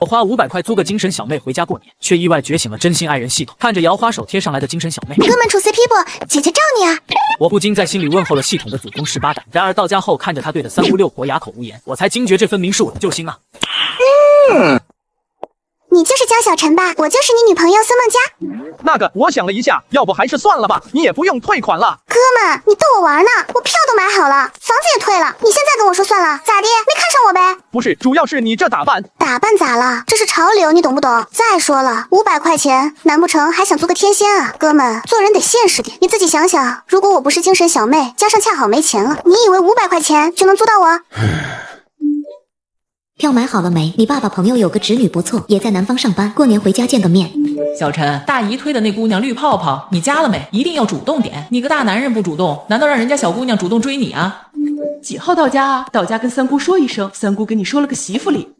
我花500块租个精神小妹回家过年，却意外觉醒了真心爱人系统。看着摇花手贴上来的精神小妹，哥们处 CP 不？姐姐罩你啊！我不禁在心里问候了系统的祖宗18代。然而到家后，看着他对的三姑六婆哑口无言，我才惊觉这分明是我的救星啊！你就是江小晨吧？我就是你女朋友孙梦佳。那个，我想了一下，要不还是算了吧，你也不用退款了。哥们，你逗我玩呢？我票都买好了，房子也退了，你现在跟我说算了，咋的？没看上我呗？不是，主要是你这打扮。打扮咋了？这是潮流，你懂不懂？再说了，500块钱，难不成还想做个天仙啊？哥们，做人得现实点。你自己想想，如果我不是精神小妹，加上恰好没钱了，你以为500块钱就能租到我？票买好了没？你爸爸朋友有个侄女不错，也在南方上班，过年回家见个面。小陈，大姨推的那姑娘绿泡泡，你加了没？一定要主动点，你个大男人不主动，难道让人家小姑娘主动追你啊？几号到家啊？到家跟三姑说一声，三姑给你收了个媳妇礼。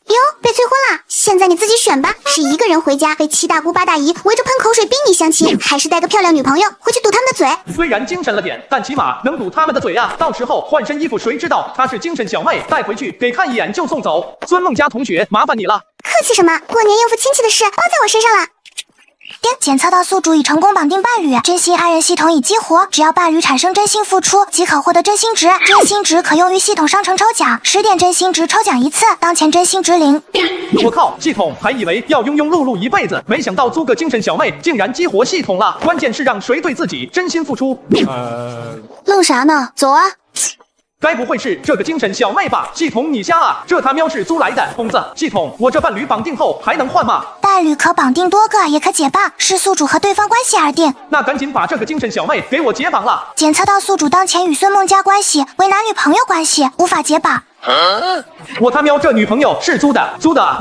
哟，被催婚了，现在你自己选吧，是一个人回家被7大姑8大姨围着喷口水逼你相亲，还是带个漂亮女朋友回去堵他们的嘴？虽然精神了点，但起码能堵他们的嘴啊！到时候换身衣服，谁知道她是精神小妹，带回去给看一眼就送走。孙梦佳同学，麻烦你了。客气什么？过年应付亲戚的事包在我身上了。检测到宿主已成功绑定伴侣，真心爱人系统已激活，只要伴侣产生真心付出，即可获得真心值。真心值可用于系统商城抽奖，10点真心值抽奖1次，当前真心值0。我靠，系统还以为要庸庸碌碌一辈子，没想到租个精神小妹竟然激活系统了。关键是让谁对自己真心付出？愣啥呢？走啊！该不会是这个精神小妹吧？系统你瞎啊！这他喵是租来的疯子！系统，我这伴侣绑定后还能换吗？伴侣可绑定多个，也可解绑，视宿主和对方关系而定。那赶紧把这个精神小妹给我解绑了！检测到宿主当前与孙梦佳关系为男女朋友关系，无法解绑。我他喵这女朋友是租的，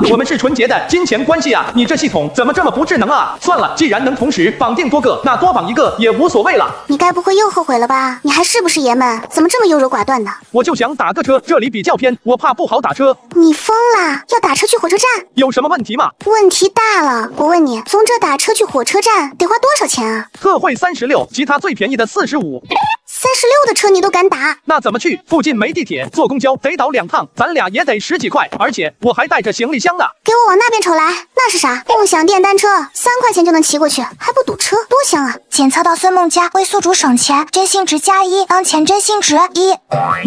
我们是纯洁的金钱关系啊！你这系统怎么这么不智能啊？算了，既然能同时绑定多个，那多绑一个也无所谓了。你该不会又后悔了吧？你还是不是爷们？怎么这么优柔寡断的？我就想打个车，这里比较偏，我怕不好打车。你疯了？要打车去火车站？有什么问题吗？问题大了！我问你，从这打车去火车站得花多少钱啊？特惠36，其他最便宜的45。36的车你都敢打？那怎么去？附近没地铁，坐公交得倒2趟，咱俩也得10几块，而且我还带着行李箱呢。给我往那边瞅来，那是啥？共享电单车，3块钱就能骑过去，还不堵车，多香啊！检测到孙梦佳为宿主省钱，真心值+1，当前真心值1。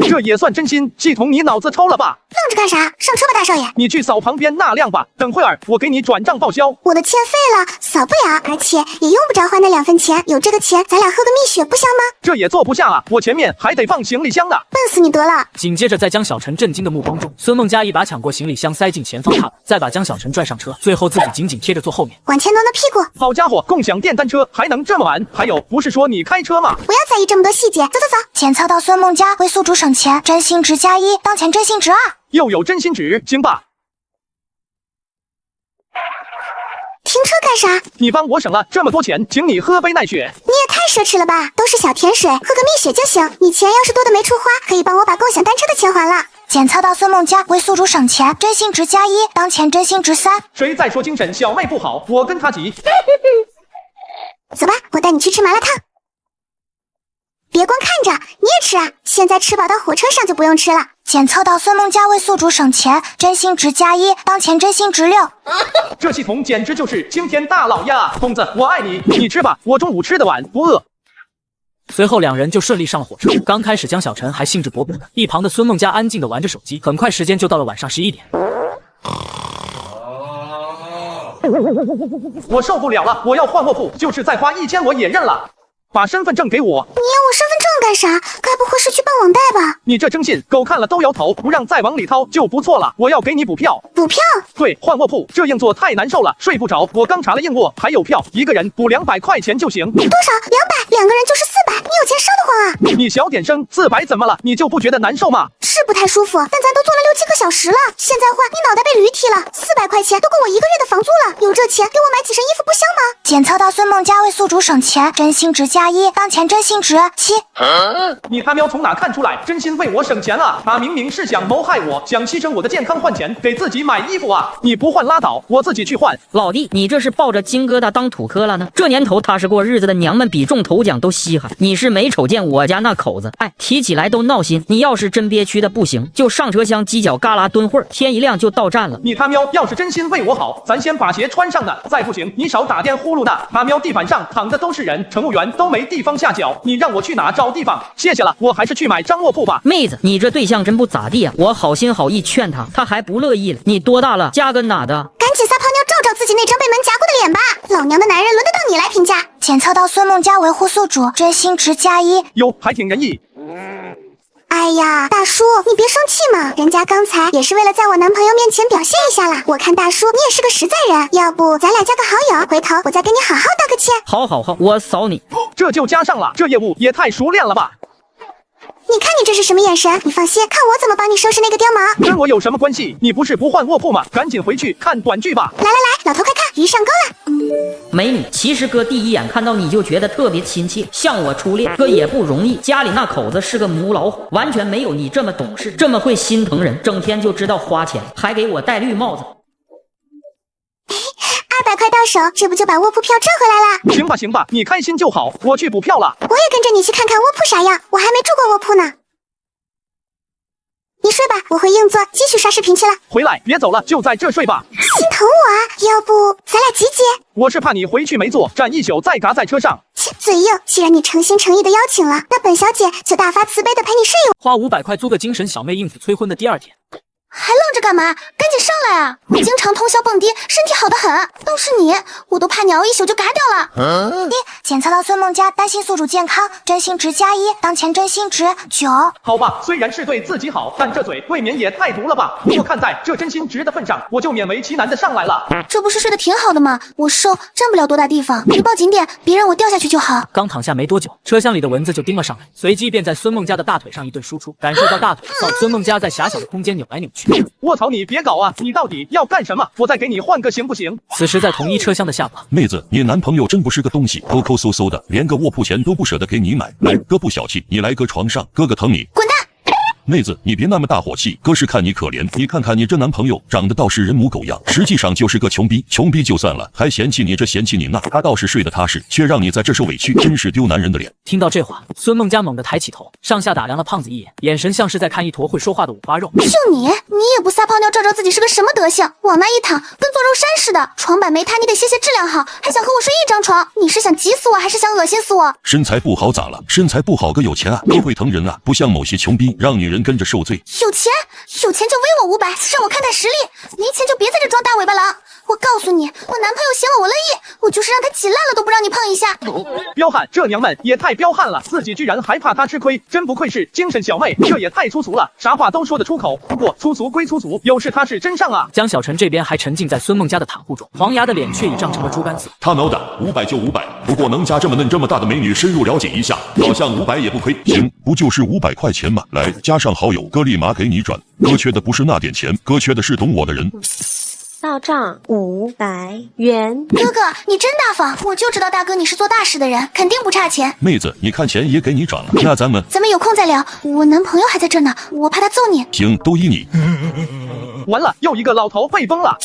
这也算真心？系统你脑子抽了吧？愣着干啥？上车吧，大少爷！你去扫旁边那辆吧，等会儿我给你转账报销。我的欠费了，扫不了，而且也用不着花那2分钱，有这个钱，咱俩喝个蜜雪不香吗？这也坐不下啊，我前面还得放行李箱呢。笨死你得了！紧接着，在江小晨震惊的目光中，孙梦佳一把抢过行李箱，塞进前方踏板，再把江小晨拽上车，最后自己紧紧贴着坐后面，往前挪挪屁股。好家伙，共享电单车还能这么玩？还有，不是说你开车吗？不要在意这么多细节，走走走。检测到孙梦佳为宿主省钱，真心值+1，当前真心值2。又有真心值，行吧？停车干啥？你帮我省了这么多钱，请你喝杯奈雪。你也太奢侈了吧，都是小甜水，喝个蜜雪就行。你钱要是多的没处花，可以帮我把共享单车的钱还了。检测到孙梦佳为宿主省钱，真心值+1，当前真心值3。谁再说精神小妹不好，我跟他急。走吧，我带你去吃麻辣烫。别光看着，你也吃啊！现在吃饱到火车上就不用吃了。检测到孙梦佳为宿主省钱，真心值+1，当前真心值6。这系统简直就是青天大老呀！疯子，我爱你，你吃吧，我中午吃得晚，不饿。随后2人就顺利上了火车。刚开始江小晨还兴致勃勃的，一旁的孙梦佳安静的玩着手机。很快时间就到了晚上11点。我受不了了，我要换卧铺，就是再花1000我也认了。把身份证给我！你要我身份证干啥？该不会是去办网贷吧？你这征信狗看了都摇头，不让再往里掏就不错了。我要给你补票。补票？对，换卧铺，这硬座太难受了，睡不着。我刚查了硬卧，还有票，一个人补200块钱就行。多少？200，2个人就是400，你有钱烧得慌啊！你小点声，400怎么了？你就不觉得难受吗？是不太舒服，但咱都坐了6、7个小时了，现在换你脑袋被驴踢了，400 200块钱都够我1个月的房租了，有这钱给我买几身衣服不香吗？检测到孙梦佳为宿主省钱，真心值加1，当前真心值7。你他喵从哪看出来真心为我省钱啊？他明明是想谋害我，想牺牲我的健康换钱给自己买衣服啊！你不换拉倒，我自己去换。老弟，你这是抱着金疙瘩当土磕了呢？这年头踏实过日子的娘们比中头奖都稀罕，你是没瞅见我家那口子？哎，提起来都闹心。你要是真憋屈的不行，就上车厢犄角旮旯蹲会儿，天一亮就到站了。你他喵要是真心为我好，咱先把鞋穿上呢。再不行，你少打电呼噜呢。他喵地板上躺的都是人，乘务员都没地方下脚，你让我去哪找地方？谢谢了，我还是去买张卧铺吧。妹子，你这对象真不咋地啊！我好心好意劝他，他还不乐意了。你多大了？加个哪的？赶紧撒泡尿照照自己那张被门夹过的脸吧！老娘的男人轮得到你来评价。检测到孙梦佳维护宿主，真心值加1。哟，还挺仁义。哎呀，大叔，你别生气嘛，人家刚才也是为了在我男朋友面前表现一下啦。我看大叔你也是个实在人，要不咱俩加个好友，回头我再跟你好好道个歉。好，我扫你。这就加上了，这业务也太熟练了吧！你看你这是什么眼神？你放心，看我怎么帮你收拾那个貂毛。跟我有什么关系？你不是不换卧铺吗？赶紧回去看短剧吧。来，老头快看，鱼上钩了。美女，其实哥第一眼看到你就觉得特别亲切，像我初恋，哥也不容易，家里那口子是个母老虎，完全没有你这么懂事，这么会心疼人，整天就知道花钱，还给我戴绿帽子。200块到手，这不就把卧铺票挣回来了？行吧，你开心就好，我去补票了。我也跟着你去看看卧铺啥样，我还没住过卧铺呢。你睡吧，我回硬座继续刷视频去了。回来，别走了，就在这睡吧。心疼我啊，要不咱俩集结？我是怕你回去没坐，站一宿再嘎在车上。切，嘴硬！既然你诚心诚意的邀请了，那本小姐就大发慈悲的陪你睡一晚。花500块租个精神小妹应付催婚的第2天。还愣着干嘛？赶紧上来啊！我经常通宵蹦迪，身体好得很。倒是你，我都怕你熬一宿就嘎掉了。检测到孙梦佳担心宿主健康，真心值加1，当前真心值9。好吧，虽然是对自己好，但这嘴未免也太毒了吧？不过看在这真心值的份上，我就勉为其难的上来了。这不是睡得挺好的吗？我瘦，占不了多大地方，你抱紧点，别让我掉下去就好。刚躺下没多久，车厢里的蚊子就叮了上来，随即便在孙梦佳的大腿上一顿输出，感受到大腿扫，孙梦佳在狭小的空间扭来扭去。卧槽，你别搞啊！你到底要干什么？我再给你换个行不行？此时在同一车厢的下方，妹子，你男朋友真不是个东西，抠抠搜搜的，连个卧铺钱都不舍得给你买。来，哥不小气，你来个床上，哥哥疼你。滚蛋！妹子，你别那么大火气，哥是看你可怜。你看看你这男朋友长得倒是人模狗样，实际上就是个穷逼。穷逼就算了，还嫌弃你这嫌弃你那，他倒是睡得踏实，却让你在这受委屈，真是丢男人的脸。听到这话，孙梦佳猛地抬起头，上下打量了胖子一眼，眼神像是在看一坨会说话的五花肉。就你也不撒泡尿照照自己是个什么德行，往那一躺跟坐肉山似的，床板没塌你得谢谢质量好，还想和我睡一张床，你是想急死我还是想恶心死我？身材不好咋了？身材不好个有钱啊，都会疼人啊，不像某些穷逼让女人跟着受罪。有钱就威我500，让我看看实力。没钱就别在这装大尾巴狼。我告诉你，我男朋友嫌了我乐意，我就是让他挤烂了都不让你碰一下。彪悍，这娘们也太彪悍了，自己居然还怕他吃亏，真不愧是精神小妹，这也太粗俗了，啥话都说得出口。不过粗俗归粗俗，有事他是真上啊。江小晨这边还沉浸在孙梦佳的袒护中，黄牙的脸却已涨成了猪肝色。他秒打500就500，不过能加这么嫩这么大的美女深入了解一下，好像500也不亏。行，不就是500块钱吗？来，加上好友，哥立马给你转。哥缺的不是那点钱，哥缺的是懂我的人。到账500元。哥哥，你真大方，我就知道大哥你是做大事的人，肯定不差钱。妹子，你看钱也给你转了，那咱们有空再聊，我男朋友还在这呢，我怕他揍你。行，都依你。完了，又一个老头被崩了。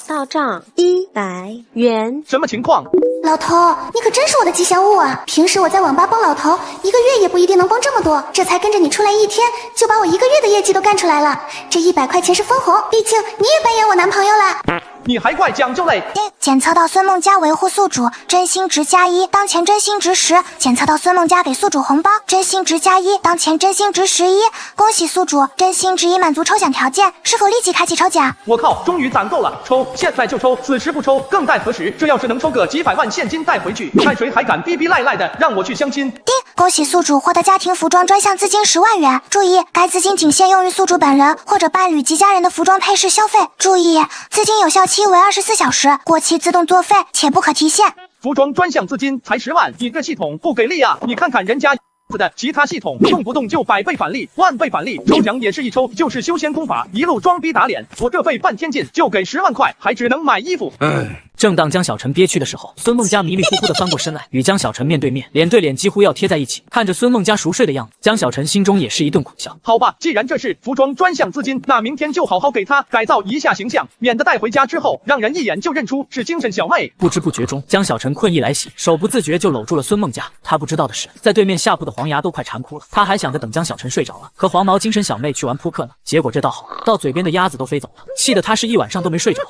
到账100元。什么情况？老头，你可真是我的吉祥物啊！平时我在网吧帮老头，一个月也不一定能帮这么多，这才跟着你出来1天，就把我1个月的业绩都干出来了。这100块钱是分红，毕竟你也扮演我男朋友了。你还怪讲究嘞！检测到孙梦佳维护宿主，真心值加1，当前真心值10。检测到孙梦佳给宿主红包，真心值加1，当前真心值11。恭喜宿主，真心值已满足抽奖条件，是否立即开启抽奖？我靠，终于攒够了，抽，现在就抽，此时不抽更待何时？这要是能抽个几百万现金带回去，看谁还敢逼逼赖赖的让我去相亲。恭喜宿主获得家庭服装专项资金10万元，注意，该资金仅限用于宿主本人或者伴侣及家人的服装配饰消费。注意，资金有效期为24小时，过期自动作废，且不可提现。服装专项资金才10万，你这系统不给力啊！你看看人家。的其他系统，动不动就100倍返利、10000倍返利，抽奖也是一抽就是修仙功法，一路装逼打脸。我这费半天劲就给10万块，还只能买衣服。正当江小晨憋屈的时候，孙梦佳迷迷糊糊的翻过身来，与江小晨面对面，脸对脸几乎要贴在一起。看着孙梦佳熟睡的样子，江小晨心中也是一顿苦笑。好吧，既然这是服装专项资金，那明天就好好给他改造一下形象，免得带回家之后让人一眼就认出是精神小妹。不知不觉中，江小晨困意来袭，手不自觉就搂住了孙梦佳。他不知道的是，在对面下铺的黄牙都快馋哭了。他还想着等江小晨睡着了，和黄毛精神小妹去玩扑克呢。结果这道好到嘴边的鸭子都飞走了，气得他是一晚上都没睡着。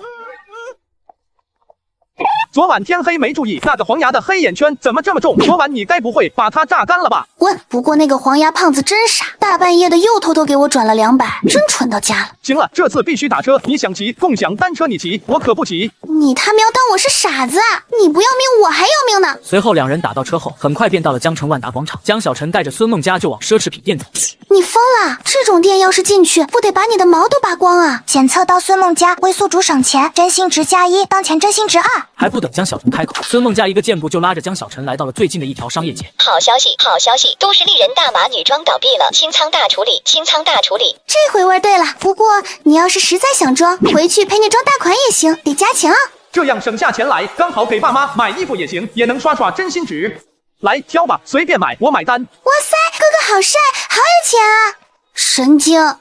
昨晚天黑没注意，那个黄牙的黑眼圈怎么这么重？昨晚你该不会把它榨干了吧？不过那个黄牙胖子真傻，大半夜的又偷偷给我转了200，真蠢到家了。行了，这次必须打车，你想骑共享单车你骑，我可不骑。你他喵当我是傻子啊？你不要命，我还要命呢。随后两人打到车后，很快便到了江城万达广场。江小晨带着孙梦佳就往奢侈品店走。你疯了？这种店要是进去，不得把你的毛都拔光啊！检测到孙梦佳为宿主省钱，真心值+1，当前真心值2。还不等江小晨开口，孙梦佳一个箭步就拉着江小晨来到了最近的一条商业街。好消息，好消息！都市丽人大码女装倒闭了，清仓大处理，清仓大处理。这回味对了，不过你要是实在想装，回去陪你装大款也行，得加钱啊。这样省下钱来，刚好给爸妈买衣服也行，也能刷刷真心值。来挑吧，随便买，我买单。哇塞，哥哥好帅，好有钱啊！神经。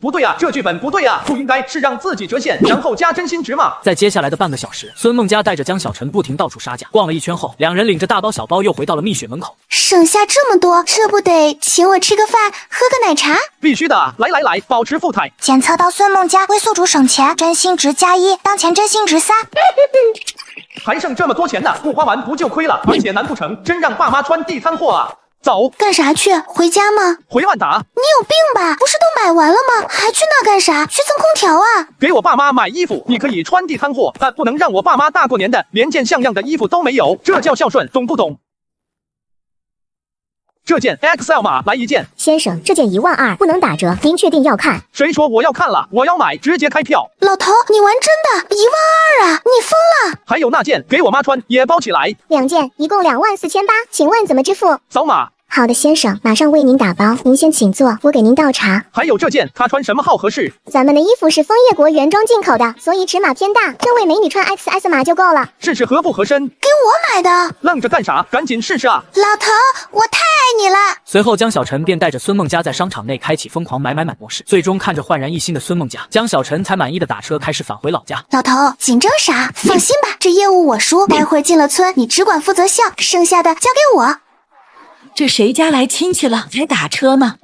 不对啊，这剧本不对啊，不应该是让自己折现，然后加真心值吗？在接下来的半个小时，孙梦佳带着江小晨不停到处杀价。逛了一圈后，两人领着大包小包又回到了蜜雪门口。省下这么多，这不得请我吃个饭，喝个奶茶？必须的啊！来，保持富态。检测到孙梦佳为宿主省钱，真心值+1，当前真心值3。还剩这么多钱呢，不花完不就亏了？而且难不成真让爸妈穿地摊货啊？走，干啥去？回家吗？回万达。你有病吧？不是都买完了吗？还去那干啥？去蹭空调啊？给我爸妈买衣服，你可以穿地摊货，但不能让我爸妈大过年的连件像样的衣服都没有，这叫孝顺，懂不懂？这件 XL 码来一件。先生，这件12000，不能打折，您确定要看？谁说我要看了？我要买，直接开票。老头，你玩真的？12000啊？你疯了？还有那件，给我妈穿，也包起来。2件，一共24800，请问怎么支付？扫码。好的，先生，马上为您打包，您先请坐，我给您倒茶。还有这件，她穿什么号合适？咱们的衣服是枫叶国原装进口的，所以尺码偏大，这位美女穿 XS 码就够了。试试合不合身？给我买的。愣着干啥？赶紧试试啊！老头，我太爱你了。随后江小晨便带着孙梦佳在商场内开启疯狂买模式，最终看着焕然一新的孙梦佳，江小晨才满意的打车开始返回老家。老头，紧张啥？放心吧，这业务我输，待会儿进了村，你只管负责笑，剩下的交给我。这谁家来亲戚了才打车呢？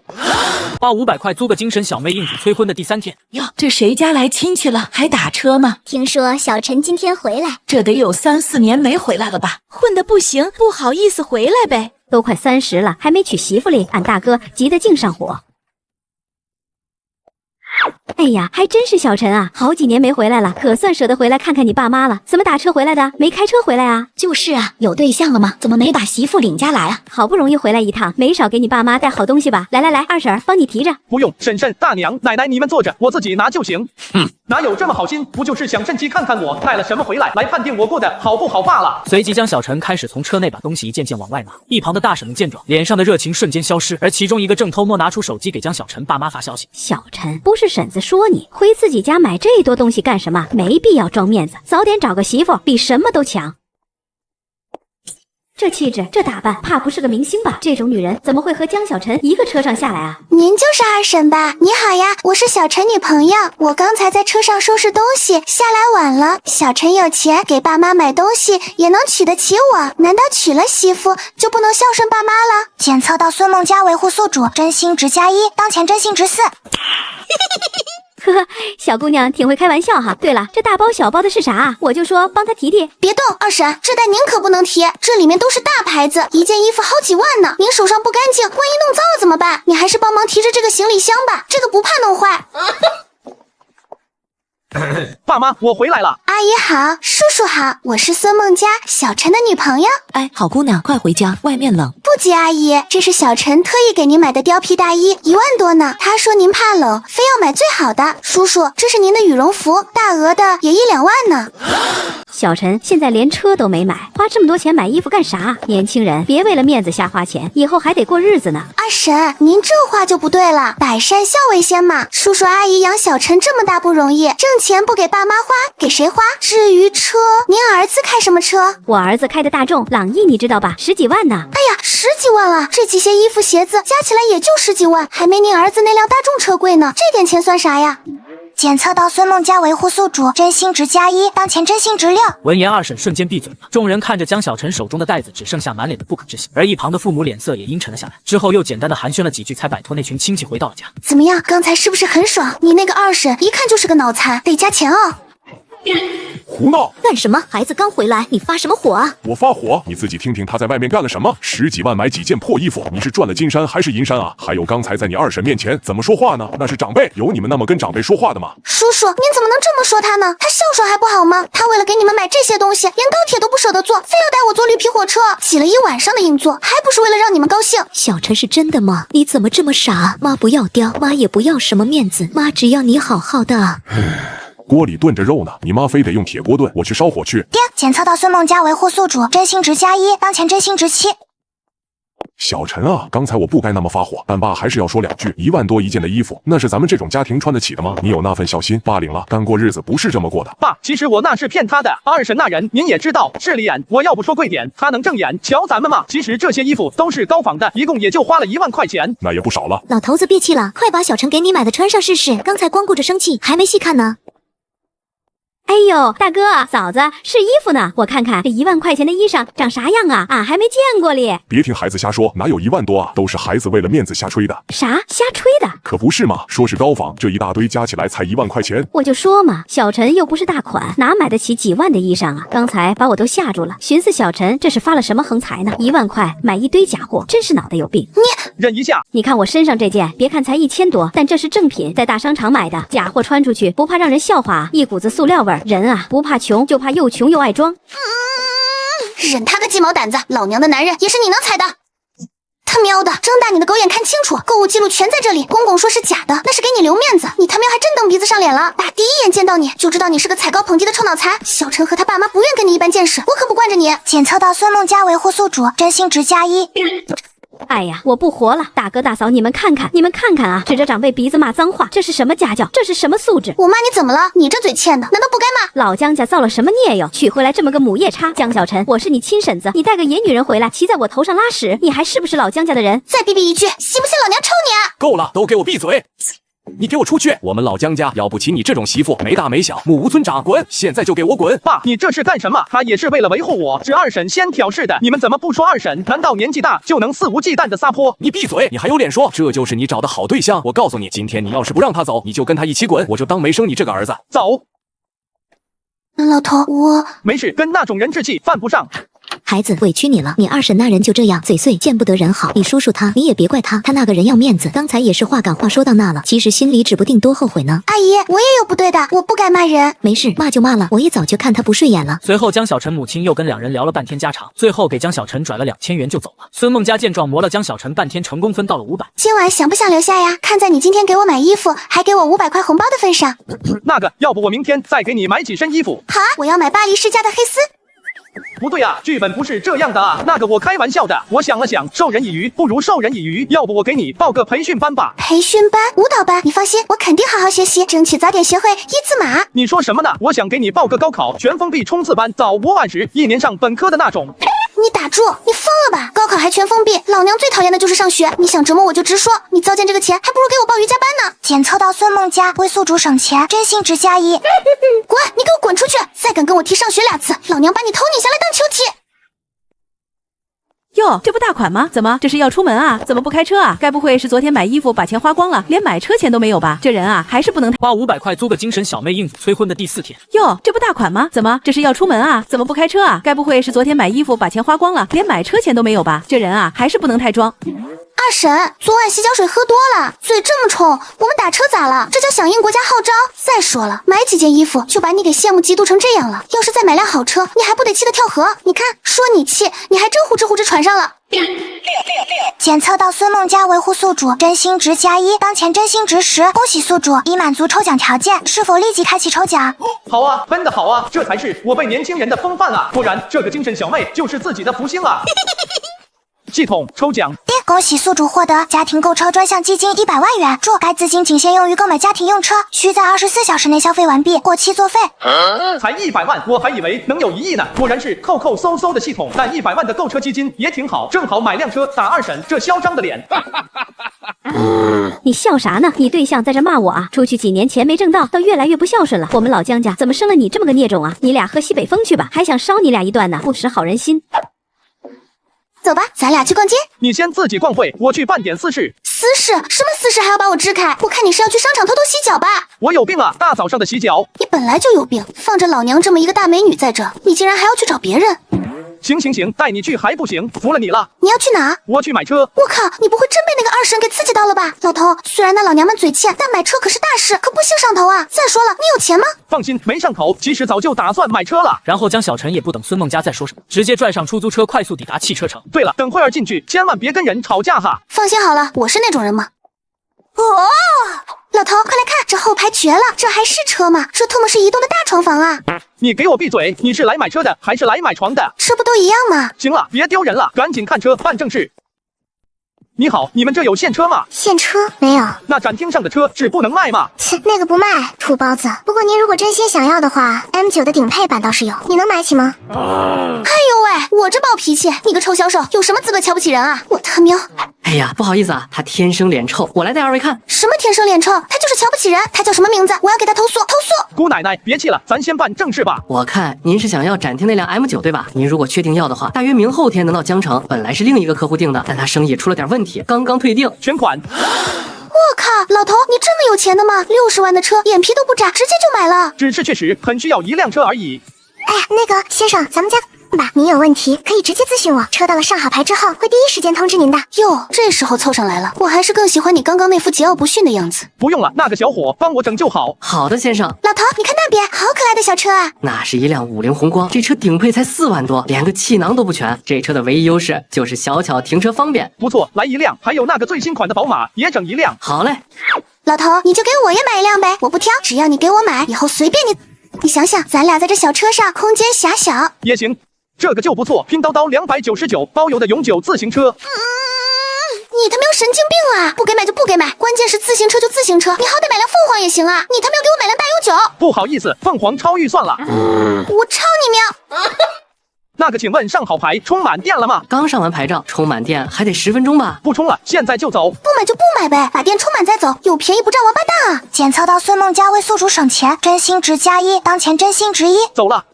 花500块租个精神小妹应付催婚的第3天。哟，这谁家来亲戚了还打车吗？听说小陈今天回来，这得有3、4年没回来了吧？混得不行，不好意思回来呗。都快30了，还没娶媳妇哩，俺大哥急得净上火。哎呀，还真是小陈啊，好几年没回来了，可算舍得回来看看你爸妈了。怎么打车回来的？没开车回来啊？就是啊，有对象了吗？怎么没把媳妇领家来啊？好不容易回来一趟，没少给你爸妈带好东西吧？来，二婶帮你提着。不用，婶婶、大娘、奶奶你们坐着，我自己拿就行。哪有这么好心？不就是想趁机看看我带了什么回来，来判定我过得好不好罢了。随即江小晨开始从车内把东西一件件往外拿，一旁的大婶们见状，脸上的热情瞬间消失，而其中一个正偷摸拿出手机给江小晨爸妈发消息。小陈，不是婶子说你回自己家买这多东西干什么？没必要装面子，早点找个媳妇比什么都强。这气质，这打扮，怕不是个明星吧？这种女人怎么会和江小晨一个车上下来啊？您就是二婶吧？你好呀，我是小陈女朋友，我刚才在车上收拾东西，下来晚了。小陈有钱，给爸妈买东西也能娶得起我，难道娶了媳妇就不能孝顺爸妈了？检测到孙梦佳维护宿主，真心值+1，当前真心值4。呵呵，小姑娘挺会开玩笑哈。对了，这大包小包的是啥啊？我就说帮她提提。别动，二婶，这袋您可不能提，这里面都是大牌子，一件衣服好几万呢。您手上不干净，万一弄脏了怎么办？你还是帮忙提着这个行李箱吧，这个不怕弄坏。爸妈，我回来了。阿姨好，叔叔好，我是孙梦佳，小陈的女朋友。哎，好姑娘，快回家，外面冷。不急，阿姨，这是小陈特意给您买的貂皮大衣，1万多呢。他说您怕冷，非要买最好的。叔叔，这是您的羽绒服，大额的也1、2万呢。小陈现在连车都没买，花这么多钱买衣服干啥？年轻人别为了面子瞎花钱，以后还得过日子呢。二婶，您这话就不对了，百善孝为先嘛。叔叔阿姨养小陈这么大不容易，挣钱不给爸妈花，给谁花？至于车，您儿子开什么车？我儿子开的大众朗逸，你知道吧？10几万呢。哎呀，10几万了，这几些衣服鞋子加起来也就10几万，还没您儿子那辆大众车贵呢，这点钱算啥呀？检测到孙梦佳维护宿主真心值+1，当前真心值6。闻言，二婶瞬间闭嘴了。众人看着江小晨手中的袋子，只剩下满脸的不可置信，而一旁的父母脸色也阴沉了下来。之后又简单的寒暄了几句，才摆脱那群亲戚回到了家。怎么样，刚才是不是很爽？你那个二婶一看就是个脑残，得加钱哦。胡闹！干什么？孩子刚回来，你发什么火啊？我发火，你自己听听他在外面干了什么？10几万买几件破衣服，你是赚了金山还是银山啊？还有刚才在你二婶面前怎么说话呢？那是长辈，有你们那么跟长辈说话的吗？叔叔，您怎么能这么说他呢？他孝顺还不好吗？他为了给你们买这些东西，连高铁都不舍得坐，非要带我坐绿皮火车，挤了一晚上的硬座，还不是为了让你们高兴？小陈是真的吗？你怎么这么傻？妈不要刁，妈也不要什么面子，妈只要你好好的。锅里炖着肉呢，你妈非得用铁锅炖，我去烧火去。爹，检测到孙梦佳维护宿主真心值+1，当前真心值7。小陈啊，刚才我不该那么发火，但爸还是要说两句，1万多一件的衣服，那是咱们这种家庭穿得起的吗？你有那份孝心，爸领了，但过日子不是这么过的。爸，其实我那是骗他的，二婶那人您也知道，势利眼。我要不说贵点，他能正眼瞧咱们吗？其实这些衣服都是高仿的，一共也就花了1万块钱，那也不少了。老头子别气了，快把小陈给你买的穿上试试，刚才光顾着生气，还没细看呢。哎呦，大哥嫂子，试衣服呢，我看看这1万块钱的衣裳长啥样啊？俺还没见过哩。别听孩子瞎说，哪有1万多啊？都是孩子为了面子瞎吹的。啥？瞎吹的？可不是嘛，说是高仿，这一大堆加起来才1万块钱。我就说嘛，小陈又不是大款，哪买得起几万的衣裳啊？刚才把我都吓住了，寻思小陈这是发了什么横财呢？1万块买一堆假货，真是脑袋有病。你忍一下，你看我身上这件，别看才1000多，但这是正品，在大商场买的，假货穿出去不怕让人笑话，一股子塑料味儿。人啊，不怕穷，就怕又穷又爱装。忍他个鸡毛掸子，老娘的男人也是你能踩的。他喵的，睁大你的狗眼看清楚，购物记录全在这里。公公说是假的，那是给你留面子。你他喵还真蹬鼻子上脸了。爸第一眼见到你就知道你是个踩高捧低的臭脑残。小陈和他爸妈不愿跟你一般见识，我可不惯着你。检测到孙梦佳维护宿主真心值+1。哎呀，我不活了！大哥大嫂，你们看看啊，指着长辈鼻子骂脏话，这是什么家教？这是什么素质？我骂你怎么了？你这嘴欠的，难道不该骂？老姜家造了什么孽哟？娶回来这么个母夜叉！江小晨，我是你亲婶子，你带个野女人回来，骑在我头上拉屎，你还是不是老姜家的人？再逼逼一句，信不信老娘抽你啊？够了，都给我闭嘴！你给我出去！我们老姜家要不起你这种媳妇，没大没小，目无尊长，滚！现在就给我滚！爸，你这是干什么？他也是为了维护我，是二婶先挑事的，你们怎么不说二婶？难道年纪大就能肆无忌惮的撒泼？你闭嘴！你还有脸说？这就是你找的好对象。我告诉你，今天你要是不让他走，你就跟他一起滚，我就当没生你这个儿子。走。老头，我没事，跟那种人置气犯不上。孩子，委屈你了，你二婶那人就这样，嘴碎，见不得人好。你叔叔他，你也别怪他，他那个人要面子，刚才也是话赶话说到那了，其实心里指不定多后悔呢。阿姨，我也有不对的，我不该骂人。没事，骂就骂了，我也早就看他不顺眼了。随后江小晨母亲又跟两人聊了半天家常，最后给江小晨拽了2000元就走了。孙梦佳见状磨了江小晨半天，成功分到了500。今晚想不想留下呀？看在你今天给我买衣服，还给我500块红包的份上。那个，要不我明天再给你买几身衣服？好啊，我要买巴黎世家的黑丝。不对啊，剧本不是这样的啊！那个我开玩笑的。我想了想，授人以鱼不如授人以渔，要不我给你报个培训班吧？培训班、舞蹈班，你放心，我肯定好好学习，争取早点学会1字马。你说什么呢？我想给你报个高考全封闭冲刺班，早5晚10，1年上本科的那种。你打住！你疯了吧？高考还全封闭，老娘最讨厌的就是上学。你想折磨我就直说，你糟践这个钱，还不如给我报瑜伽班呢。检测到孙梦佳为宿主省钱，真心值+1。滚！你给我滚出去！再敢跟我提上学2次，老娘把你头拧下来当球踢！哟，这不大款吗？怎么这是要出门啊？怎么不开车啊？该不会是昨天买衣服把钱花光了，连买车钱都没有吧？这人啊，还是不能花500块租个精神小妹应付催婚的第4天。哟，这不大款吗？怎么这是要出门啊？怎么不开车啊？该不会是昨天买衣服把钱花光了，连买车钱都没有吧？这人啊，还是不能太装。二婶，昨晚洗脚水喝多了，嘴这么冲，我们打车咋了？这叫响应国家号召。再说了，买几件衣服就把你给羡慕嫉妒成这样了，要是再买辆好车，你还不得气得跳河？你看，说你气，你还真呼哧呼哧喘上了。检测到孙梦佳维护宿主真心值+1，当前真心值10，恭喜宿主已满足抽奖条件，是否立即开启抽奖？好啊，真的好啊，这才是我辈年轻人的风范啊！不然这个精神小妹就是自己的福星啊！系统抽奖，恭喜宿主获得家庭购车专项基金100万元，注该资金仅限用于购买家庭用车，需在24小时内消费完毕，过期作废。才100万，我还以为能有1亿呢，果然是扣扣搜搜的系统。但100万的购车基金也挺好，正好买辆车打二婶这嚣张的脸。你笑啥呢？你对象在这骂我啊！出去几年钱没挣到，倒越来越不孝顺了。我们老姜家怎么生了你这么个孽种啊？你俩喝西北风去吧，还想烧你俩一段呢，不识好人心。走吧，咱俩去逛街。你先自己逛会，我去办点私事。私事？什么私事还要把我支开？我看你是要去商场偷偷洗脚吧？我有病啊！大早上的洗脚。你本来就有病，放着老娘这么一个大美女在这，你竟然还要去找别人。行，带你去还不行，服了你了。你要去哪？我去买车。我靠，你不会真被那个二婶给刺激到了吧？老头，虽然那老娘们嘴欠，但买车可是大事，可不兴上头啊。再说了，你有钱吗？放心，没上头，其实早就打算买车了。然后江小晨也不等孙梦佳再说什么，直接拽上出租车，快速抵达汽车城。对了，等会儿进去千万别跟人吵架哈。放心好了，我是那种人吗？哦，老头，快来看，这后排绝了，这还是车吗？这特么是移动的大床房啊！你给我闭嘴！你是来买车的还是来买床的？这不都一样吗？行了，别丢人了，赶紧看车办正事。你好，你们这有现车吗？现车没有。那展厅上的车是不能卖吗？切，那个不卖，土包子。不过您如果真心想要的话 ，M9 的顶配版倒是有，你能买起吗？哎呦喂，我这暴脾气，你个臭销售，有什么资格瞧不起人啊？我他喵！哎呀，不好意思啊，他天生脸臭，我来带二位看。什么天生脸臭？他就是瞧不起人。他叫什么名字？我要给他投诉！投诉！姑奶奶，别气了，咱先办正事吧。我看您是想要展厅那辆 M9 对吧？您如果确定要的话，大约明后天能到江城。本来是另一个客户订的，但他生意出了点问题，刚刚退订，全款。我靠，老头，你这么有钱的吗？60万的车，眼皮都不眨，直接就买了。只是确实很需要一辆车而已。哎呀，那个先生，咱们家吧，您有问题可以直接咨询我，车到了上好牌之后会第一时间通知您的。哟，这时候凑上来了，我还是更喜欢你刚刚那副桀骜不驯的样子。不用了，那个小伙帮我整就好。好的，先生。老头，你看那边，好可爱的小车啊！那是一辆50宏光，这车顶配才4万多，连个气囊都不全。这车的唯一优势就是小巧停车方便。不错，来一辆，还有那个最新款的宝马也整一辆。好嘞，老头，你就给我也买一辆呗，我不挑，只要你给我买，以后随便你。你想想，咱俩在这小车上，空间狭小。也行，这个就不错，拼叨叨299，包邮的永久自行车。你他妈有神经病啊！不给买就不给买，关键是自行车就自行车，你好歹买辆凤凰也行啊！你他妈要给我买辆大永久？不好意思，凤凰超预算了。我操你喵！那个，请问上好牌充满电了吗？刚上完牌照，充满电还得10分钟吧？不充了，现在就走。不买就不买呗，把电充满再走，有便宜不占王八蛋啊！检测到孙梦佳为宿主省钱，真心值+1，当前真心值1。走了。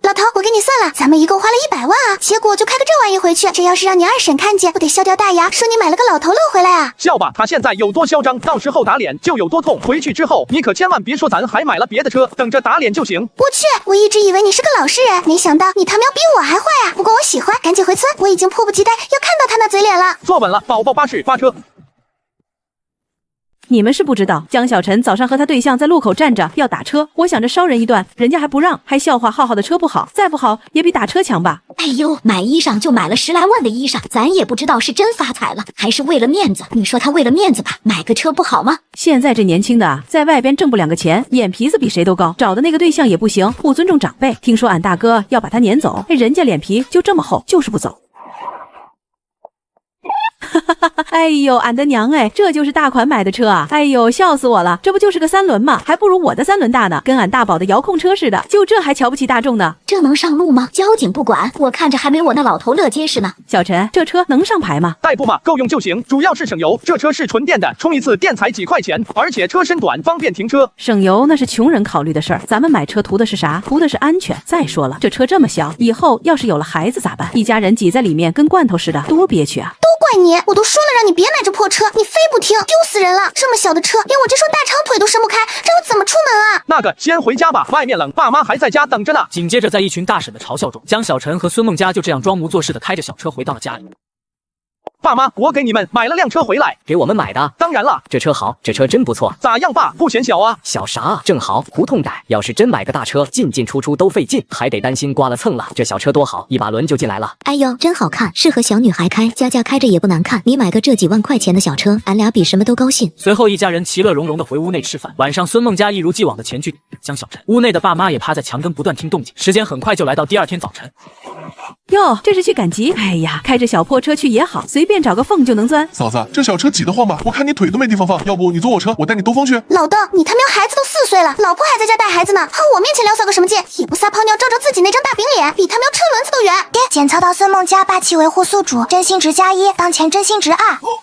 老头，我给你算了，咱们一共花了100万啊，结果就开个这玩意回去，这要是让你二婶看见，不得笑掉大牙，说你买了个老头乐回来啊！笑吧，他现在有多嚣张，到时候打脸就有多痛。回去之后，你可千万别说咱还买了别的车，等着打脸就行。我去，我一直以为你是个老实人，没想到你他喵比我还坏啊！不过我喜欢，赶紧回村，我已经迫不及待要看到他那嘴脸了。坐稳了，宝宝巴士发车。你们是不知道，江小晨早上和他对象在路口站着要打车，我想着捎人一段，人家还不让，还笑话浩浩的车不好，再不好也比打车强吧。哎呦，买衣裳就买了10来万的衣裳，咱也不知道是真发财了，还是为了面子。你说他为了面子吧，买个车不好吗？现在这年轻的啊，在外边挣不两个钱，眼皮子比谁都高，找的那个对象也不行，不尊重长辈。听说俺大哥要把他撵走，人家脸皮就这么厚，就是不走。哎呦，俺的娘哎，这就是大款买的车啊！哎呦，笑死我了，这不就是个3轮吗？还不如我的3轮大呢，跟俺大宝的遥控车似的，就这还瞧不起大众呢？这能上路吗？交警不管，我看着还没我那老头乐结实呢。小陈，这车能上牌吗？代步嘛，够用就行，主要是省油。这车是纯电的，充一次电才几块钱，而且车身短，方便停车。省油那是穷人考虑的事儿，咱们买车图的是啥？图的是安全。再说了，这车这么小，以后要是有了孩子咋办？一家人挤在里面跟罐头似的，多憋屈啊！都怪你，我都说了让你别买这破车，你非不听，丢死人了！这么小的车，连我这双大长腿都伸不开，这我怎么出门啊？那个，先回家吧，外面冷，爸妈还在家等着呢。紧接着，在一群大婶的嘲笑中，江小晨和孙梦佳就这样装模作势的开着小车回到了家里。爸妈，我给你们买了辆车回来。给我们买的？当然了，这车好，这车真不错。咋样，爸？不嫌小啊？小啥啊？正好，胡同改。要是真买个大车，进进出出都费劲，还得担心刮了蹭了。这小车多好，一把轮就进来了。哎呦，真好看，适合小女孩开，佳佳开着也不难看。你买个这几万块钱的小车，俺俩比什么都高兴。随后一家人其乐融融的回屋内吃饭。晚上，孙梦佳一如既往的前去江小晨，屋内的爸妈也趴在墙根不断听动静。时间很快就来到第二天早晨。哟，这是去赶集？哎呀，开着小破车去也好，随便找个缝就能钻。嫂子，这小车挤得慌吧？我看你腿都没地方放，要不你坐我车，我带你兜风去。老邓，你他喵孩子都4岁了，老婆还在家带孩子呢，和我面前聊骚个什么劲？也不撒泡尿照照自己那张大饼脸，比他喵车轮子都圆。爹，检测到孙梦佳霸气维护宿主，真心值+1，当前真心值2。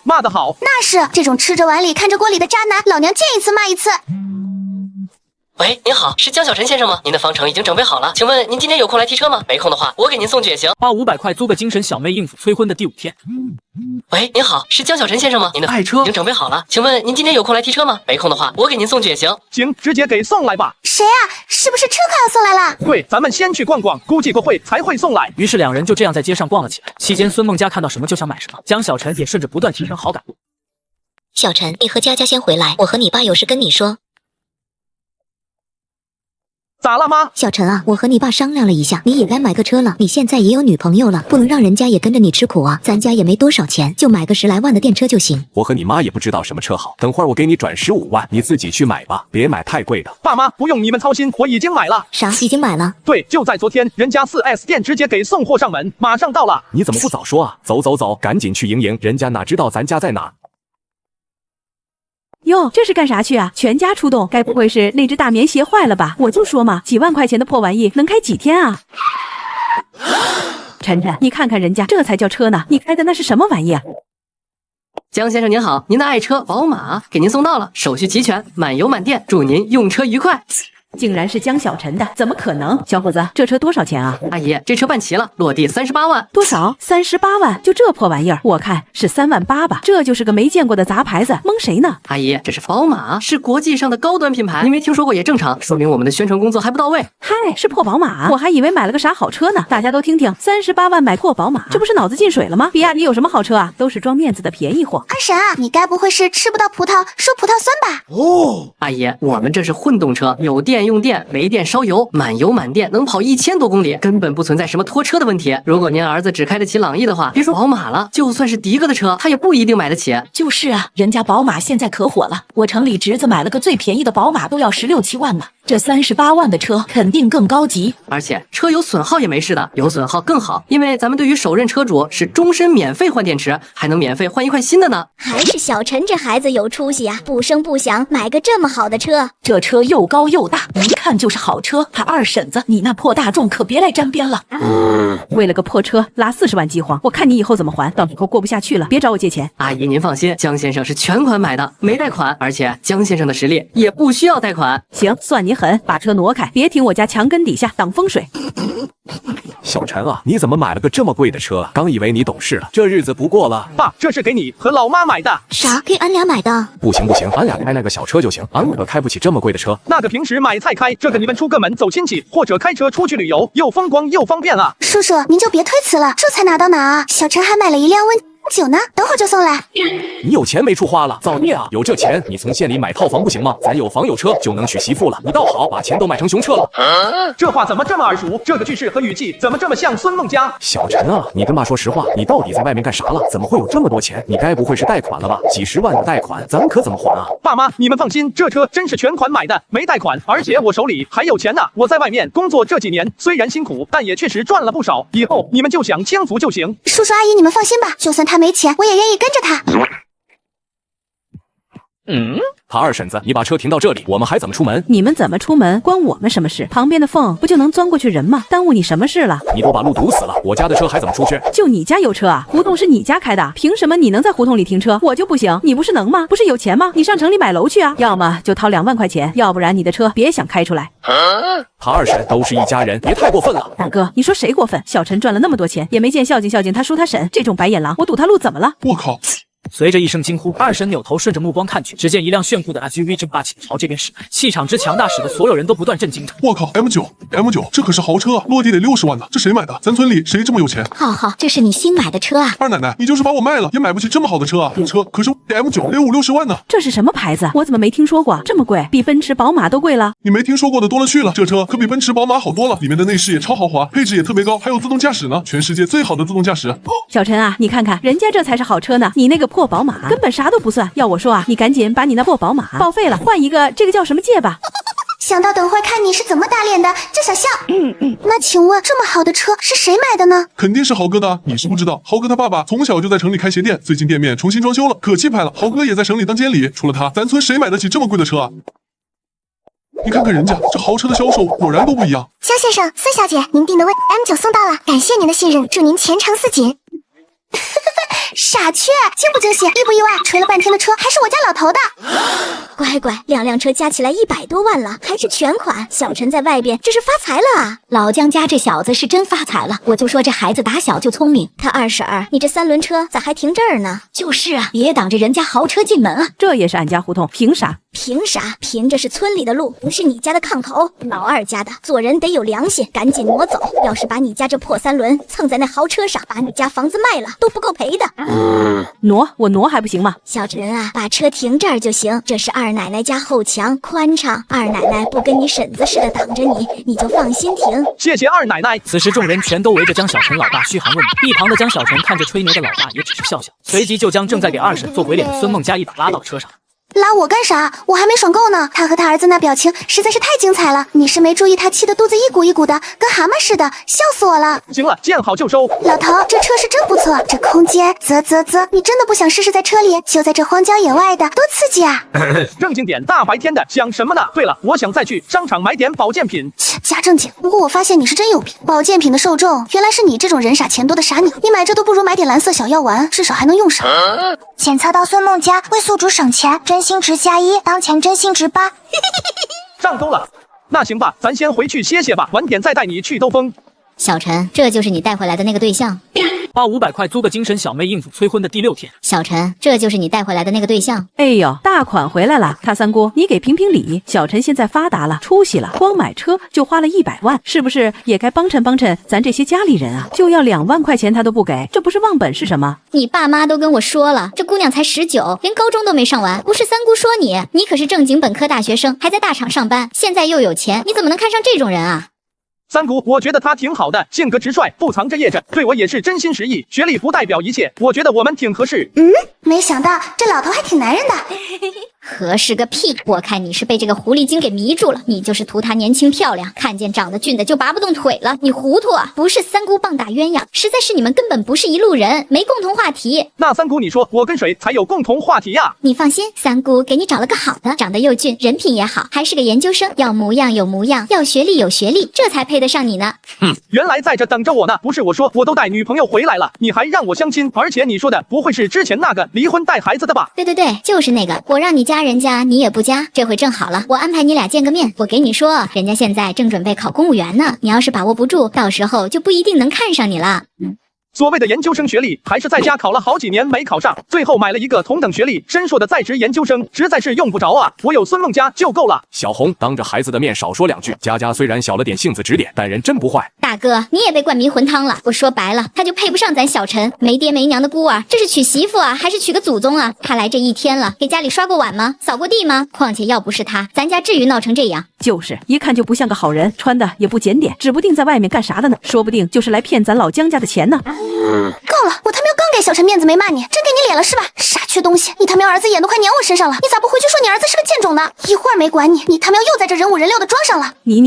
骂得好。那是，这种吃着碗里看着锅里的渣男，老娘见一次骂一次。喂，您好，是江小晨先生吗？您的方程已经准备好了，请问您今天有空来提车吗？没空的话，我给您送去也行。花500块租个精神小妹应付催婚的第5天。喂，您好，是江小晨先生吗？您的爱车已经准备好了，请问您今天有空来提车吗？没空的话，我给您送去也行。行，直接给送来吧。谁啊？是不是车快要送来了？对，咱们先去逛逛，估计过会才会送来。于是两人就这样在街上逛了起来。期间，孙梦佳看到什么就想买什么，江小晨也顺着不断提升好感度。小晨，你和佳佳先回来，我和你爸有事跟你说。咋了妈？小陈啊，我和你爸商量了一下，你也该买个车了。你现在也有女朋友了，不能让人家也跟着你吃苦啊。咱家也没多少钱，就买个10来万的电车就行。我和你妈也不知道什么车好，等会儿我给你转15万，你自己去买吧，别买太贵的。爸妈不用你们操心，我已经买了。啥？已经买了？对，就在昨天，人家4S 店直接给送货上门，马上到了。你怎么不早说啊？走走走，赶紧去赢，人家哪知道咱家在哪。哟，这是干啥去啊？全家出动，该不会是那只大棉鞋坏了吧？我就说嘛，几万块钱的破玩意能开几天啊？晨晨，你看看人家，这才叫车呢，你开的那是什么玩意啊？江先生您好，您的爱车宝马给您送到了，手续齐全，满油满电，祝您用车愉快。竟然是江小晨的，怎么可能？小伙子，这车多少钱啊？阿姨，这车办齐了，落地38万。多少？38万？就这破玩意儿，我看是3万8吧。这就是个没见过的杂牌子，蒙谁呢？阿姨，这是宝马，是国际上的高端品牌，您没听说过也正常，说明我们的宣传工作还不到位。嗨，是破宝马，我还以为买了个啥好车呢。大家都听听，38万买破宝马，这不是脑子进水了吗？比亚迪有什么好车啊？都是装面子的便宜货。二婶啊，你该不会是吃不到葡萄说葡萄酸吧？哦，阿姨，我们这是混动车，有电用电，没电烧油，满油满电能跑1000多公里，根本不存在什么拖车的问题。如果您儿子只开得起朗逸的话，别说宝马了，就算是迪哥的车，他也不一定买得起。就是啊，人家宝马现在可火了，我城里侄子买了个最便宜的宝马都要16、17万呢，这38万的车肯定更高级。而且车有损耗也没事的，有损耗更好，因为咱们对于首任车主是终身免费换电池，还能免费换一块新的呢。还是小陈这孩子有出息呀，不声不响买个这么好的车。这车又高又大，一看就是好车。还二婶子，你那破大众可别来沾边了。为了个破车拉40万饥荒，我看你以后怎么还？到时候过不下去了，别找我借钱。阿姨您放心，江先生是全款买的，没贷款，而且江先生的实力也不需要贷款。行，算你狠，把车挪开，别停我家墙根底下挡风水。小陈啊，你怎么买了个这么贵的车啊？刚以为你懂事了，这日子不过了。爸，这是给你和老妈买的。啥？给俺俩买的？不行不行，俺俩开那个小车就行，俺可开不起这么贵的车。那个平时买菜开，这个你们出个门走亲戚或者开车出去旅游，又风光又方便啊。叔叔，您就别推辞了，这才哪到哪啊？小陈还买了一辆温酒呢，等会儿就送来。你有钱没处花了，造孽啊！有这钱，你从县里买套房不行吗？咱有房有车就能娶媳妇了。你倒好，把钱都买成熊车了。这话怎么这么耳熟？这个句式和语气怎么这么像孙梦佳？小陈啊，你跟爸说实话，你到底在外面干啥了？怎么会有这么多钱？你该不会是贷款了吧？几十万的贷款，咱可怎么还啊？爸妈，你们放心，这车真是全款买的，没贷款，而且我手里还有钱呢。我在外面工作这几年，虽然辛苦，但也确实赚了不少。以后你们就享清福就行。叔叔阿姨，你们放心吧，就算他没钱，我也愿意跟着他。他二婶子，你把车停到这里，我们还怎么出门？你们怎么出门关我们什么事？旁边的缝不就能钻过去人吗？耽误你什么事了？你都把路堵死了，我家的车还怎么出去？就你家有车啊？胡同是你家开的，凭什么你能在胡同里停车，我就不行？你不是能吗？不是有钱吗？你上城里买楼去啊！要么就掏2万块钱，要不然你的车别想开出来。他二婶都是一家人，别太过分了。大哥，你说谁过分？小陈赚了那么多钱，也没见孝敬孝敬他叔他婶，这种白眼狼，我堵他路怎么了？我靠！随着一声惊呼，二婶扭头顺着目光看去，只见一辆炫酷的 SUV 正霸气朝这边驶来，气场之强大使得所有人都不断震惊着。我靠 ，M9，这可是豪车啊，落地得60万呢，这谁买的？咱村里谁这么有钱？浩浩，这是你新买的车啊！二奶奶，你就是把我卖了，也买不起这么好的车啊！这车可是M9得50-60万呢。这是什么牌子？我怎么没听说过？这么贵，比奔驰、宝马都贵了。你没听说过的多了去了，这车可比奔驰、宝马好多了，里面的内饰也超豪华，配置也特别高，还有自动驾驶呢，全世界最好的自动驾驶。小陈啊，你看看人家这才是好车呢，你那个破宝马根本啥都不算。要我说啊，你赶紧把你那破宝马报废了，换一个这个叫什么界吧。想到等会儿看你是怎么打脸的，这小象。那请问这么好的车是谁买的呢？肯定是豪哥的，你是不知道，豪哥他爸爸从小就在城里开鞋店，最近店面重新装修了，可气派了。豪哥也在省里当监理，除了他，咱村谁买得起这么贵的车啊？你看看人家这豪车的销售果然都不一样。肖先生、孙小姐，您订的M9送到了，感谢您的信任，祝您前程似锦。傻缺，惊不惊喜，意不意外？吹了半天的车还是我家老头的。乖乖，2辆车加起来100多万了，还是全款。小陈在外边这是发财了啊！老姜家这小子是真发财了，我就说这孩子打小就聪明。他二婶儿，你这3轮车咋还停这儿呢？就是啊，别挡着人家豪车进门啊！这也是俺家胡同，凭啥？凭啥？凭这是村里的路，不是你家的炕头。老二家的，做人得有良心，赶紧挪走。要是把你家这破3轮蹭在那豪车上，把你家房子卖了都不够赔的。我挪还不行吗？小陈啊，把车停这儿就行。这是二奶奶家后墙，宽敞。二奶奶不跟你婶子似的挡着你，你就放心停。谢谢二奶奶。此时众人全都围着江小陈老爸嘘寒问暖，一旁的江小陈看着吹牛的老爸也只是笑笑，随即就将正在给二婶做鬼脸的孙梦佳一把拉到了车上。拉我干啥？我还没爽够呢。他和他儿子那表情实在是太精彩了，你是没注意他气得肚子一鼓一鼓的，跟蛤蟆似的，笑死我了。行了，见好就收。老头，这车是真不错，这空间你真的不想试试在车里？就在这荒郊野外的，多刺激啊！正经点，大白天的想什么呢？对了，我想再去商场买点保健品。假正经。不过我发现你是真有病，保健品的受众原来是你这种人傻钱多的傻鸟，你买这都不如买点蓝色小药丸，至少还能用上。检测到孙梦佳为宿主省钱，真心值+1，当前真心值8。上钩了，那行吧，咱先回去歇歇吧，晚点再带你去兜风。小陈，这就是你带回来的那个对象。花500块租个精神小妹应付催婚的第6天。小陈，这就是你带回来的那个对象。哎呦，大款回来了，大三姑，你给评评理。小陈现在发达了，出息了，光买车就花了100万，是不是也该帮衬帮衬咱这些家里人啊？就要2万块钱他都不给，这不是忘本是什么？你爸妈都跟我说了，这姑娘才19，连高中都没上完。不是三姑说你可是正经本科大学生，还在大厂上班，现在又有钱，你怎么能看上这种人啊？三姑，我觉得他挺好的，性格直率，不藏着掖着，对我也是真心实意。学历不代表一切，我觉得我们挺合适。没想到这老头还挺男人的。合适个屁！我看你是被这个狐狸精给迷住了，你就是图她年轻漂亮，看见长得俊的就拔不动腿了。你糊涂啊！不是三姑棒打鸳鸯，实在是你们根本不是一路人，没共同话题。那三姑，你说我跟谁才有共同话题呀？你放心，三姑给你找了个好的，长得又俊，人品也好，还是个研究生，要模样有模样，要学历有学历，这才配得上你呢。原来在这等着我呢。不是我说，我都带女朋友回来了，你还让我相亲？而且你说的不会是之前那个离婚带孩子的吧？对，就是那个。我让你加人家，你也不加，这回正好了，我安排你俩见个面。我给你说，人家现在正准备考公务员呢，你要是把握不住，到时候就不一定能看上你了。所谓的研究生学历，还是在家考了好几年没考上，最后买了一个同等学历深硕的在职研究生，实在是用不着啊！我有孙梦佳就够了。小红，当着孩子的面少说2句。佳虽然小了点性子直点，但人真不坏。大哥，你也被灌迷魂汤了。我说白了，他就配不上咱小陈，没爹没娘的孤儿，这是娶媳妇啊，还是娶个祖宗啊？他来这1天了，给家里刷过碗吗？扫过地吗？况且要不是他，咱家至于闹成这样？就是一看就不像个好人，穿的也不检点，指不定在外面干啥的呢，说不定就是来骗咱老姜家的钱呢。够了，我他喵刚给小陈面子没骂你，真给你脸了是吧？傻缺东西，你他喵儿子眼都快粘我身上了，你咋不回去说你儿子是个贱种呢？一会儿没管你，你他喵又在这人五人六的装上了。你，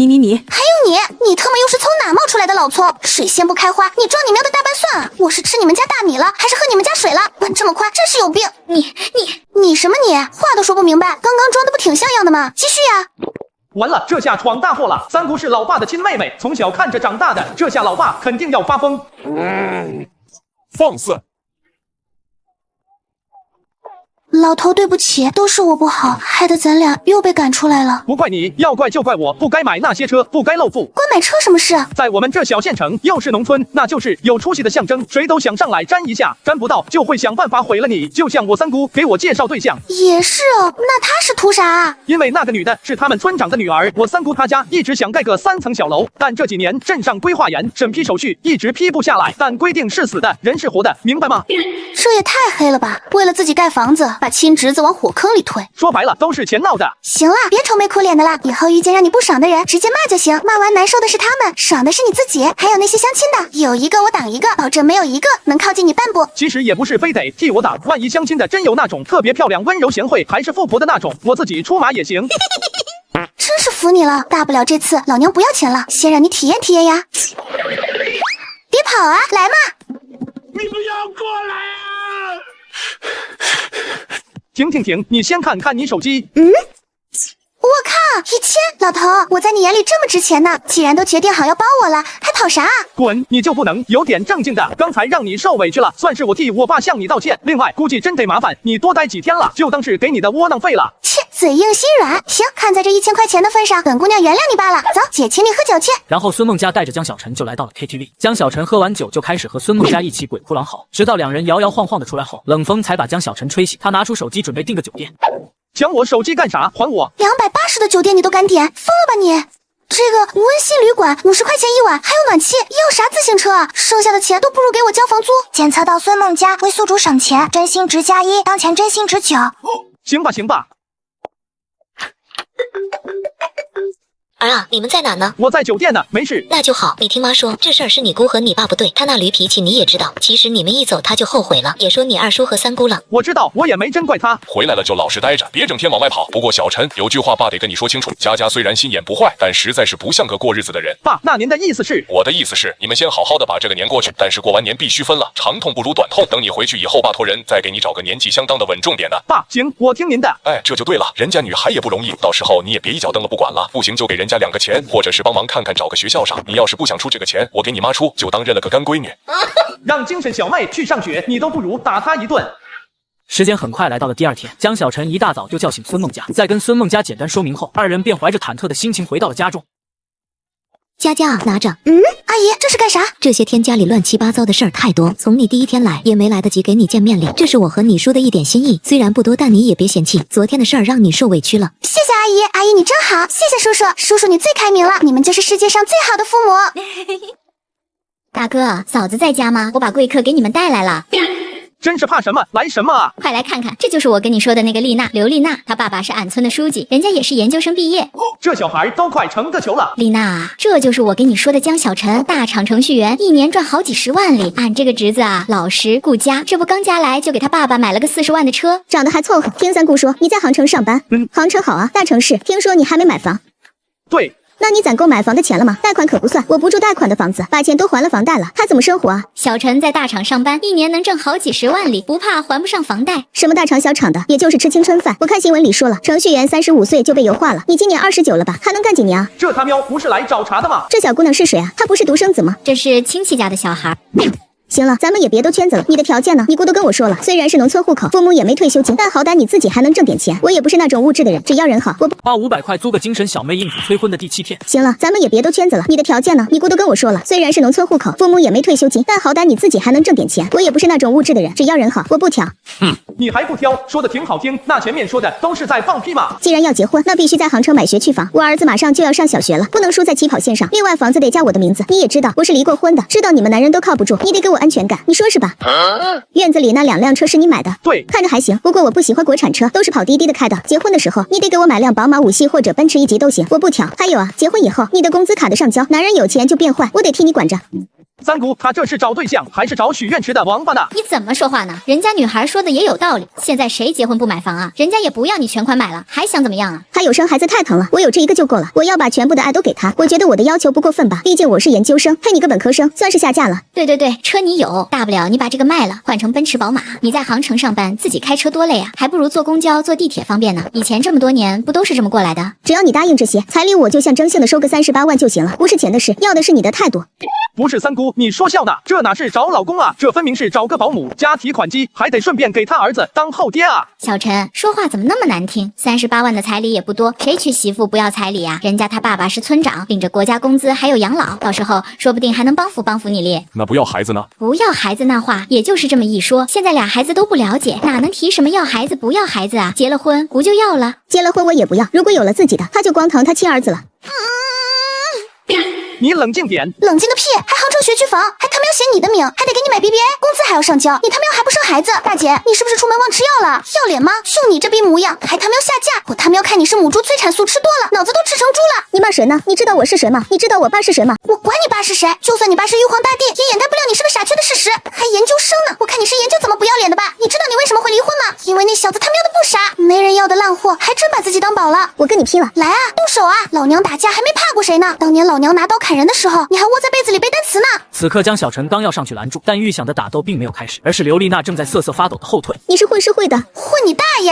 还有你他妈又是从哪冒出来的老葱？水仙不开花，你装你喵的大半蒜啊！我是吃你们家大米了，还是喝你们家水了？问这么快，真是有病！你什么你？话都说不明白，刚刚装的不挺像样的吗？继续呀！完了，这下闯大祸了。三姑是老爸的亲妹妹，从小看着长大的，这下老爸肯定要发疯。放肆！老头，对不起，都是我不好，害得咱俩又被赶出来了。不怪你，要怪就怪我，不该买那些车，不该露富。关买车什么事？在我们这小县城，又是农村，那就是有出息的象征，谁都想上来沾一下，沾不到就会想办法毁了你。就像我三姑给我介绍对象，也是哦。那他是图啥啊？因为那个女的是他们村长的女儿，我三姑她家一直想盖个3层小楼，但这几年镇上规划严，审批手续一直批不下来，但规定是死的，人是活的，明白吗？这也太黑了吧！为了自己盖房子，把亲侄子往火坑里推。说白了，都是钱闹的。行了，别愁眉苦脸的了，以后遇见让你不爽的人，直接骂就行。骂完难受的是他们，爽的是你自己，还有那些相亲的，有一个我挡一个，保证没有一个能靠近你半步。其实也不是非得替我挡，万一相亲的真有那种特别漂亮、温柔贤惠，还是富婆的那种，我自己出马也行。真是服你了，大不了这次老娘不要钱了，先让你体验体验呀！别跑啊，来嘛！你不要过来啊！停，你先看看你手机。我靠，1000！老头，我在你眼里这么值钱呢？既然都决定好要包我了，还跑啥？滚！你就不能有点正经的？刚才让你受委屈了，算是我替我爸向你道歉。另外，估计真得麻烦你多待几天了，就当是给你的窝囊费了。切，嘴硬心软。行，看在这1000块钱的份上，本姑娘原谅你罢了。走，姐请你喝酒去。然后孙梦佳带着江小晨就来到了 KTV， 江小晨喝完酒就开始和孙梦佳一起鬼哭狼嚎，直到两人摇摇晃晃的出来后，冷风才把江小晨吹醒。他拿出手机准备订个酒店。抢我手机干啥？还我！280的酒店你都敢点，疯了吧你？这个温馨旅馆50块钱一晚，还有暖气，要啥自行车啊？剩下的钱都不如给我交房租。检测到孙梦佳为宿主省钱，真心值+1，当前真心值9。行吧。儿啊，你们在哪呢？我在酒店呢，没事。那就好，你听妈说，这事儿是你姑和你爸不对，他那驴脾气你也知道。其实你们一走他就后悔了，也说你二叔和三姑了。我知道，我也没真怪他。回来了就老实待着，别整天往外跑。不过小陈，有句话爸得跟你说清楚，佳佳虽然心眼不坏，但实在是不像个过日子的人。爸，那您的意思是？我的意思是，你们先好好的把这个年过去，但是过完年必须分了，长痛不如短痛。等你回去以后，爸托人再给你找个年纪相当的稳重点的。爸，行，我听您的。哎，这就对了，人家女孩也不容易，到时候你也别一脚蹬了不管了，不行就给人家2个钱，或者是帮忙看看找个学校上。你要是不想出这个钱，我给你妈出，就当认了个干闺女。让精神小妹去上学，你都不如打她一顿。时间很快来到了第2天，江小晨一大早就叫醒孙梦佳，在跟孙梦佳简单说明后，2人便怀着忐忑的心情回到了家中。佳佳，拿着。阿姨，这是干啥？这些天家里乱七八糟的事儿太多，从你第1天来也没来得及给你见面礼，这是我和你叔的一点心意，虽然不多，但你也别嫌弃。昨天的事儿让你受委屈了。谢谢阿姨，阿姨你真好，谢谢叔叔，叔叔你最开明了，你们就是世界上最好的父母。大哥，嫂子在家吗？我把贵客给你们带来了。真是怕什么来什么啊！快来看看，这就是我跟你说的那个丽娜，刘丽娜，她爸爸是俺村的书记，人家也是研究生毕业。这小孩都快成个球了。丽娜，这就是我跟你说的江小晨，大厂程序员，1年赚好几10万里。俺这个侄子啊，老实顾家，这不刚家来就给他爸爸买了个40万的车，长得还凑合。听三姑说你在杭城上班，杭城好啊，大城市。听说你还没买房？对。那你攒够买房的钱了吗？贷款可不算，我不住贷款的房子，把钱都还了房贷了，他怎么生活啊？小陈在大厂上班，1年能挣好几10万里，不怕还不上房贷。什么大厂小厂的，也就是吃青春饭。我看新闻里说了，程序员35岁就被油化了，你今年29了吧？还能干几年啊？这他喵不是来找茬的吗？这小姑娘是谁啊？她不是独生子吗？这是亲戚家的小孩。行了，咱们也别兜圈子了。你的条件呢？你姑都跟我说了，虽然是农村户口，父母也没退休金，但好歹你自己还能挣点钱。我也不是那种物质的人，只要人好。我花500块租个精神小妹应付催婚的第7天。行了，咱们也别兜圈子了。你的条件呢？你姑都跟我说了，虽然是农村户口，父母也没退休金，但好歹你自己还能挣点钱。我也不是那种物质的人，只要人好，我不挑。你还不挑？说的挺好听，那前面说的都是在放屁嘛。既然要结婚，那必须在杭城买学区房。我儿子马上就要上小学了，不能输在起跑线上。另外，房子得叫我的名字。你也知道，我是离过婚的，知道你们男人都靠不住，你得给我安全感。你说是吧？院子里那2辆车是你买的？对，看着还行，不过我不喜欢国产车，都是跑滴滴的开的。结婚的时候，你得给我买辆宝马5系或者奔驰1级都行，我不挑。还有啊，结婚以后你的工资卡得上交，男人有钱就变坏，我得替你管着。三姑，他这是找对象还是找许愿池的王八呢？你怎么说话呢？人家女孩说的也有道理，现在谁结婚不买房啊？人家也不要你全款买了，还想怎么样啊？还有生孩子太疼了，我有这一个就够了。我要把全部的爱都给他，我觉得我的要求不过分吧？毕竟我是研究生，配你个本科生，算是下嫁了。对，车你有，大不了你把这个卖了，换成奔驰宝马。你在杭城上班，自己开车多累啊，还不如坐公交坐地铁方便呢。以前这么多年不都是这么过来的？只要你答应这些，彩礼我就象征性的收个38万就行了，不是钱的事，要的是你的态度。不是三姑，你说笑呢？这哪是找老公啊，这分明是找个保姆加提款机，还得顺便给他儿子当后爹啊！小陈说话怎么那么难听？38万的彩礼也不多，谁娶媳妇不要彩礼啊？人家他爸爸是村长，领着国家工资，还有养老，到时候说不定还能帮扶你咧。那不要孩子呢？不要孩子那话也就是这么一说，现在俩孩子都不了解，哪能提什么要孩子不要孩子啊？结了婚不就要了？结了婚我也不要，如果有了自己的，他就光疼他亲儿子了。你冷静点，冷静个屁！还号称学区房，还他喵写你的名，还得给你买 BBA， 工资还要上交，你他喵还不生孩子？大姐，你是不是出门忘吃药了？要脸吗？就你这逼模样，还他喵下架！我他喵看你是母猪催产素吃多了，脑子都吃成猪了！你骂谁呢？你知道我是谁吗？你知道我爸是谁吗？我管你爸是谁，就算你爸是玉皇大帝，也掩盖不了你是个傻缺的事实。还研究生呢？我看你是研究怎么不要脸的吧？你知道你为什么会离婚吗？因为那小子他喵的不傻，没人要的烂货，还真把自己当宝了。我跟你拼了！来啊，动手啊！老娘打架还没怕过谁呢？当年老娘拿刀砍人的时候，你还窝在被子里背单词呢。此刻江小晨刚要上去拦住，但预想的打斗并没有开始，而是刘丽娜正在瑟瑟发抖的后退。你是混社会的，混你大爷！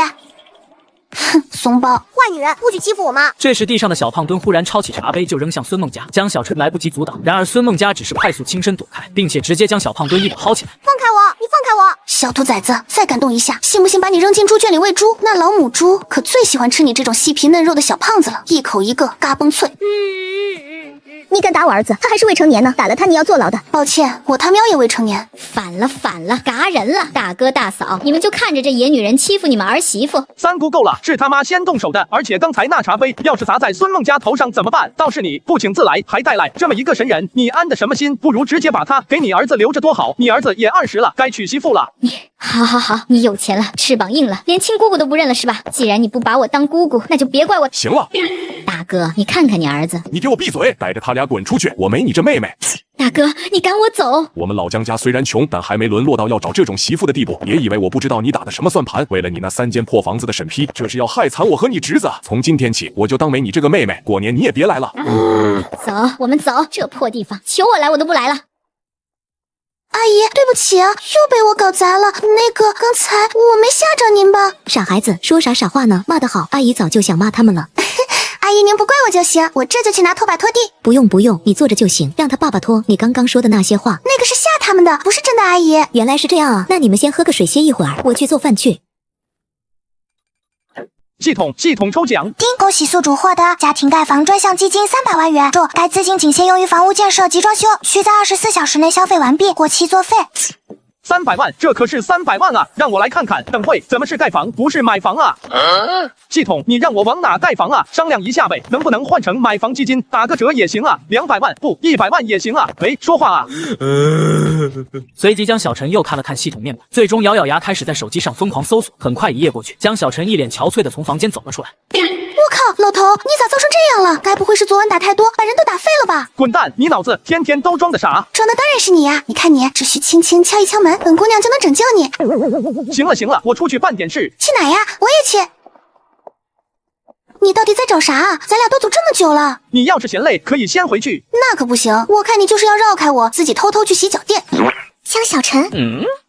哼，怂包，坏女人，不许欺负我妈！这时地上的小胖墩忽然抄起茶杯就扔向孙梦佳，江小晨来不及阻挡，然而孙梦佳只是快速轻身躲开，并且直接将小胖墩一把薅起来。放开我！你放开我！小兔崽子，再敢动一下，信不信把你扔进猪圈里喂猪？那老母猪可最喜欢吃你这种细皮嫩肉的小胖子了，一口一个嘎嘣脆。你敢打我儿子，他还是未成年呢，打了他你要坐牢的。抱歉，我他喵也未成年。反了，嘎人了！大哥大嫂，你们就看着这野女人欺负你们儿媳妇。三姑够了，是他妈先动手的，而且刚才那茶杯要是砸在孙梦佳头上怎么办？倒是你不请自来，还带来这么一个神人，你安的什么心？不如直接把他给你儿子留着多好，你儿子也20了，该娶媳妇了。好，你有钱了，翅膀硬了，连亲姑姑都不认了是吧？既然你不把我当姑姑，那就别怪我。行了，大哥，你看看你儿子，你给我闭嘴，带着他俩滚出去，我没你这妹妹。大哥，你赶我走！我们老江家虽然穷，但还没沦落到要找这种媳妇的地步。别以为我不知道你打的什么算盘，为了你那3间破房子的审批，这是要害惨我和你侄子。从今天起，我就当没你这个妹妹，过年你也别来了。走，我们走，这破地方，求我来我都不来了。阿姨，对不起啊，又被我搞砸了。那个，刚才我没吓着您吧？傻孩子，说啥傻话呢？骂得好，阿姨早就想骂他们了。阿姨，您不怪我就行，我这就去拿拖把拖地。不用，你坐着就行，让他爸爸拖。你刚刚说的那些话，那个是吓他们的，不是真的。阿姨，原来是这样啊，那你们先喝个水歇一会儿，我去做饭去。系统抽奖，恭喜宿主获得家庭盖房专项基金300万元，注该资金仅限用于房屋建设及装修，需在24小时内消费完毕，过期作废。300万，这可是300万啊！让我来看看，等会怎么是盖房不是买房啊？系统，你让我往哪盖房啊？商量一下呗，能不能换成买房基金，打个折也行啊？200万不100万也行啊？喂，说话啊！随即江小晨又看了看系统面板，最终咬牙开始在手机上疯狂搜索。很快一夜过去，江小晨一脸憔悴的从房间走了出来。我靠，老头，你咋造成这样了？该不会是昨晚打太多，把人都打废了吧？滚蛋！你脑子天天都装的啥？装的当然是你呀！你看你，只需轻轻敲一敲门，本姑娘就能拯救你。行了，我出去办点事。去哪呀？我也去。你到底在找啥啊？咱俩都走这么久了。你要是嫌累，可以先回去。那可不行，我看你就是要绕开我，自己偷偷去洗脚店。江小晨，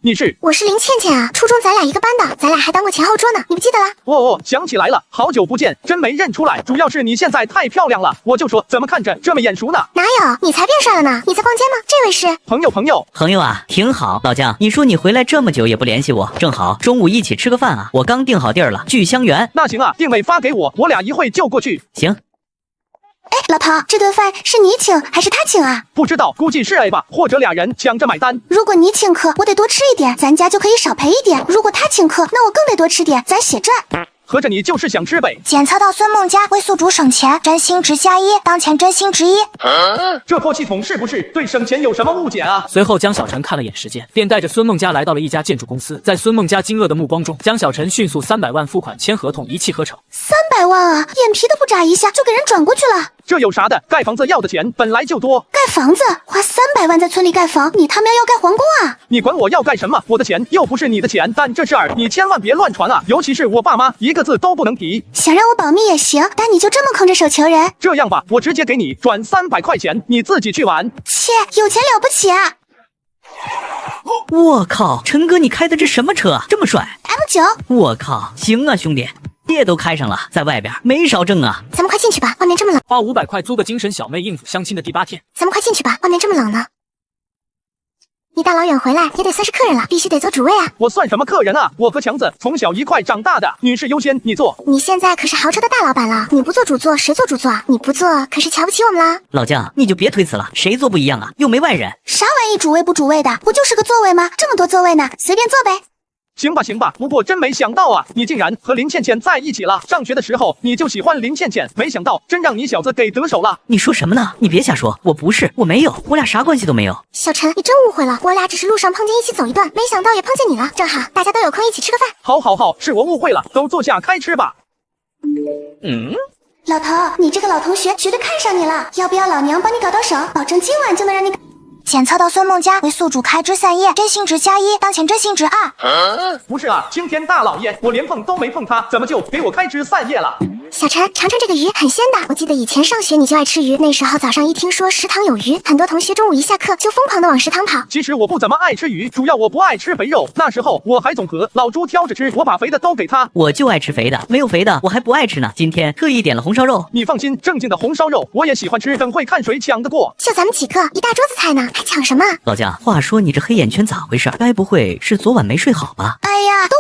你是？我是林倩倩啊，初中咱俩一个班的，咱俩还当过前后桌呢，你不记得了？哦，想起来了，好久不见，真没认出来。主要是你现在太漂亮了，我就说怎么看着这么眼熟呢？哪有，你才变帅了呢！你在逛街吗？这位是朋友啊，挺好。老江，你说你回来这么久也不联系我，正好中午一起吃个饭啊，我刚订好地儿了，聚香园。那行啊，定位发给我，我俩一会就过去。行。哎，老头，这顿饭是你请还是他请啊？不知道，估计是 A 吧，或者俩人抢着买单。如果你请客，我得多吃一点，咱家就可以少赔一点；如果他请客，那我更得多吃点，咱血赚。合着你就是想吃呗？检测到孙梦佳为宿主省钱，真心值下1，当前真心值1。这破系统是不是对省钱有什么误解啊？随后江小晨看了眼时间，便带着孙梦佳来到了一家建筑公司。在孙梦佳惊愕的目光中，江小晨迅速300万付款签合同，一气呵成。300万啊，眼皮都不眨一下就给人转过去了。这有啥的？盖房子要的钱本来就多。盖房子花300万在村里盖房，你他喵要盖皇宫啊？你管我要盖什么？我的钱又不是你的钱。但这事儿你千万别乱传啊，尤其是我爸妈，一个字都不能提。想让我保密也行，但你就这么空着手求人？这样吧，我直接给你转300块钱，你自己去玩。切，有钱了不起啊！我靠，陈哥你开的这什么车啊？这么帅 ！M9。我靠，行啊兄弟。业都开上了，在外边没少挣啊！咱们快进去吧，外面这么冷。花500块租个精神小妹应付相亲的第8天。咱们快进去吧，外面这么冷呢。你大老远回来也得算是客人了，必须得做主位啊。我算什么客人啊？我和强子从小一块长大的，女士优先，你坐。你现在可是豪车的大老板了，你不做主座谁做主座？你不做可是瞧不起我们啦。老姜，你就别推辞了，谁坐不一样啊？又没外人。啥玩意主位不主位的？不就是个座位吗？这么多座位呢，随便坐呗。行吧行吧，不过真没想到啊，你竟然和林倩倩在一起了。上学的时候你就喜欢林倩倩，没想到真让你小子给得手了。你说什么呢？你别瞎说，我不是，我没有，我俩啥关系都没有。小陈，你真误会了，我俩只是路上碰见一起走一段，没想到也碰见你了，正好大家都有空一起吃个饭。好好好，是我误会了，都坐下开吃吧。老头，你这个老同学绝对看上你了，要不要老娘帮你搞到手，保证今晚就能让你检测到孙梦佳为宿主开枝散叶，真心值+1，当前真心值2。不是啊，青天大老爷，我连碰都没碰他，怎么就给我开枝散叶了？小陈，尝尝这个鱼，很鲜的。我记得以前上学你就爱吃鱼，那时候早上一听说食堂有鱼，很多同学中午一下课就疯狂的往食堂跑。其实我不怎么爱吃鱼，主要我不爱吃肥肉。那时候我还总和老朱挑着吃，我把肥的都给他。我就爱吃肥的，没有肥的我还不爱吃呢。今天特意点了红烧肉。你放心，正经的红烧肉我也喜欢吃，等会看谁抢得过。就咱们几个，一大桌子菜呢，还抢什么？老姜，话说你这黑眼圈咋回事？该不会是昨晚没睡好吧？哎呀，都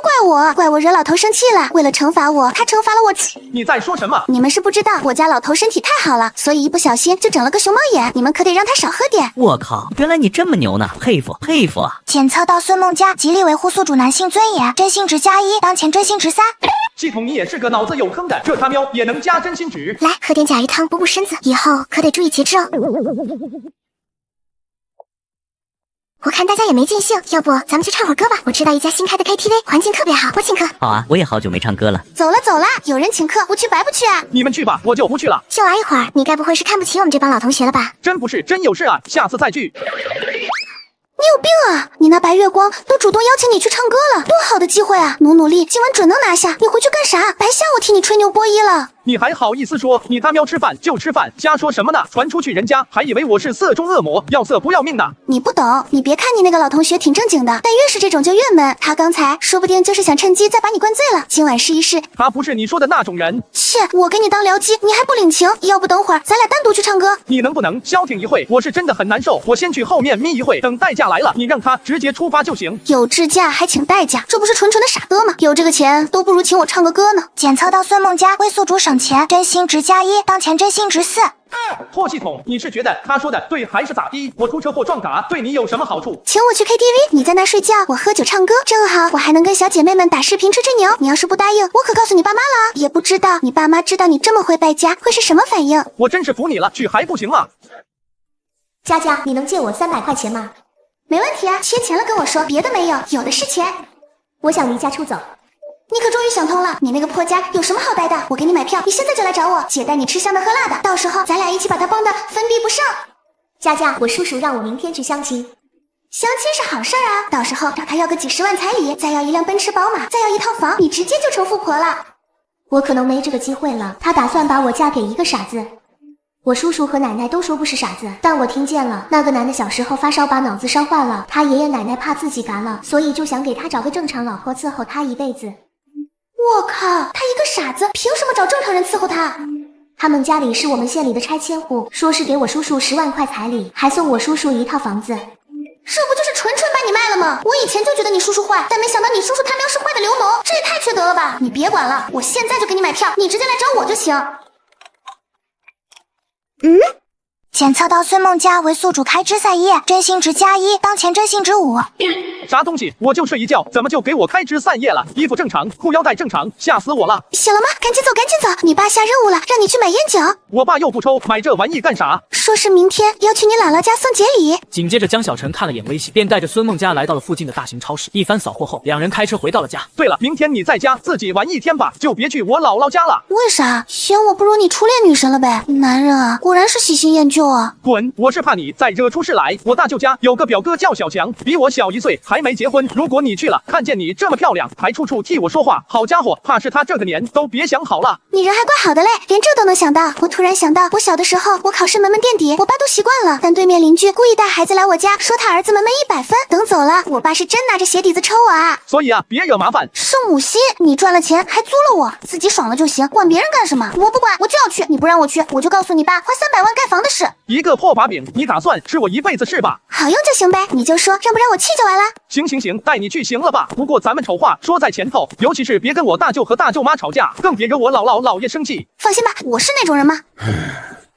怪我惹老头生气了。为了惩罚我，他惩罚了我。你在说什么？你们是不知道，我家老头身体太好了，所以一不小心就整了个熊猫眼。你们可得让他少喝点。我靠，原来你这么牛呢，佩服佩服啊！检测到孙梦佳极力维护宿主男性尊严，真心值+1，当前真心值3。系统，你也是个脑子有坑的，这他喵也能加真心值？来，喝点甲鱼汤补补身子，以后可得注意节制哦。我看大家也没尽兴，要不咱们去唱会儿歌吧？我知道一家新开的 KTV， 环境特别好，我请客。好啊，我也好久没唱歌了。走了，有人请客，不去白不去啊！你们去吧，我就不去了。就来一会儿，你该不会是看不起我们这帮老同学了吧？真不是，真有事啊，下次再聚。你有病啊！你那白月光都主动邀请你去唱歌了，多好的机会啊！努力，今晚准能拿下。你回去干啥？白瞎我替你吹牛播一了。你还好意思说？你他喵吃饭就吃饭，瞎说什么呢？传出去人家还以为我是色中恶魔，要色不要命呢。你不懂，你别看你那个老同学挺正经的，但越是这种就越闷。他刚才说不定就是想趁机再把你灌醉了。今晚试一试。他不是你说的那种人。切，我给你当僚机，你还不领情？要不等会儿咱俩单独去唱歌？你能不能消停一会？我是真的很难受，我先去后面眯一会，等代驾来了，你让他直接出发就行。有智驾还请代驾，这不是纯纯的傻哥吗？有这个钱都不如请我唱个歌呢。检测到孙梦佳为宿主省钱，真心值+1，当前真心值4。破系统，你是觉得他说的对还是咋地？我出车祸撞嘎对你有什么好处？请我去 KTV， 你在那睡觉，我喝酒唱歌，正好我还能跟小姐妹们打视频吹吹牛。你要是不答应，我可告诉你爸妈了。也不知道你爸妈知道你这么会败家会是什么反应。我真是服你了，去还不行吗？佳佳，你能借我300块钱吗？没问题啊，缺钱了跟我说，别的没有，有的是钱。我想离家出走。你可终于想通了，你那个破家有什么好待的？我给你买票，你现在就来找我，姐带你吃香的喝辣的，到时候咱俩一起把他帮的分币不剩。佳佳，我叔叔让我明天去相亲。相亲是好事啊，到时候找他要个几10万彩礼，再要一辆奔驰宝马，再要一套房，你直接就成富婆了。我可能没这个机会了，他打算把我嫁给一个傻子。我叔叔和奶奶都说不是傻子，但我听见了，那个男的小时候发烧把脑子烧坏了，他爷爷奶奶怕自己烦了，所以就想给他找个正常老婆伺候他一辈子。我靠，他一个傻子，凭什么找正常人伺候他？他们家里是我们县里的拆迁户，说是给我叔叔10万块彩礼，还送我叔叔一套房子。这不就是纯纯把你卖了吗？我以前就觉得你叔叔坏，但没想到你叔叔他喵是坏的流氓，这也太缺德了吧！你别管了，我现在就给你买票，你直接来找我就行。检测到孙梦佳为宿主开枝散叶，真心值+1，当前真心值5。啥东西？我就睡一觉，怎么就给我开枝散叶了？衣服正常，裤腰带正常，吓死我了！醒了吗？赶紧走，赶紧走！你爸下任务了，让你去买烟酒。我爸又不抽，买这玩意干啥？说是明天要去你姥姥家送节礼。紧接着江小晨看了眼微信，便带着孙梦佳来到了附近的大型超市。一番扫货后，两人开车回到了家。对了，明天你在家自己玩一天吧，就别去我姥姥家了。为啥？嫌我不如你初恋女神了呗？男人啊，果然是喜新厌旧啊！滚！我是怕你再惹出事来。我大舅家有个表哥叫小强，比我小1岁，还还没结婚，如果你去了，看见你这么漂亮，还处处替我说话，好家伙，怕是他这个年都别想好了。你人还怪好的嘞，连这都能想到。我突然想到，我小的时候，我考试门门垫底，我爸都习惯了。但对面邻居故意带孩子来我家，说他儿子门门100分，等走了，我爸是真拿着鞋底子抽我啊。所以啊，别惹麻烦。圣母心，你赚了钱还租了我，自己爽了就行，管别人干什么？我不管，我就要去。你不让我去，我就告诉你爸花300万盖房的事。一个破把柄，你打算吃我一辈子是吧？好用就行呗，你就说让不让我去就完了。行，带你去行了吧？不过咱们丑话说在前头，尤其是别跟我大舅和大舅妈吵架，更别惹我姥姥姥爷生气。放心吧，我是那种人吗？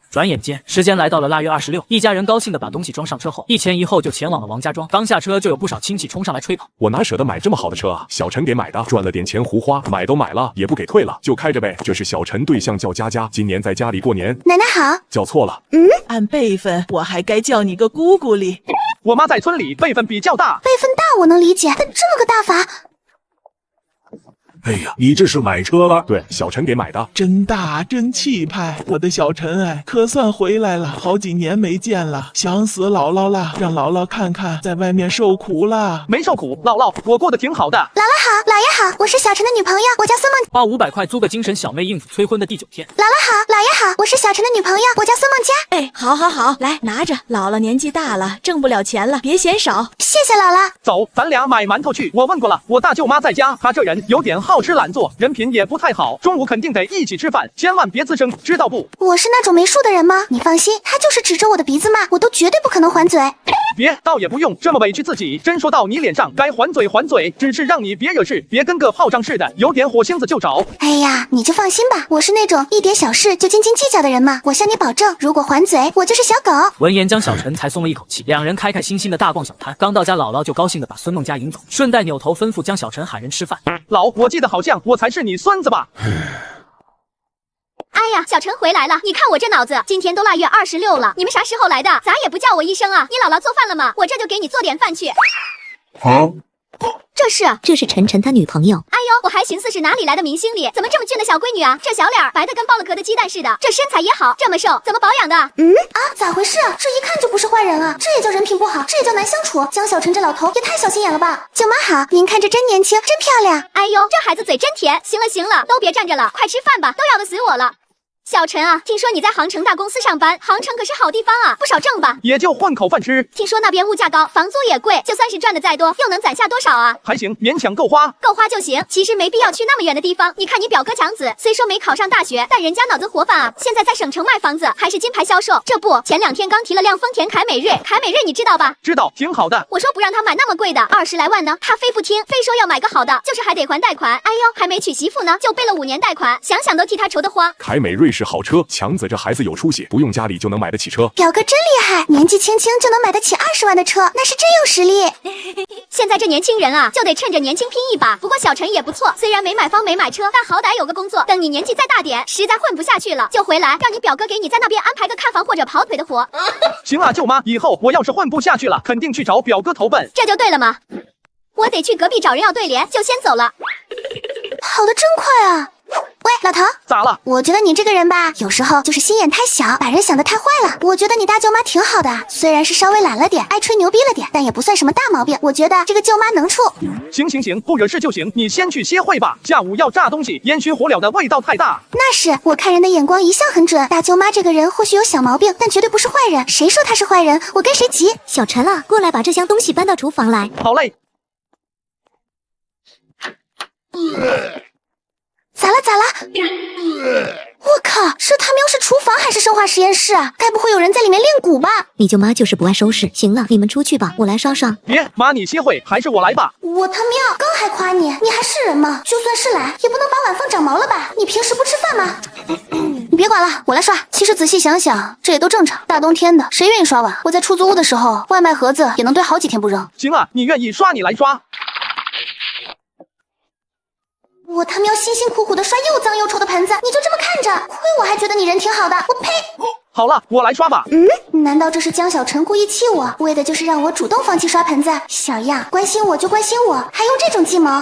转眼间，时间来到了腊月26，一家人高兴地把东西装上车后，一前一后就前往了王家庄。刚下车，就有不少亲戚冲上来吹捧。我哪舍得买这么好的车啊？小陈给买的，赚了点钱胡花，买都买了，也不给退了，就开着呗。这是小陈对象叫佳佳，今年在家里过年。奶奶好。叫错了。按辈分，我还该叫你个姑姑哩。我妈在村里辈分比较大。辈分大我能理解，但这么个大法。哎呀，你这是买车了？对，小陈给买的。真大，真气派，我的小陈哎，可算回来了，好几年没见了，想死姥姥了，让姥姥看看在外面受苦了。没受苦，姥姥，我过得挺好的。姥姥好，姥爷好，我是小陈的女朋友，我叫孙梦。花500块租个精神小妹应付催婚的第9天。姥姥好，姥爷好，我是小陈的女朋友，我叫孙梦佳。哎，好，来拿着，姥姥年纪大了，挣不了钱了，别嫌少。谢谢姥姥。走，咱俩买馒头去。我问过了，我大舅妈在家，她这人有点好吃懒做，人品也不太好，中午肯定得一起吃饭，千万别吱声，知道不？我是那种没数的人吗？你放心，他就是指着我的鼻子骂，我都绝对不可能还嘴。别，倒也不用这么委屈自己，真说到你脸上，该还嘴还嘴，只是让你别惹事，别跟个炮仗似的，有点火星子就着。哎呀，你就放心吧，我是那种一点小事就斤斤计较的人嘛。我向你保证，如果还嘴，我就是小狗。闻言，江小晨才松了一口气，两人开开心心的大逛小摊。刚到家，姥姥就高兴的把孙梦佳迎走，顺带扭头吩咐江小晨喊人吃饭。老，我记得好像我才是你孙子吧？哎呀，小陈回来了！你看我这脑子，今天都腊月26了，你们啥时候来的？咋也不叫我一声啊？你姥姥做饭了吗？我这就给你做点饭去。这是晨晨他女朋友。哎呦，我还寻思是哪里来的明星里，怎么这么俊的小闺女啊？这小脸白的跟剥了壳的鸡蛋似的，这身材也好，这么瘦，怎么保养的？咋回事啊？这一看就不是坏人啊，这也叫人品不好，这也叫难相处。江小晨这老头也太小心眼了吧！舅妈好，您看着真年轻，真漂亮。哎呦，这孩子嘴真甜。行了，都别站着了，快吃饭吧，都要的死我了。小陈啊，听说你在航城大公司上班，航城可是好地方啊，不少挣吧？也就混口饭吃。听说那边物价高，房租也贵，就算是赚的再多，又能攒下多少啊？还行，勉强够花。够花就行，其实没必要去那么远的地方。你看你表哥强子，虽说没考上大学，但人家脑子活泛啊，现在在省城卖房子，还是金牌销售。这不，前2天刚提了辆丰田凯美瑞，凯美瑞你知道吧？知道，挺好的。我说不让他买那么贵的，20来万呢，他非不听，非说要买个好的，就是还得还贷款。哎呦，还没娶媳妇呢，就背了5年贷款，想想都替他愁得慌。凯美瑞是好车，强子这孩子有出息，不用家里就能买得起车。表哥真厉害，年纪轻轻就能买得起20万的车，那是真有实力。现在这年轻人啊，就得趁着年轻拼一把。不过小陈也不错，虽然没买房没买车，但好歹有个工作。等你年纪再大点，实在混不下去了，就回来，让你表哥给你在那边安排个看房或者跑腿的活。行啊，舅妈，以后我要是混不下去了，肯定去找表哥投奔。这就对了嘛。我得去隔壁找人要对联，就先走了。跑得真快啊！喂，老头，咋了？我觉得你这个人吧，有时候就是心眼太小，把人想得太坏了。我觉得你大舅妈挺好的，虽然是稍微懒了点，爱吹牛逼了点，但也不算什么大毛病。我觉得这个舅妈能处。行，不惹事就行。你先去歇会吧，下午要炸东西，烟熏火燎的味道太大。那是，我看人的眼光一向很准。大舅妈这个人或许有小毛病，但绝对不是坏人。谁说她是坏人，我跟谁急。小陈啊，过来把这箱东西搬到厨房来。好嘞。咋了？我靠，这他喵是厨房还是生化实验室啊？该不会有人在里面练蛊吧？你舅妈就是不爱收拾。行了，你们出去吧，我来刷刷。别，妈你歇会，还是我来吧。我他喵，刚还夸你，你还是人吗？就算是懒，也不能把碗放长毛了吧？你平时不吃饭吗？你别管了，我来刷。其实仔细想想，这也都正常。大冬天的，谁愿意刷碗？我在出租屋的时候，外卖盒子也能堆好几天不扔。行啊，你愿意刷你来刷。我他喵辛辛苦苦的刷又脏又臭的盆子，你就这么看着？亏我还觉得你人挺好的，我呸！好了，我来刷吧。难道这是江小晨故意气我，为的就是让我主动放弃刷盆子？小样，关心我就关心我，还用这种计谋？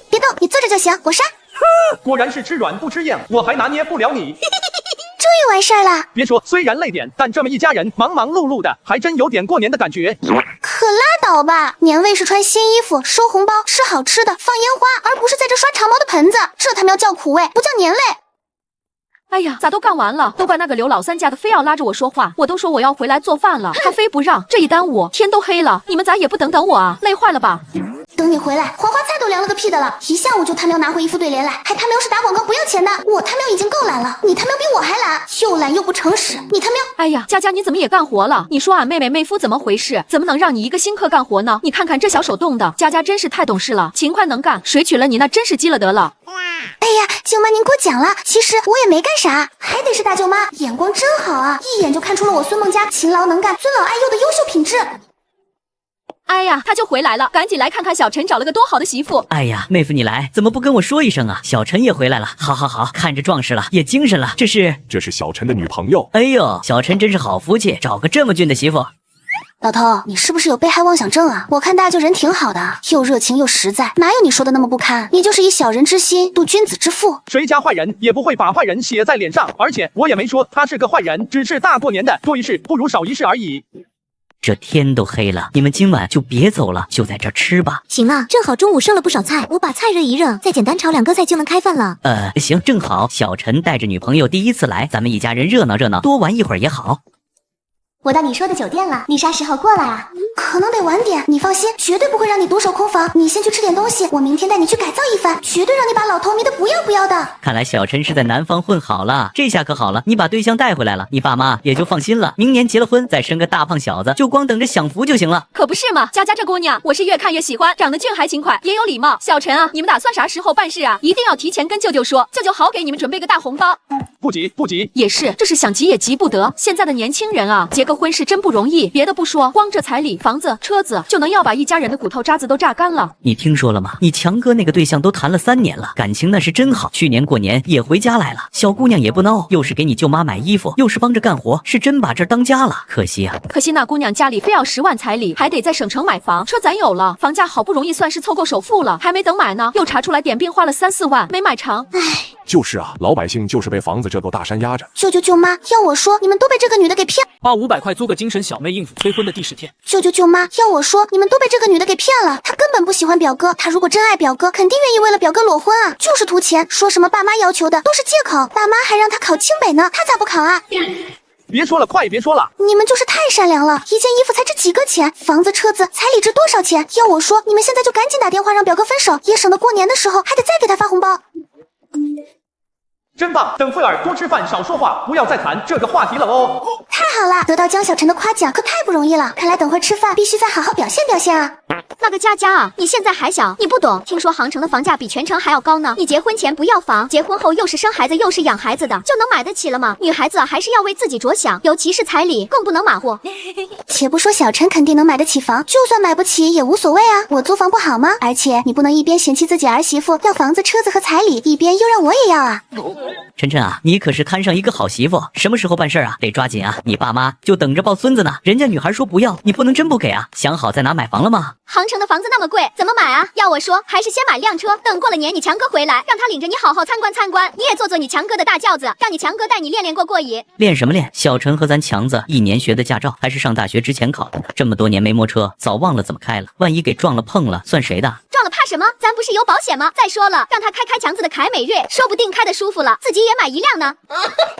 别动，你坐着就行，我刷。果然是吃软不吃硬，我还拿捏不了你。终于完事儿了。别说，虽然累点，但这么一家人忙忙碌碌的，还真有点过年的感觉。可拉倒吧！年味是穿新衣服、收红包、吃好吃的、放烟花，而不是在这刷长毛的盆子，这他喵叫苦味，不叫年味。哎呀，咋都干完了？都怪那个刘老三家的，非要拉着我说话。我都说我要回来做饭了，他非不让。这一耽误，天都黑了，你们咋也不等等我啊？累坏了吧？等你回来，黄花菜都凉了个屁的了，一下午就他喵拿回一副对联来，还他喵是打广告不要钱的。我他喵已经够懒了，你他喵比我还懒，又懒又不诚实，你他喵！哎呀，佳佳你怎么也干活了？你说俺妹妹妹夫怎么回事？怎么能让你一个新客干活呢？你看看这小手动的，佳佳真是太懂事了，勤快能干，谁娶了你那真是积了德了。哎呀，舅妈您过奖了，其实我也没干啥，还得是大舅妈眼光真好啊，一眼就看出了我孙梦家勤劳能干、尊老爱幼的优秀品质。哎呀，他就回来了，赶紧来看看小陈找了个多好的媳妇。哎呀，妹夫你来，怎么不跟我说一声啊？小陈也回来了，好好好，看着壮实了，也精神了。这是小陈的女朋友。哎呦，小陈真是好福气，找个这么俊的媳妇。老头，你是不是有被害妄想症啊？我看大舅人挺好的，又热情又实在，哪有你说的那么不堪？你就是以小人之心度君子之腹。谁家坏人也不会把坏人写在脸上，而且我也没说他是个坏人，只是大过年的多一事不如少一事而已。这天都黑了，你们今晚就别走了，就在这儿吃吧。行啊，正好中午剩了不少菜，我把菜热一热，再简单炒2个菜就能开饭了。行，正好小陈带着女朋友第一次来，咱们一家人热闹热闹，多玩一会儿也好。我到你说的酒店了，你啥时候过来啊？可能得晚点，你放心，绝对不会让你独守空房。你先去吃点东西，我明天带你去改造一番，绝对让你把老头迷得不要不要的。看来小陈是在南方混好了，这下可好了，你把对象带回来了，你爸妈也就放心了。明年结了婚，再生个大胖小子，就光等着享福就行了。可不是嘛，佳佳这姑娘，我是越看越喜欢，长得俊还勤快，也有礼貌。小陈啊，你们打算啥时候办事啊？一定要提前跟舅舅说，舅舅好给你们准备个大红包。不急不急，也是，这是想急也急不得。现在的年轻人啊，结个婚是真不容易。别的不说，光这彩礼、房子、车子就能要把一家人的骨头渣子都榨干了。你听说了吗？你强哥那个对象都谈了3年了，感情那是真好。去年过年也回家来了，小姑娘也不孬，又是给你舅妈买衣服，又是帮着干活，是真把这儿当家了。可惜啊，可惜那姑娘家里非要10万彩礼，还得在省城买房，车咱有了，房价好不容易算是凑够首付了，还没等买呢，又查出来点病花了3、4万，没买成。唉。就是啊，老百姓就是被房子这座大山压着。舅舅舅妈，要我说，你们都被这个女的给骗。花500块租个精神小妹应付催婚的第10天。舅舅舅妈，要我说，你们都被这个女的给骗了。她根本不喜欢表哥，她如果真爱表哥，肯定愿意为了表哥裸婚啊，就是图钱。说什么爸妈要求的都是借口，爸妈还让她考清北呢，她咋不考啊？别说了，快别说了！你们就是太善良了，一件衣服才值几个钱，房子、车子、彩礼值多少钱？要我说，你们现在就赶紧打电话让表哥分手，也省得过年的时候还得再给他发红包。真棒！等会儿多吃饭，少说话，不要再谈这个话题了哦。太好了，得到江小晨的夸奖可太不容易了，看来等会儿吃饭必须再好好表现表现啊。那个佳佳啊，你现在还小，你不懂。听说杭城的房价比全城还要高呢。你结婚前不要房，结婚后又是生孩子又是养孩子的，就能买得起了吗？女孩子还是要为自己着想，尤其是彩礼，更不能马虎。且不说小陈肯定能买得起房，就算买不起也无所谓啊。我租房不好吗？而且你不能一边嫌弃自己儿媳妇要房子、车子和彩礼，一边又让我也要啊。晨晨啊，你可是看上一个好媳妇，什么时候办事啊？得抓紧啊！你爸妈就等着抱孙子呢。人家女孩说不要，你不能真不给啊！想好在哪买房了吗？杭城的房子那么贵，怎么买啊？要我说，还是先买辆车，等过了年你强哥回来，让他领着你好好参观参观，你也坐坐你强哥的大轿子，让你强哥带你练练过瘾。练什么练？小陈和咱强子1年学的驾照，还是上大学之前考的，这么多年没摸车，早忘了怎么开了。万一给撞了碰了，算谁的？撞了怕什么？咱不是有保险吗？再说了，让他开强子的凯美瑞，说不定开得舒服了，自己也买一辆呢。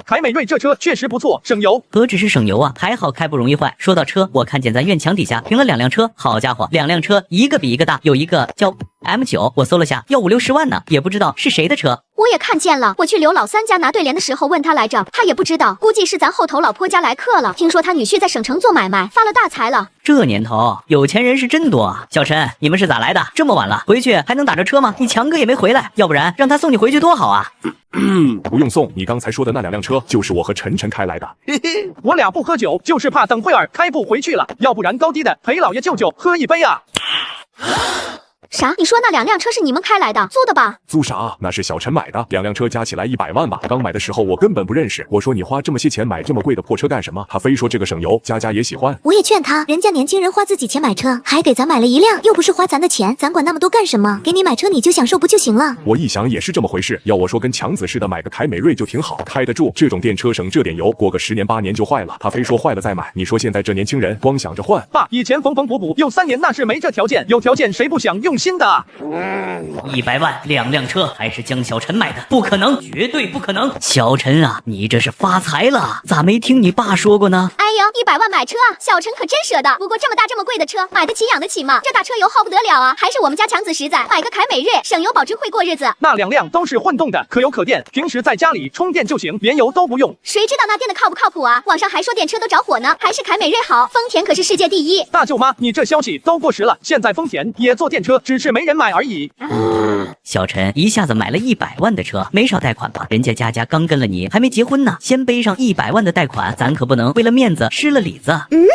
凯美瑞这车确实不错，省油。何止是省油啊，还好开不容易坏。说到车，我看见咱院墙底下停了2辆车，好家伙，2辆车一个比一个大，有一个叫 M9， 我搜了下，要5、60万呢，也不知道是谁的车。我也看见了，我去刘老三家拿对联的时候问他来着，他也不知道，估计是咱后头老婆家来客了。听说他女婿在省城做买卖，发了大财了。这年头有钱人是真多啊！小陈，你们是咋来的？这么晚了，回去还能打着车吗？你强哥也没回来，要不然让他送你回去多好啊！不用送，你刚才说的那2辆车就是我和晨晨开来的。我俩不喝酒，就是怕等会儿开不回去了，要不然高低的陪老爷舅舅喝一杯啊！啥？你说那2辆车是你们开来的，租的吧？租啥？那是小陈买的，2辆车加起来100万吧。刚买的时候我根本不认识，我说你花这么些钱买这么贵的破车干什么？他非说这个省油，佳佳也喜欢。我也劝他，人家年轻人花自己钱买车，还给咱买了1辆，又不是花咱的钱，咱管那么多干什么？给你买车你就享受不就行了？我一想也是这么回事，要我说跟强子似的买个凯美瑞就挺好，开得住。这种电车省这点油，过个10年8年就坏了。他非说坏了再买，你说现在这年轻人光想着换。爸，以前缝缝补补用3年那是没这条件，有条件谁不想用新的啊？100万2辆车，还是江小陈买的？不可能，绝对不可能！小陈啊，你这是发财了，咋没听你爸说过呢？哎呦，100万买车啊，小陈可真舍得。不过这么大这么贵的车，买得起养得起吗？这大车油耗不得了啊！还是我们家强子实在，买个凯美瑞，省油保值会过日子。那2辆都是混动的，可油可电，平时在家里充电就行，连油都不用。谁知道那电的靠不靠谱啊？网上还说电车都着火呢，还是凯美瑞好。丰田可是世界第一。大舅妈，你这消息都过时了，现在丰田也做电车，只是没人买而已。小陈一下子买了100万的车，没少贷款吧？人家佳佳刚跟了你，还没结婚呢，先背上100万的贷款，咱可不能为了面子失了里子。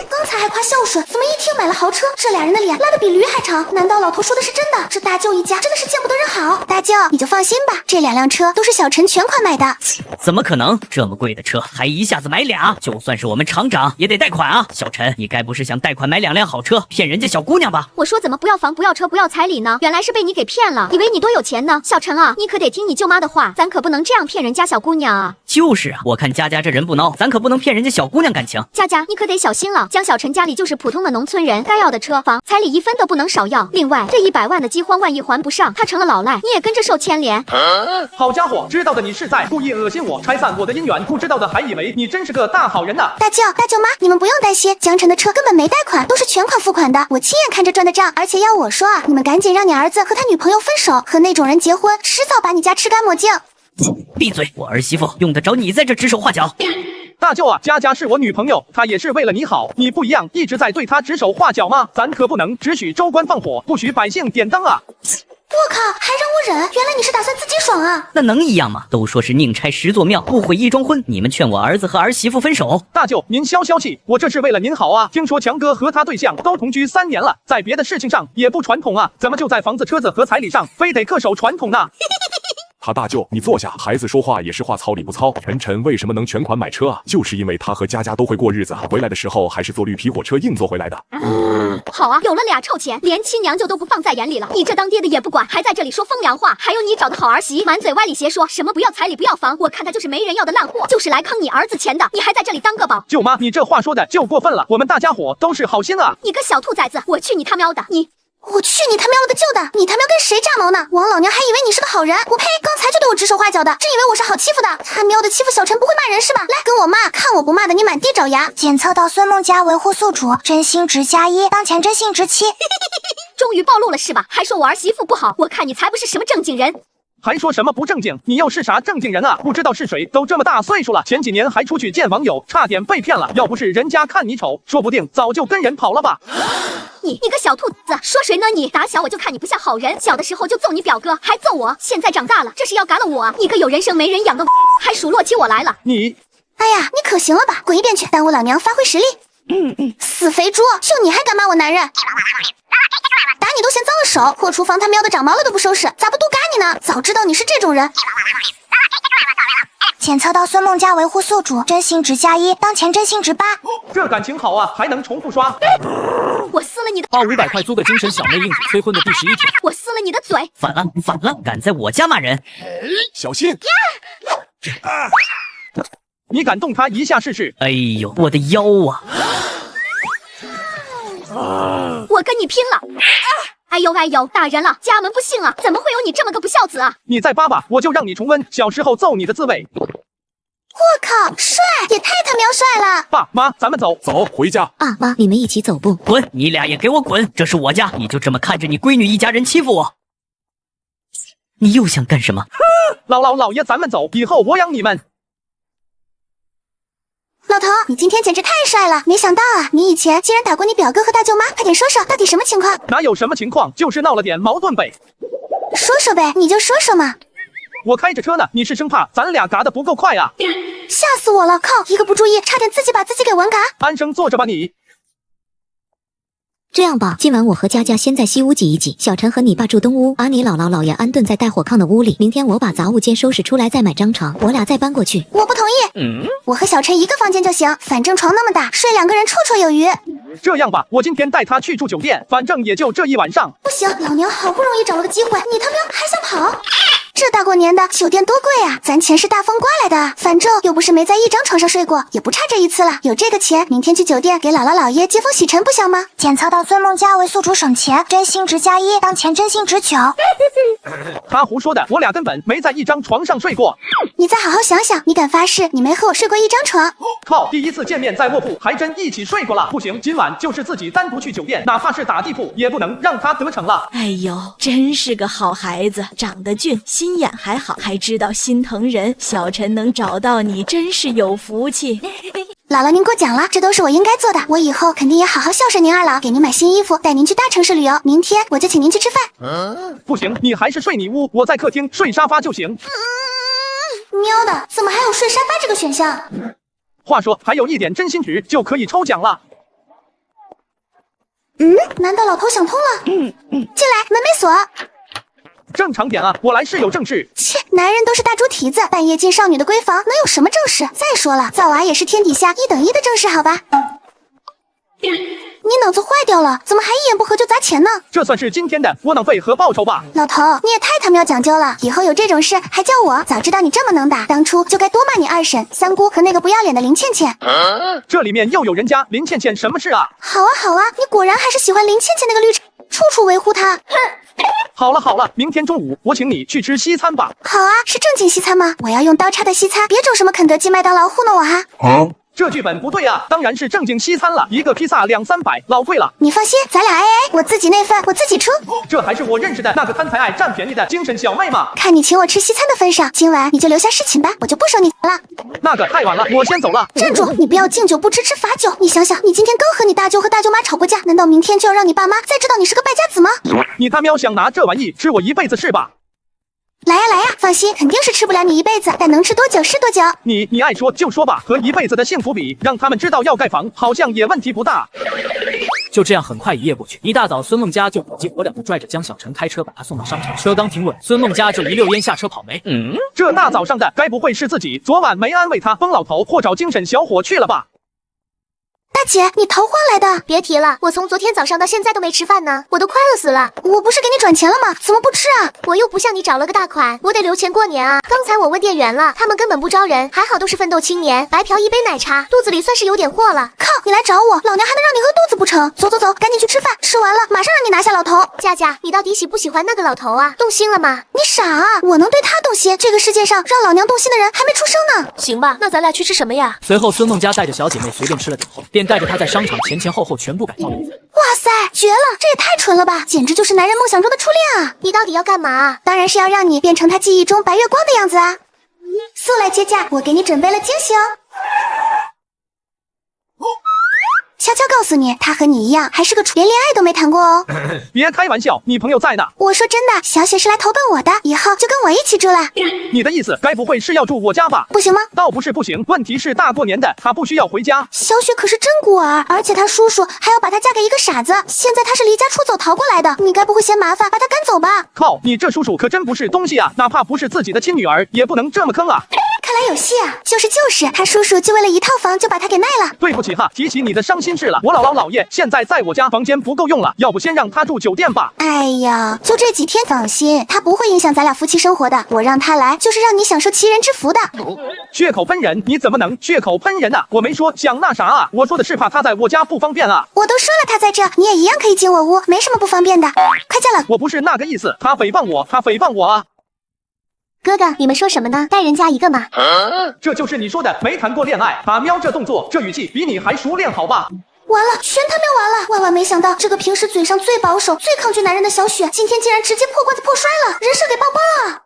刚才还夸孝顺，怎么一听买了豪车，这俩人的脸拉得比驴还长？难道老头说的是真的？这大舅一家真的是见不得人好。大舅，你就放心吧，这2辆车都是小陈全款买的。怎么可能？这么贵的车还一下子买俩？就算是我们厂长也得贷款啊！小陈，你该不是想贷款买2辆好车，骗人家小姑娘吧？我说怎么不要房不要车不要彩礼呢？原来是被你给骗了，以为你多有钱呢。小陈啊，你可得听你舅妈的话，咱可不能这样骗人家小姑娘啊。就是啊，我看佳佳这人不孬，咱可不能骗人家小姑娘感情。佳佳，你可得小心了，江小陈家里就是普通的农村人，该要的车房彩礼1分都不能少要。另外，这100万的饥荒万一还不上，他成了老赖，你也跟着受牵连。好家伙，知道的你是在故意恶心我，拆散我的姻缘，不知道的还以为你真是个大好人呢。大舅、大舅妈，你们不用担心，江晨的车根本没贷款，都是全款付款的，我亲眼看着赚的账。而且要我说啊，你们赶紧让你儿子和他女朋友分手，和那种人结婚，迟早把你家吃干抹净。闭嘴！我儿媳妇用得着你在这指手画脚？大舅啊，佳佳是我女朋友，她也是为了你好，你不一样，一直在对她指手画脚吗？咱可不能只许州官放火，不许百姓点灯啊！我靠，还让我忍？原来你是打算自己爽啊？那能一样吗？都说是宁拆10座庙，不毁1桩婚，你们劝我儿子和儿媳妇分手？大舅，您消消气，我这是为了您好啊！听说强哥和他对象都同居3年了，在别的事情上也不传统啊，怎么就在房子、车子和彩礼上非得恪守传统呢？他大舅，你坐下，孩子说话也是话糙理不糙。晨晨为什么能全款买车啊？就是因为他和佳佳都会过日子，回来的时候还是坐绿皮火车硬坐回来的。好啊，有了俩臭钱，连亲娘舅都不放在眼里了。你这当爹的也不管，还在这里说风凉话。还有你找的好儿媳，满嘴歪理邪说，什么不要彩礼不要房，我看他就是没人要的烂货，就是来坑你儿子钱的。你还在这里当个宝？舅妈，你这话说的就过分了，我们大家伙都是好心啊。你个小兔崽子，我去你他喵的！我去你他喵了个舅的！你他喵跟谁炸毛呢？王老娘还以为你是个好人，我呸！刚才就对我指手画脚的，真以为我是好欺负的。他喵的欺负小陈不会骂人是吧？来跟我骂，看我不骂的你满地找牙。检测到孙梦佳维护宿主，真心值+1，当前真心值7。终于暴露了是吧？还说我儿媳妇不好，我看你才不是什么正经人。还说什么不正经？你又是啥正经人啊？不知道是谁，都这么大岁数了，前几年还出去见网友，差点被骗了。要不是人家看你丑，说不定早就跟人跑了吧。你个小兔子，说谁呢你？打小我就看你不像好人，小的时候就揍你表哥，还揍我，现在长大了，这是要赶了我啊！你个有人生没人养的，还数落起我来了。哎呀，你可行了吧？滚一边去，耽误老娘发挥实力。死肥猪，就你还敢骂我男人？打你都嫌脏了手，破厨房他喵的长毛了都不收拾，咋不多嘎你呢？早知道你是这种人。检测到孙梦佳维护宿主，真心值+1，当前真心值8。这感情好啊，还能重复刷。我撕了你的！花500块租个精神小妹应付催婚的第11天。我撕了你的嘴！反了，敢在我家骂人，小心！你敢动他一下试试？哎呦，我的腰啊！我跟你拼了！哎呦，大人了，家门不幸啊！怎么会有你这么个不孝子啊？你再扒吧，我就让你重温小时候揍你的滋味。我靠，帅，也太他喵帅了！爸妈，咱们走，回家。爸妈，你们一起走不？滚！你俩也给我滚！这是我家，你就这么看着你闺女一家人欺负我？你又想干什么？老爷，咱们走，以后我养你们。老头，你今天简直太帅了！没想到啊，你以前竟然打过你表哥和大舅妈，快点说说到底什么情况？哪有什么情况，就是闹了点矛盾呗。说说呗，你就说说嘛。我开着车呢，你是生怕咱俩嘎得不够快啊？吓死我了！靠，一个不注意，差点自己把自己给玩嘎。安生坐着吧你。这样吧，今晚我和佳佳先在西屋挤一挤，小陈和你爸住东屋，把你姥姥姥爷安顿在带火炕的屋里。明天我把杂物间收拾出来再买张床，我俩再搬过去。我不同意。我和小陈一个房间就行，反正床那么大，睡2个人绰绰有余。这样吧，我今天带他去住酒店，反正也就这一晚上。不行，老娘好不容易找了个机会，你他喵还想跑？这大过年的酒店多贵啊，咱钱是大风刮来的，反正又不是没在一张床上睡过，也不差这一次了。有这个钱，明天去酒店给姥姥姥爷接风洗尘不香吗？检测到孙梦佳为宿主省钱，真心值加1，当前真心值9。他胡说的，我俩根本没在一张床上睡过。你再好好想想，你敢发誓你没和我睡过一张床？靠，第一次见面在卧铺还真一起睡过了。不行，今晚就是自己单独去酒店，哪怕是打地铺也不能让他得逞了。哎呦，真是个好孩子，长得俊，心眼还好，还知道心疼人。小陈能找到你，真是有福气。姥姥您过奖了，这都是我应该做的，我以后肯定也好好孝顺您二老，给您买新衣服，带您去大城市旅游。明天我就请您去吃饭。不行，你还是睡你屋，我在客厅睡沙发就行。喵的，怎么还有睡沙发这个选项？话说还有1点真心值就可以抽奖了。难道老头想通了？进来，门没锁。正常点啊，我来是有正事。切，男人都是大猪蹄子，半夜进少女的闺房，能有什么正事？再说了，造娃也是天底下1等1的正事，好吧？你脑子坏掉了？怎么还一言不合就砸钱呢？这算是今天的窝囊费和报酬吧。老头，你也太他喵讲究了，以后有这种事还叫我？早知道你这么能打，当初就该多骂你二婶、三姑和那个不要脸的林倩倩。这里面又有人家林倩倩什么事啊？好啊好啊，你果然还是喜欢林倩倩那个绿茶，处处维护她。好了好了，明天中午我请你去吃西餐吧。好啊，是正经西餐吗？我要用刀叉的西餐，别整什么肯德基、麦当劳糊弄我哈。这剧本不对啊，当然是正经西餐了，一个披萨200-300，老贵了。你放心，咱俩 AA， 我自己那份我自己出。这还是我认识的那个贪财爱占便宜的精神小妹吗？看你请我吃西餐的份上，今晚你就留下侍寝吧，我就不收你了。那个太晚了，我先走了。站住！你不要敬酒不吃吃罚酒。你想想，你今天刚和你大舅和大舅妈吵过架，难道明天就要让你爸妈再知道你是个败家子吗？你他喵想拿这玩意吃我一辈子是吧？来呀来呀，放心，肯定是吃不了你一辈子，但能吃多久是多久。你爱说就说吧，和一辈子的幸福比，让他们知道要盖房，好像也问题不大。就这样，很快一夜过去。一大早，孙梦佳就火急火燎地拽着江小晨开车把他送到商场。车刚停稳，孙梦佳就一溜烟下车跑没。这大早上的，该不会是自己昨晚没安慰他疯老头或找精神小伙去了吧？大姐，你桃花来的？别提了，我从昨天早上到现在都没吃饭呢，我都快饿死了。我不是给你转钱了吗？怎么不吃啊？我又不像你找了个大款，我得留钱过年啊。刚才我问店员了，他们根本不招人，还好都是奋斗青年，白嫖一杯奶茶，肚子里算是有点货了。靠，你来找我，老娘还能让你饿肚子不成？走走走，赶紧去吃饭，吃完了马上让你拿下老头。佳佳，你到底喜不喜欢那个老头啊？动心了吗？你傻啊？我能对他动心？这个世界上让老娘动心的人还没出生呢。行吧，那咱俩去吃什么呀？随后，孙梦佳带着小姐妹随便吃了点后，便带着她在商场前后后全部改造了一番。哇塞，绝了！这也太纯了吧，简直就是男人梦想中的初恋啊！你到底要干嘛？当然是要让你变成他记忆中白月光的样子啊！速来接驾，我给你准备了惊喜哦。悄悄告诉你，他和你一样，还是个处，连恋爱都没谈过哦。别开玩笑，你朋友在呢。我说真的，小雪是来投奔我的，以后就跟我一起住了。你的意思该不会是要住我家吧？不行吗？倒不是不行，问题是大过年的，他不需要回家。小雪可是真孤儿，而且他叔叔还要把她嫁给一个傻子，现在他是离家出走逃过来的，你该不会嫌麻烦把他赶走吧？靠，你这叔叔可真不是东西啊，哪怕不是自己的亲女儿，也不能这么坑啊。看来有戏啊！就是，他叔叔就为了一套房就把他给卖了。对不起哈，提起你的伤心事了。我姥姥姥爷现在在我家，房间不够用了，要不先让他住酒店吧。哎呀，就这几天，放心，他不会影响咱俩夫妻生活的。我让他来，就是让你享受其人之福的。血口喷人，你怎么能血口喷人啊？我没说想那啥啊，我说的是怕他在我家不方便啊。我都说了他在这，你也一样可以进我屋，没什么不方便的。快叫了，我不是那个意思，他诽谤我啊。哥哥，你们说什么呢？带人家一个吗？这就是你说的没谈过恋爱，把喵这动作，这语气比你还熟练好吧？完了，全他喵完了！万万没想到，这个平时嘴上最保守、最抗拒男人的小雪，今天竟然直接破罐子破摔了，人设给爆爆了！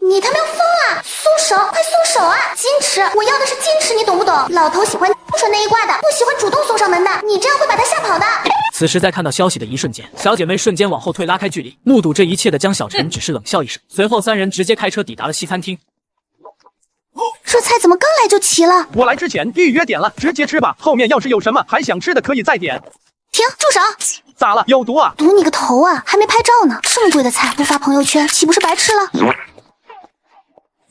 你他喵疯了！松手，快松手啊！矜持，我要的是矜持，你懂不懂？老头喜欢纯那一挂的，不喜欢主动送上门的，你这样会把他吓跑的。此时在看到消息的一瞬间，小姐妹瞬间往后退，拉开距离。目睹这一切的江小晨只是冷笑一声，随后三人直接开车抵达了西餐厅。这菜怎么刚来就齐了？我来之前预约点了，直接吃吧。后面要是有什么还想吃的，可以再点。停，住手！咋了？有毒啊？毒你个头啊！还没拍照呢，这么贵的菜不发朋友圈，岂不是白吃了？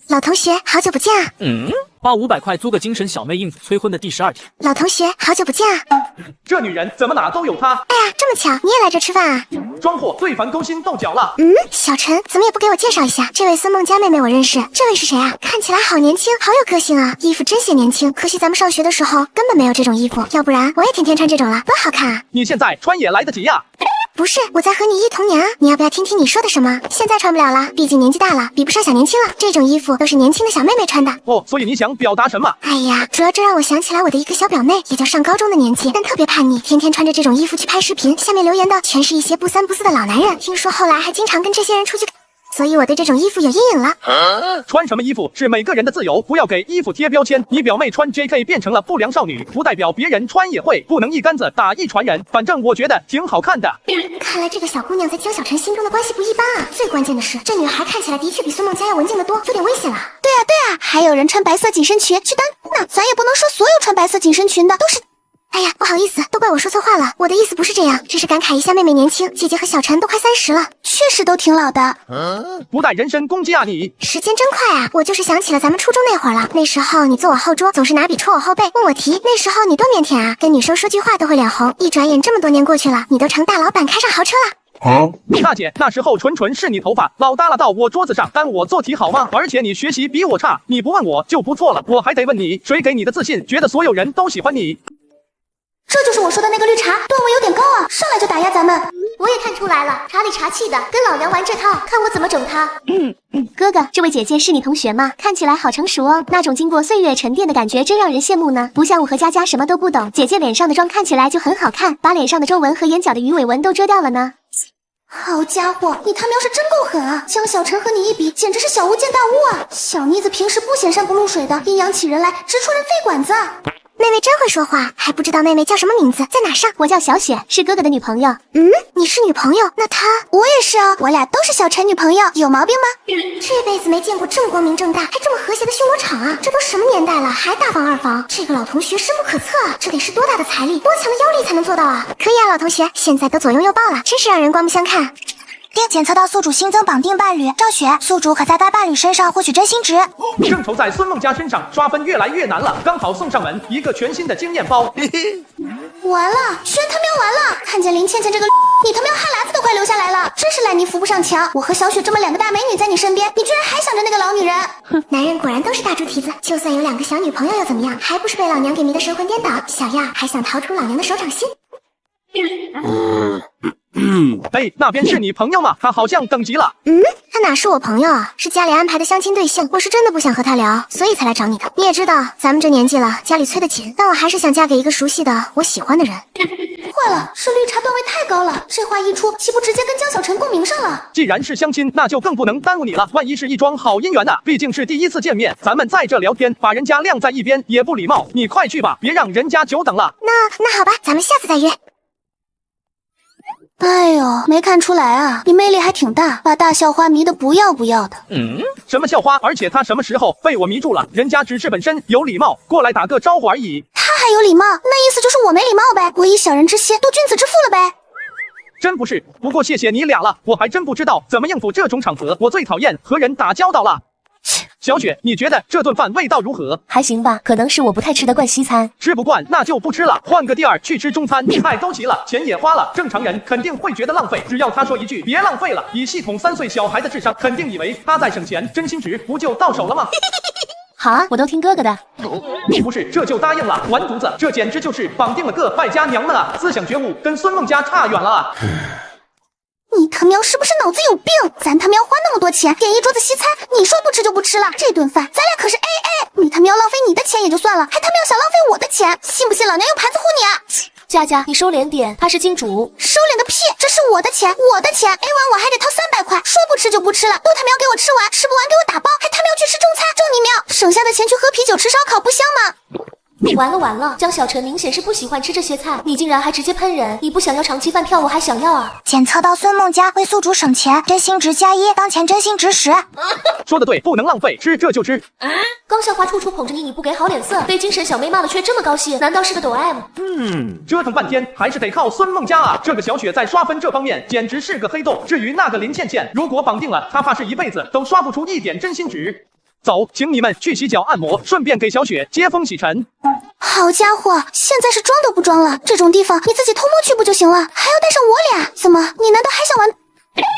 老同学，好久不见啊！花500块租个精神小妹应付催婚的第12天。老同学，好久不见啊！这女人怎么哪都有她？哎呀，这么巧，你也来这吃饭啊？装货最烦勾心斗角了。小陈，怎么也不给我介绍一下？这位孙梦佳妹妹我认识，这位是谁啊？看起来好年轻，好有个性啊！衣服真显年轻，可惜咱们上学的时候根本没有这种衣服，要不然我也天天穿这种了，多好看啊！你现在穿也来得及呀。不是，我在和你忆童年啊！你要不要听听你说的什么？现在穿不了了，毕竟年纪大了，比不上小年轻了。这种衣服都是年轻的小妹妹穿的。哦，所以你想表达什么？哎呀，主要这让我想起来我的一个小表妹，也就上高中的年纪，但特别叛逆，天天穿着这种衣服去拍视频，下面留言的全是一些不三不四的老男人。听说后来还经常跟这些人出去。所以我对这种衣服有阴影了。穿什么衣服是每个人的自由，不要给衣服贴标签。你表妹穿 JK 变成了不良少女，不代表别人穿也会，不能一竿子打一船人。反正我觉得挺好看的。看来这个小姑娘在江小晨心中的关系不一般啊。最关键的是，这女孩看起来的确比孙梦佳要文静得多，有点危险了。对啊，还有人穿白色紧身裙去单，那咱也不能说所有穿白色紧身裙的都是。哎呀，不好意思，都怪我说错话了，我的意思不是这样，只是感慨一下妹妹年轻，姐姐和小陈都快30了，确实都挺老的。不带人身攻击啊你！时间真快啊，我就是想起了咱们初中那会儿了，那时候你坐我后桌，总是拿笔戳我后背，问我题，那时候你多腼腆啊，跟女生说句话都会脸红，一转眼这么多年过去了，你都成大老板，开上豪车了。大姐，那时候纯是你头发老耷拉到我桌子上，耽误我做题好吗？而且你学习比我差，你不问我就不错了，我还得问你，谁给你的自信，觉得所有人都喜欢你？这就是我说的那个绿茶，段位有点高啊，上来就打压咱们。我也看出来了，茶里茶气的，跟老娘玩这套，看我怎么整他。哥哥，这位姐姐是你同学吗？看起来好成熟哦，那种经过岁月沉淀的感觉真让人羡慕呢。不像我和佳佳什么都不懂，姐姐脸上的妆看起来就很好看，把脸上的皱纹和眼角的鱼尾纹都遮掉了呢。好家伙，你他喵是真够狠啊！江小晨和你一比，简直是小巫见大巫啊！小妮子平时不显山不露水的，阴阳起人来，直戳人肺管子。妹妹真会说话，还不知道妹妹叫什么名字，在哪上？我叫小雪，是哥哥的女朋友。你是女朋友？那她……我也是啊，我俩都是小陈女朋友，有毛病吗？这辈子没见过这么光明正大，还这么和谐的修罗场啊！这都什么年代了，还大房二房？这个老同学深不可测啊，这得是多大的财力，多强的腰力才能做到啊！可以啊，老同学，现在都左拥右抱了，真是让人刮目相看。检测到宿主新增绑定伴侣赵雪，宿主可在该伴侣身上获取真心值。正愁在孙梦佳身上刷分越来越难了，刚好送上门一个全新的经验包。完了，全他喵完了！看见林倩倩这个，你他喵哈喇子都快流下来了，真是烂泥扶不上墙。我和小雪这么两个大美女在你身边，你居然还想着那个老女人。男人果然都是大猪蹄子，就算有2个小女朋友又怎么样，还不是被老娘给迷得神魂颠倒？小样还想逃出老娘的手掌心？哎，那边是你朋友吗？他好像等急了。他哪是我朋友啊，是家里安排的相亲对象。我是真的不想和他聊，所以才来找你的。你也知道，咱们这年纪了，家里催得紧，但我还是想嫁给一个熟悉的、我喜欢的人。坏了，是绿茶段位太高了，这话一出，岂不直接跟江小晨共鸣上了？既然是相亲，那就更不能耽误你了。万一是一桩好姻缘呢？毕竟是第一次见面，咱们在这聊天，把人家晾在一边也不礼貌。你快去吧，别让人家久等了。那好吧，咱们下次再约。哎呦，没看出来啊，你魅力还挺大，把大校花迷得不要不要的。什么校花？而且他什么时候被我迷住了？人家只是本身有礼貌，过来打个招呼而已。他还有礼貌，那意思就是我没礼貌呗？我以小人之心度君子之腹了呗？真不是，不过谢谢你俩了，我还真不知道怎么应付这种场合，我最讨厌和人打交道了。小雪，你觉得这顿饭味道如何？还行吧，可能是我不太吃得惯西餐。吃不惯那就不吃了，换个地儿去吃中餐。菜都齐了，钱也花了，正常人肯定会觉得浪费。只要他说一句别浪费了，以系统3岁小孩的智商，肯定以为他在省钱，真心值不就到手了吗？好啊，我都听哥哥的。你不是这就答应了？完犊子，这简直就是绑定了个败家娘们啊！思想觉悟跟孙梦佳差远了啊！你他喵是不是脑子有病？咱他喵花那么多钱点一桌子西餐，你说不吃就不吃了，这顿饭咱俩可是 AA， 你他喵浪费你的钱也就算了，还他喵想浪费我的钱，信不信老娘用盘子呼你啊？佳佳，你收敛点，他是金主。收敛个屁，这是我的钱，我的钱 ，A 完我还得掏300块，说不吃就不吃了，都他喵给我吃完，吃不完给我打包，还他喵去吃中餐，中你喵，省下的钱去喝啤酒吃烧烤不香吗？完了完了，江小晨明显是不喜欢吃这些菜，你竟然还直接喷人！你不想要长期饭票，我还想要啊！检测到孙梦佳为宿主省钱，真心值+1，当前真心值10。说的对，不能浪费，吃这就吃。刚校花处处捧着你，你不给好脸色，被精神小妹骂了却这么高兴，难道是个抖 M？折腾半天还是得靠孙梦佳啊！这个小雪在刷分这方面简直是个黑洞。至于那个林倩倩，如果绑定了，她怕是一辈子都刷不出一点真心值。走，请你们去洗脚按摩，顺便给小雪接风洗尘。好家伙，现在是装都不装了，这种地方你自己偷摸去不就行了，还要带上我俩？怎么，你难道还想玩？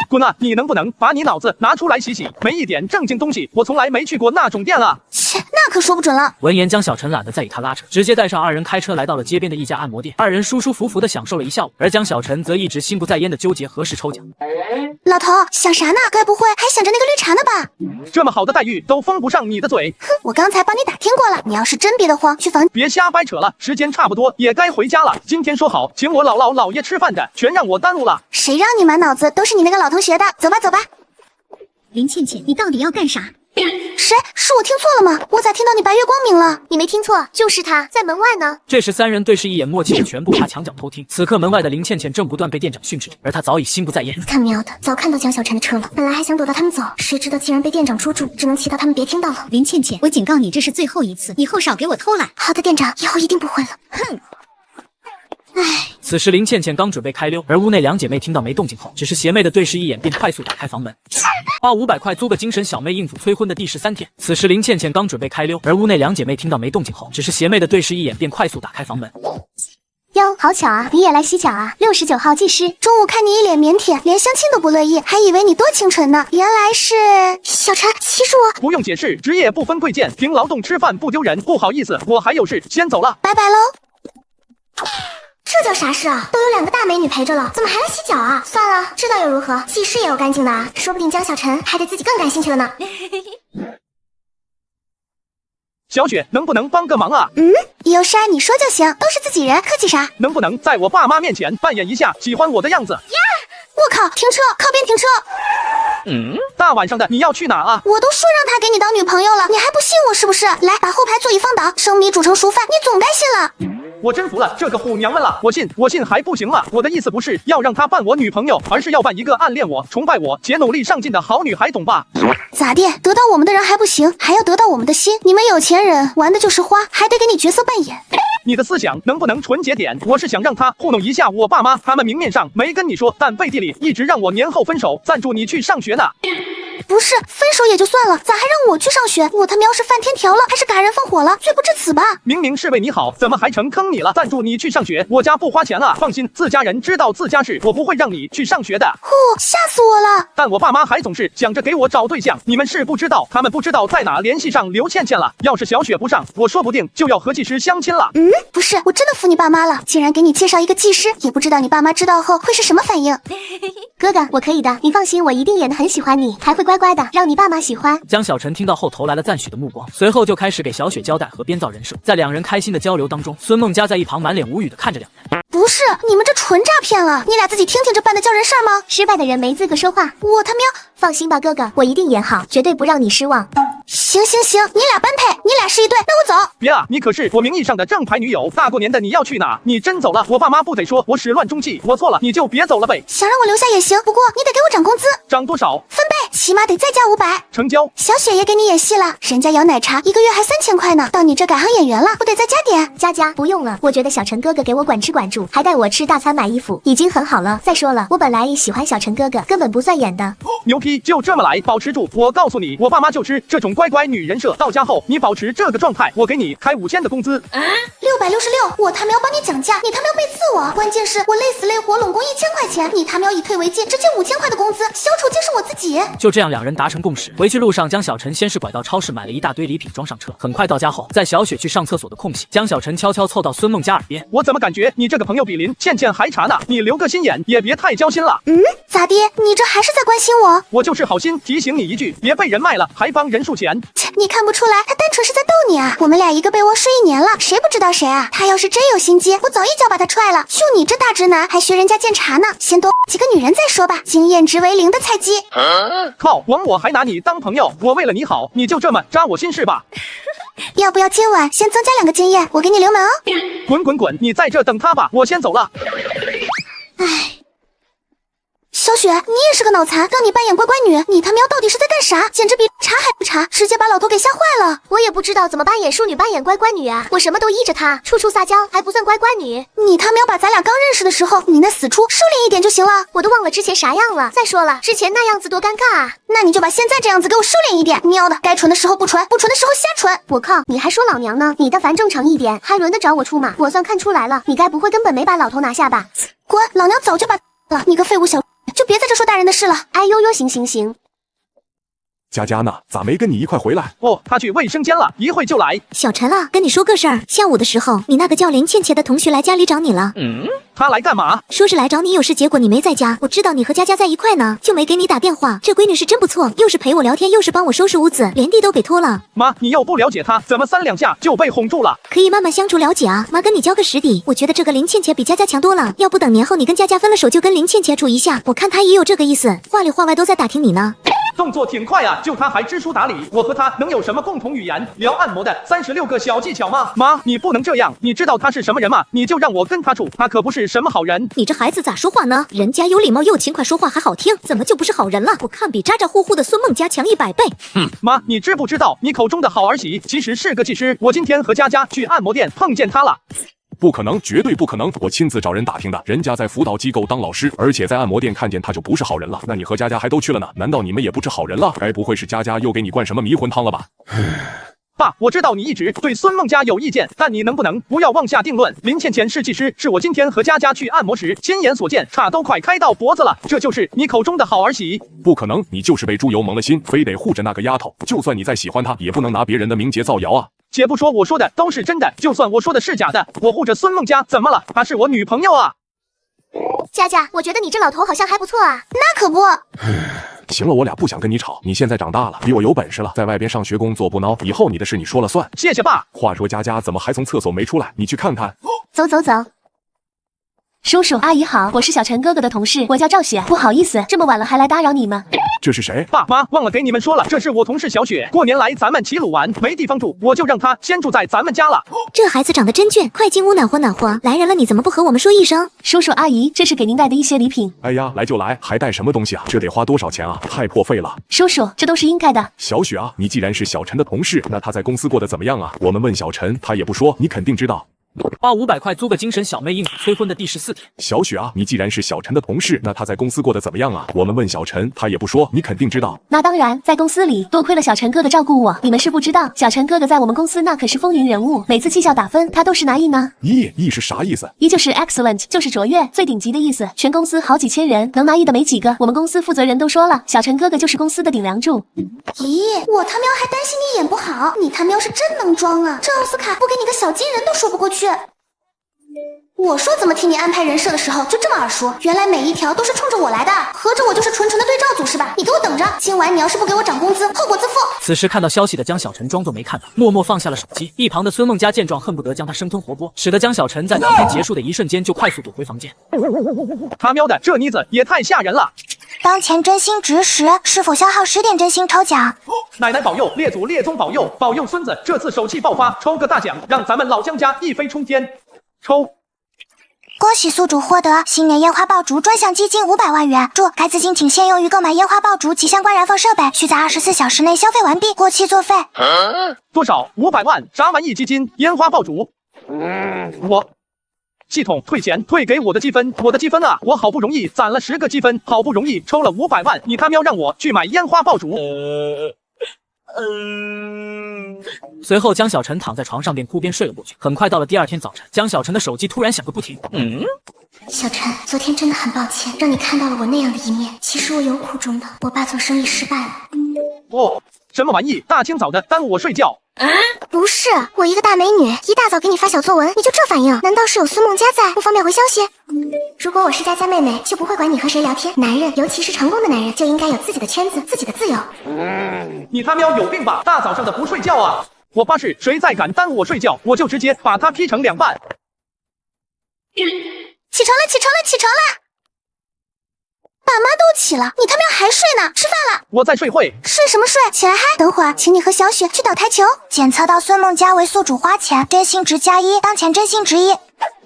滚啊！你能不能把你脑子拿出来洗洗？没一点正经东西，我从来没去过那种店啊！切，那可说不准了。闻言，江小晨懒得再与他拉扯，直接带上二人开车来到了街边的一家按摩店。二人舒舒服服的享受了一下午，而江小晨则一直心不在焉的纠结何时抽奖。老头想啥呢？该不会还想着那个绿茶呢吧？这么好的待遇都封不上你的嘴。哼，我刚才帮你打听过了，你要是真憋得慌，去房……别瞎掰扯了，时间差不多也该回家了。今天说好请我姥姥姥爷吃饭的，全让我耽误了。谁让你满脑子都是你那个老同学的？走吧走吧。林倩倩，你到底要干啥？谁？是我听错了吗？我咋听到你白月光明了？你没听错，就是他在门外呢。这时三人对视一眼，默契的全部爬墙角偷听。此刻门外的林倩倩正不断被店长训斥着，而她早已心不在焉。看喵的，早看到江小晨的车了，本来还想躲到他们走，谁知道竟然被店长捉住，只能祈祷他们别听到了。林倩倩，我警告你，这是最后一次，以后少给我偷懒。好的，店长，以后一定不会了。哼。此时林倩倩刚准备开溜，而屋内两姐妹听到没动静后，只是邪魅的对视一眼，便快速打开房门。花500块租个精神小妹应付催婚的第13天。此时林倩倩刚准备开溜，而屋内两姐妹听到没动静后，只是邪魅的对视一眼，便快速打开房门。哟，好巧啊，你也来洗脚啊？69号技师，中午看你一脸腼腆，连相亲都不乐意，还以为你多清纯呢，原来是小陈。其实我不用解释，职业不分贵贱，凭劳动吃饭不丢人。不好意思，我还有事，先走了，拜拜喽。这叫啥事啊？都有2个大美女陪着了，怎么还来洗脚啊？算了，知道又如何？技师也有干净的啊，说不定江小晨还得自己更感兴趣了呢。小雪，能不能帮个忙啊？有事你说就行，都是自己人，客气啥？能不能在我爸妈面前扮演一下喜欢我的样子？我靠，停车，靠边停车！大晚上的你要去哪啊？我都说让他给你当女朋友了，你还不信我是不是？来，把后排座椅放倒，生米煮成熟饭，你总该信了。我真服了这个虎娘们了，我信还不行吗？我的意思不是要让她扮我女朋友，而是要扮一个暗恋我、崇拜我且努力上进的好女孩，懂吧？咋地？得到我们的人还不行，还要得到我们的心？你们有钱人玩的就是花，还得给你角色扮演。你的思想能不能纯洁点？我是想让他糊弄一下我爸妈，他们明面上没跟你说，但背地里一直让我年后分手，赞助你去上学呢。不是分手也就算了，咋还让我去上学？我他喵是犯天条了，还是嘎人放火了？罪不至此吧？明明是为你好，怎么还成坑你了？赞助你去上学，我家不花钱啊！放心，自家人知道自家事，我不会让你去上学的。呼，吓死我了！但我爸妈还总是想着给我找对象，你们是不知道，他们不知道在哪联系上刘倩倩了。要是小雪不上，我说不定就要和技师相亲了。不是，我真的服你爸妈了，竟然给你介绍一个技师，也不知道你爸妈知道后会是什么反应。哥哥，我可以的，你放心，我一定演得很喜欢你，还会乖乖的让你爸妈喜欢。江小晨听到后投来了赞许的目光，随后就开始给小雪交代和编造人设。在两人开心的交流当中，孙梦佳在一旁满脸无语的看着两人。不是，你们这纯诈骗了！你俩自己听听这办的叫人事儿吗？失败的人没资格说话。我他喵！放心吧，哥哥，我一定演好，绝对不让你失望。行，你俩般配，你俩是一对，那我走。别啊，你可是我名义上的正牌女友，大过年的你要去哪？你真走了，我爸妈不得说我始乱终弃？我错了，你就别走了呗。想让我留下也行，不过你得给我涨工资。涨多少？分贝，起码得再加500。成交。小雪也给你演戏了，人家摇奶茶1个月还3000块呢，到你这改行演员了，不得再加点？加，不用了。我觉得小陈哥哥给我管吃管住，还带我吃大餐买衣服，已经很好了。再说了，我本来也喜欢小陈哥哥，根本不算演的。牛批，就这么来，保持住！我告诉你，我爸妈就吃这种乖乖女人设。到家后，你保持这个状态，我给你开5000的工资。666，我他喵帮你讲价，你他喵背刺我。关键是我累死累活拢共1000块钱，你他喵以退为进，直接5000块的工资，小丑竟是我自己。就这样，两人达成共识。回去路上，江小晨先是拐到超市买了一大堆礼品装上车。很快到家后，在小雪去上厕所的空隙，江小晨悄悄凑到孙梦佳耳边：“我怎么感觉你这个朋友比林倩倩还差呢？你留个心眼，也别太交心了。”咋的？你这还是在关心我？我就是好心提醒你一句，别被人卖了，还帮人数钱。你看不出来，他单纯是在逗你啊！我们俩一个被窝睡1年了，谁不知道谁啊？他要是真有心机，我早一脚把他踹了。就你这大直男，还学人家鉴茶呢？先多几个女人再说吧。经验值为0的菜鸡。靠，枉我还拿你当朋友，我为了你好，你就这么扎我心是吧？要不要今晚先增加2个经验，我给你留门哦。滚滚滚，你在这等他吧，我先走了。唉。小雪，你也是个脑残，让你扮演乖乖女，你他喵到底是在干啥？简直比查还不查，直接把老头给吓坏了。我也不知道怎么扮演淑女，扮演乖乖女啊！我什么都依着他，处处撒娇，还不算乖乖女。你他喵把咱俩刚认识的时候，你那死处收敛一点就行了。我都忘了之前啥样了。再说了，之前那样子多尴尬啊！那你就把现在这样子给我收敛一点。喵的，该纯的时候不纯，不纯的时候瞎纯。我靠，你还说老娘呢？你但凡正常一点，还轮得着我出马？我算看出来了，你该不会根本没把老头拿下吧？滚，老娘早就把了，你个废物小。就别在这说大人的事了。哎呦呦，行行行。佳佳呢？咋没跟你一块回来？哦，他去卫生间了，一会就来。小陈啊，跟你说个事儿，下午的时候，你那个叫林倩倩的同学来家里找你了。他来干嘛？说是来找你有事，结果你没在家。我知道你和佳佳在一块呢，就没给你打电话。这闺女是真不错，又是陪我聊天，又是帮我收拾屋子，连地都给拖了。妈，你又不了解她，怎么3两下就被哄住了？可以慢慢相处了解啊，妈跟你交个实底。我觉得这个林倩倩比佳佳强多了，要不等年后你跟佳佳分了手，就跟林倩倩处一下。我看她也有这个意思，话里话外都在打听你呢。动作挺快啊，就他还知书达理，我和他能有什么共同语言？聊按摩的36个小技巧吗？妈，你不能这样，你知道他是什么人吗？你就让我跟他处，他可不是什么好人。你这孩子咋说话呢？人家有礼貌又勤快，说话还好听，怎么就不是好人了？我看比咋咋呼呼的孙梦佳强100倍。妈，你知不知道你口中的好儿媳其实是个技师？我今天和佳佳去按摩店碰见她了。不可能，绝对不可能！我亲自找人打听的，人家在辅导机构当老师，而且在按摩店看见他就不是好人了。那你和佳佳还都去了呢？难道你们也不是好人了？该不会是佳佳又给你灌什么迷魂汤了吧？爸，我知道你一直对孙梦佳有意见，但你能不能不要妄下定论？林倩倩是技师，是我今天和佳佳去按摩时亲眼所见，叉都快开到脖子了，这就是你口中的好儿媳？不可能，你就是被猪油蒙了心，非得护着那个丫头。就算你再喜欢她，也不能拿别人的名节造谣啊！姐不说我说的都是真的，就算我说的是假的，我护着孙梦佳怎么了？她是我女朋友啊！佳佳，我觉得你这老头好像还不错啊。那可不。行了，我俩不想跟你吵，你现在长大了，比我有本事了，在外边上学工作不孬，以后你的事你说了算。谢谢爸。话说佳佳怎么还从厕所没出来？你去看看。走走走。叔叔阿姨好，我是小陈哥哥的同事，我叫赵雪，不好意思，这么晚了还来打扰你们。这是谁？爸妈忘了给你们说了，这是我同事小雪。过年来咱们齐鲁玩，没地方住，我就让她先住在咱们家了。这孩子长得真俊，快进屋暖和暖和。来人了，你怎么不和我们说一声？叔叔阿姨，这是给您带的一些礼品。哎呀，来就来，还带什么东西啊？这得花多少钱啊？太破费了。叔叔，这都是应该的。小雪啊，你既然是小陈的同事，那他在公司过得怎么样啊？我们问小陈，他也不说，你肯定知道。花500块租个精神小妹应付催婚的第14天。小雪啊，你既然是小陈的同事，那他在公司过得怎么样啊？我们问小陈，他也不说，你肯定知道。那当然，在公司里多亏了小陈哥哥照顾我。你们是不知道，小陈哥哥在我们公司那可是风云人物，每次绩效打分他都是拿E呢。E 是啥意思？ E 就是 excellent， 就是卓越，最顶级的意思。全公司好几千人，能拿E的没几个。我们公司负责人都说了，小陈哥哥就是公司的顶梁柱。咦，我他喵还担心你演不好，你他喵是真能装啊！这奥斯卡不给你个小金人都说不过去。我说怎么替你安排人设的时候就这么耳熟，原来每一条都是冲着我来的，合着我就是纯纯的对照组是吧？你给我等着，今晚你要是不给我涨工资，后果自负。此时看到消息的江小晨装作没看到，默默放下了手机。一旁的孙梦佳见状，恨不得将他生吞活剥，使得江小晨在聊天结束的一瞬间就快速躲回房间。他喵的，这妮子也太吓人了！当前真心值10，是否消耗10点真心抽奖？奶奶保佑，列祖列宗保佑，保佑孙子这次手气爆发，抽个大奖，让咱们老江家一飞冲天！抽！恭喜宿主获得新年烟花爆竹专项基金500万元，注：该资金仅限用于购买烟花爆竹及相关燃放设备，需在24小时内消费完毕，过期作废。多少？500万？啥玩意基金？烟花爆竹？我系统退钱，退给我的积分，我的积分啊！我好不容易攒了10个积分，好不容易抽了500万，你他喵让我去买烟花爆竹？随后江小晨躺在床上边哭边睡了过去。很快到了第2天早晨，江小晨的手机突然响个不停。小陈，昨天真的很抱歉，让你看到了我那样的一面。其实我有苦衷的，我爸做生意失败了。哦，什么玩意？大清早的耽误我睡觉？不是，我一个大美女，一大早给你发小作文，你就这反应？难道是有孙梦佳在，不方便回消息？如果我是佳佳妹妹，就不会管你和谁聊天。男人，尤其是成功的男人，就应该有自己的圈子，自己的自由。你他喵有病吧？大早上的不睡觉啊！我发誓，谁再敢耽误我睡觉，我就直接把他劈成2半。起床了，起床了，起床了！爸妈都起了，你他喵还睡呢？吃饭了。我在睡会。睡什么睡？起来嗨！等会儿请你和小雪去打台球。检测到孙梦佳为宿主花钱，真心值+1，当前真心值1。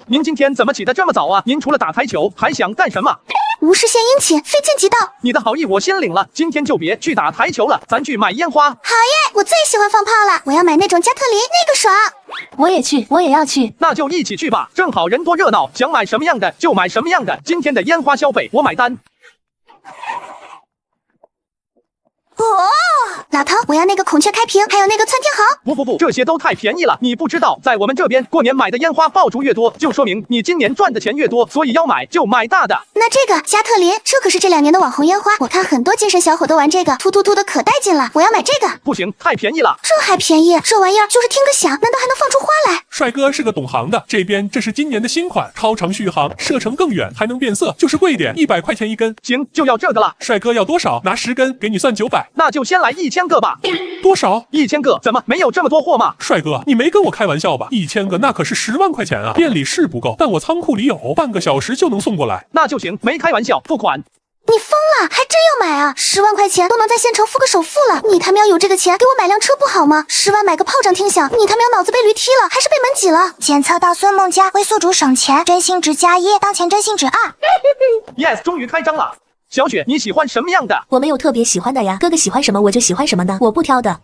您今天怎么起得这么早啊？您除了打台球还想干什么？无事献殷勤，非奸即盗。你的好意我先领了，今天就别去打台球了，咱去买烟花。好耶，我最喜欢放炮了，我要买那种加特林，那个爽。我也去，我也要去。那就一起去吧，正好人多热闹，想买什么样的就买什么样的。今天的烟花消费我买单。哦，老头，我要那个孔雀开屏，还有那个窜天猴。不，这些都太便宜了。你不知道，在我们这边过年买的烟花爆竹越多，就说明你今年赚的钱越多，所以要买就买大的。那这个加特林，这可是这2年的网红烟花，我看很多健身小伙都玩这个，突的可带劲了。我要买这个。不行，太便宜了。这还便宜？这玩意儿就是听个响，难道还能放出花来？帅哥是个懂行的，这边这是今年的新款超长续航，射程更远，还能变色，就是贵点，100块钱1根。行，就要这个了。帅哥要多少？拿10根，给你算900。那就先来1000个吧。多少？1000个？怎么没有这么多货吗？帅哥，你没跟我开玩笑吧？1000个那可是10万块钱啊！店里是不够，但我仓库里有，半个小时就能送过来。那就行，没开玩笑，付款。你疯了，还真要买啊！10万块钱都能在县城付个首付了，你他喵有这个钱给我买辆车不好吗？10万买个炮仗听响，你他喵脑子被驴踢了，还是被门挤了？检测到孙梦佳为宿主省钱，真心值+1，当前真心值2。Yes， 终于开张了。小雪，你喜欢什么样的？我没有特别喜欢的呀，哥哥喜欢什么我就喜欢什么的，我不挑的。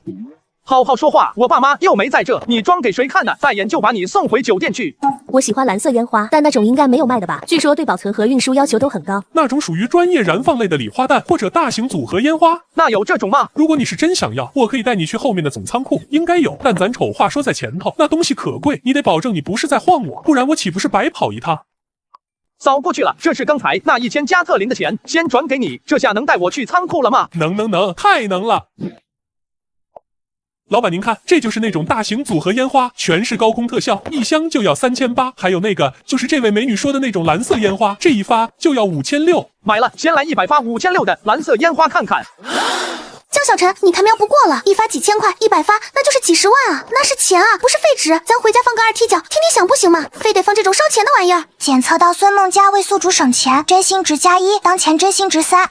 好好说话，我爸妈又没在这，你装给谁看呢？再演就把你送回酒店去。我喜欢蓝色烟花，但那种应该没有卖的吧？据说对保存和运输要求都很高。那种属于专业燃放类的礼花弹或者大型组合烟花，那有这种吗？如果你是真想要，我可以带你去后面的总仓库，应该有。但咱丑话说在前头，那东西可贵，你得保证你不是在晃我，不然我岂不是白跑一趟？扫过去了，这是刚才那1000加特林的钱，先转给你。这下能带我去仓库了吗？能，太能了。老板您看，这就是那种大型组合烟花，全是高空特效，一箱就要3800。还有那个就是这位美女说的那种蓝色烟花，这一发就要5600。买了，先来100发5600的蓝色烟花看看。江小晨，你他喵不过了，一发几千块，100发那就是几10万啊，那是钱啊，不是废纸。咱回家放个2踢脚，听听响不行吗？非得放这种烧钱的玩意儿。检测到孙梦佳为宿主省钱，真心值+1，当前真心值3。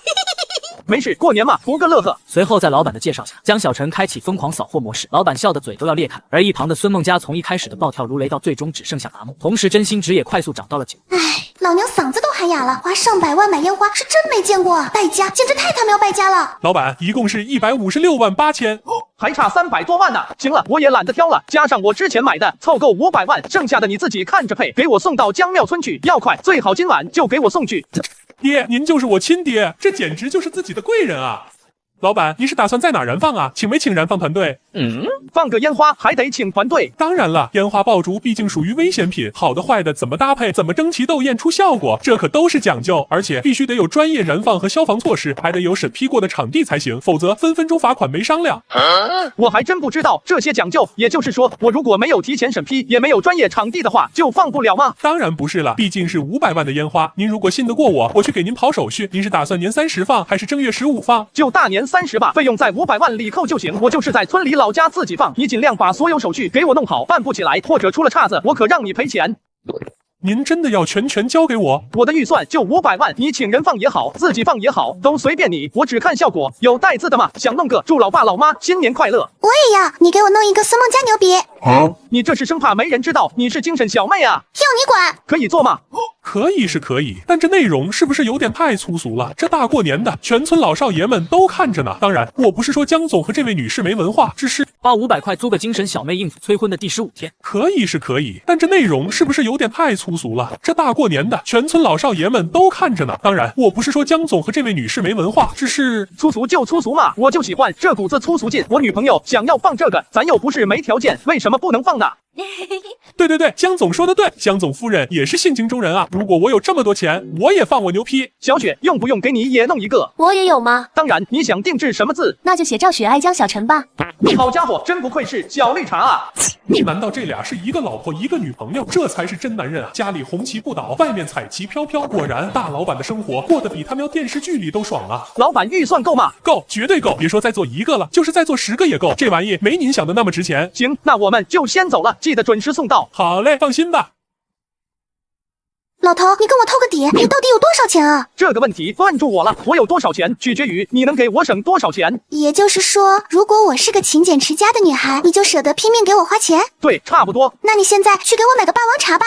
没事，过年嘛，图个乐呵。随后在老板的介绍下，江小晨开启疯狂扫货模式，老板笑得嘴都要裂开。而一旁的孙梦佳从一开始的暴跳如雷到最终只剩下麻木，同时真心值也快速涨到了9。唉，老娘嗓子都喊哑了，花上百万买烟花是真没见过，败家，简直太他喵败家了。老板，一共是156万8000，还差300多万呢。行了，我也懒得挑了，加上我之前买的，凑够500万，剩下的你自己看着配，给我送到江庙村去，要快，最好今晚就给我送去。爹，您就是我亲爹，这简直就是自己的贵人啊！老板，您是打算在哪燃放啊？请没请燃放团队？放个烟花还得请团队。当然了，烟花爆竹毕竟属于危险品，好的坏的怎么搭配，怎么争奇斗艳出效果，这可都是讲究，而且必须得有专业燃放和消防措施，还得有审批过的场地才行，否则分分钟罚款没商量。我还真不知道这些讲究，也就是说，我如果没有提前审批，也没有专业场地的话，就放不了吗？当然不是了，毕竟是500万的烟花，您如果信得过我，我去给您跑手续。您是打算年30放，还是正月15放？就大年30吧，费用在500万里扣就行。我就是在村里老家自己放，你尽量把所有手续给我弄好，办不起来或者出了岔子，我可让你赔钱。您真的要全交给我？我的预算就500万，你请人放也好，自己放也好，都随便你，我只看效果。有带字的吗？想弄个祝老爸老妈新年快乐。我也要，你给我弄一个孙梦佳牛逼。你这是生怕没人知道你是精神小妹啊？要你管？可以做吗？可以是可以，但这内容是不是有点太粗俗了？这大过年的，全村老少爷们都看着呢。当然，我不是说江总和这位女士没文化，只是花500块租个精神小妹应付催婚的第15天。可以是可以，但这内容是不是有点太粗俗了？这大过年的，全村老少爷们都看着呢。当然，我不是说江总和这位女士没文化，只是粗俗就粗俗嘛，我就喜欢这股子粗俗劲。我女朋友想要放这个，咱又不是没条件，为什么不能放呢？对，江总说的对，江总夫人也是性情中人啊。如果我有这么多钱，我也放我牛批。小雪，用不用给你也弄一个？我也有吗？当然，你想定制什么字？那就写赵雪爱江小晨吧。好家伙，真不愧是小绿茶啊！难道这俩是一个老婆一个女朋友？这才是真男人啊！家里红旗不倒，外面彩旗飘飘。果然，大老板的生活过得比他喵电视剧里都爽啊！老板预算够吗？够，绝对够。别说再做1个了，就是再做10个也够。这玩意没您想的那么值钱。行，那我们就先走了，记得准时送到。好嘞，放心吧。老头，你跟我透个底，你到底有多少钱啊？这个问题问住我了，我有多少钱取决于你能给我省多少钱。也就是说，如果我是个勤俭持家的女孩，你就舍得拼命给我花钱？对，差不多。那你现在去给我买个霸王茶吧。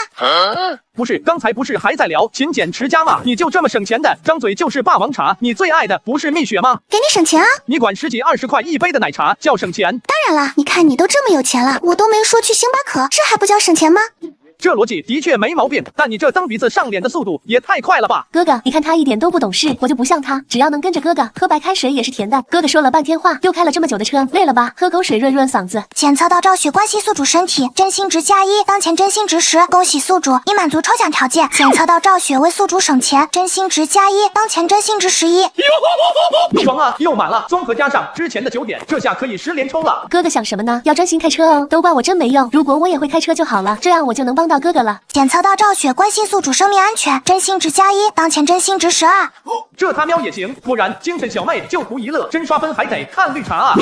不是，刚才不是还在聊勤俭持家吗？你就这么省钱的，张嘴就是霸王茶。你最爱的不是蜜雪吗？给你省钱啊！你管10几20块一杯的奶茶叫省钱？当然啦，你看你都这么有钱了，我都没说去星巴克，这还不叫省钱吗？这逻辑的确没毛病，但你这蹬鼻子上脸的速度也太快了吧！哥哥，你看他一点都不懂事，我就不像他，只要能跟着哥哥喝白开水也是甜的。哥哥说了半天话，又开了这么久的车，累了吧？喝口水润润嗓子。检测到赵雪关系宿主身体真心值+1，当前真心值10，恭喜宿主已满足抽奖条件。检测到赵雪为宿主省钱，真心值+1，当前真心值11。爽啊，又满了，综合加上之前的9点，这下可以10连抽了。哥哥想什么呢？要专心开车哦，都怪我真没用。如果我也会开车就好了，这样我就能帮到哥哥了。检测到赵雪关心宿主生命安全，真心值+1，当前真心值12。这他喵也行，果然精神小妹就图一乐，真刷分还得看绿茶啊！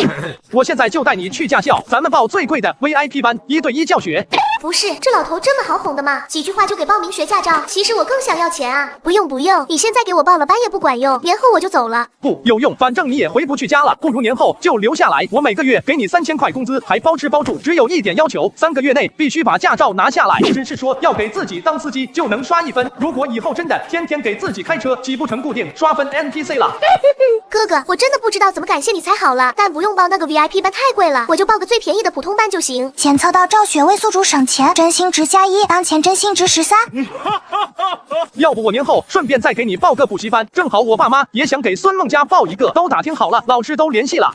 我现在就带你去驾校，咱们报最贵的 VIP 班，1对1教学。不是，这老头这么好哄的吗？几句话就给报名学驾照？其实我更想要钱啊！不用不用，你现在给我报了班也不管用，年后我就走了。不有用，反正你也回不去家了，不如年后就留下来，我每个月给你3000块工资，还包吃包住，只有一点要求，3个月内必须把驾照拿下来。只是说要给自己当司机就能刷1分，如果以后真的天天给自己开车，岂不成固定刷分 NPC 了？哥哥，我真的不知道怎么感谢你才好了，但不用报那个 VIP 班太贵了，我就报个最便宜的普通班就行。检测到赵雪为宿主省钱，真心值+1，当前真心值13。要不我年后顺便再给你报个补习班，正好我爸妈也想给孙梦家报一个，都打听好了，老师都联系了。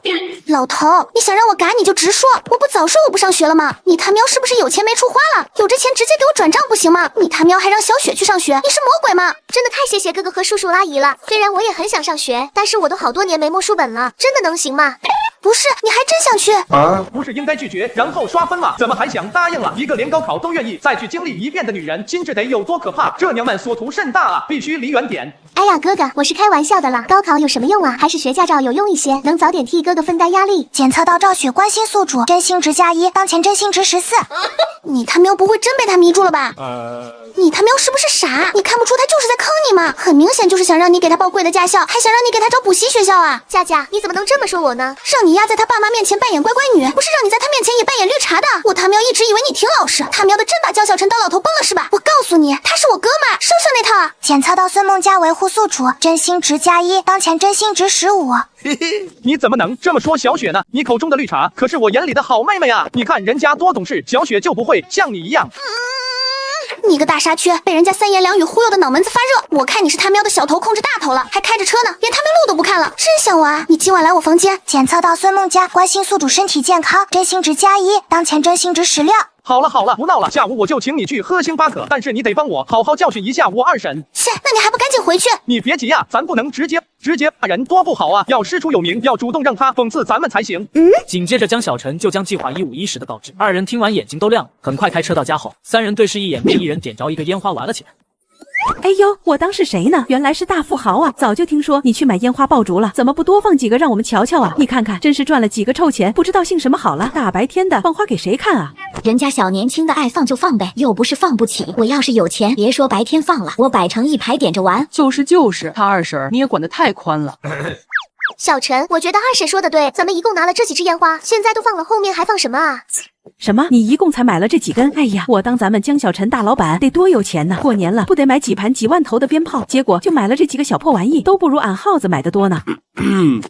老头，你想让我赶你就直说，我不早说我不上学了吗？你他喵是不是有钱没处花了？有这钱直接给我转账不行吗？你他喵还让小雪去上学，你是魔鬼吗？真的太谢谢哥哥和叔叔阿姨了，虽然我也很想上学，但是我都好多年没摸书本了，真的能行吗？不是，你还真想去？不是应该拒绝然后刷分吗？怎么还想答应了？一个连高考都愿意再去经历一遍的女人，心智得有多可怕？这娘们所图甚大啊，必须离远点。哎呀，哥哥，我是开玩笑的啦，高考有什么用啊？还是学驾照有用一些，能早点替哥哥分担压力。检测到赵雪关心宿主，真心值+1，当前真心值14。你他喵不会真被他迷住了吧？你他喵是不是傻？你看不出他就是在坑你吗？很明显就是想让你给他报贵的驾校，还想让你给他找补习学校啊！佳佳，你怎么能这么说我呢？让你丫在他爸妈面前扮演乖乖女，不是让你在他面前也扮演绿茶的。我他喵一直以为你挺老实，他喵的真把江小晨当老头崩了是吧？我告诉你，他是我哥们儿，收收那套。检测到孙梦佳维护宿主，真心值+1，当前真心值15。嘿嘿，你怎么能这么说小雪呢？你口中的绿茶可是我眼里的好妹妹啊！你看人家多懂事，小雪就不会像你一样。你个大沙缺，被人家3言2语忽悠的脑门子发热。我看你是他喵的小头控制大头了，还开着车呢，连他们路都不看了，真想我啊！你今晚来我房间。检测到孙梦佳关心宿主身体健康，真心值+1，当前真心值16。好了好了，不闹了，下午我就请你去喝星巴克，但是你得帮我好好教训一下我二婶。切，那你还不赶紧回去？你别急呀，咱不能直接骂人，多不好啊！要师出有名，要主动让他讽刺咱们才行。紧接着江小晨就将计划一五一十的告知，二人听完眼睛都亮了。很快开车到家后，3人对视一眼，便一人点着一个烟花玩了起来。哎呦，我当是谁呢？原来是大富豪啊！早就听说你去买烟花爆竹了，怎么不多放几个让我们瞧瞧啊？你看看，真是赚了几个臭钱，不知道姓什么好了。大白天的放花给谁看啊？人家小年轻的爱放就放呗，又不是放不起。我要是有钱，别说白天放了，我摆成一排点着玩。就是，他二婶你也管得太宽了。小陈，我觉得二婶说的对，咱们一共拿了这几支烟花，现在都放了，后面还放什么啊？什么？你一共才买了这几根？哎呀，我当咱们江小晨大老板得多有钱呢！过年了不得买几盘几万头的鞭炮，结果就买了这几个小破玩意，都不如俺耗子买的多呢。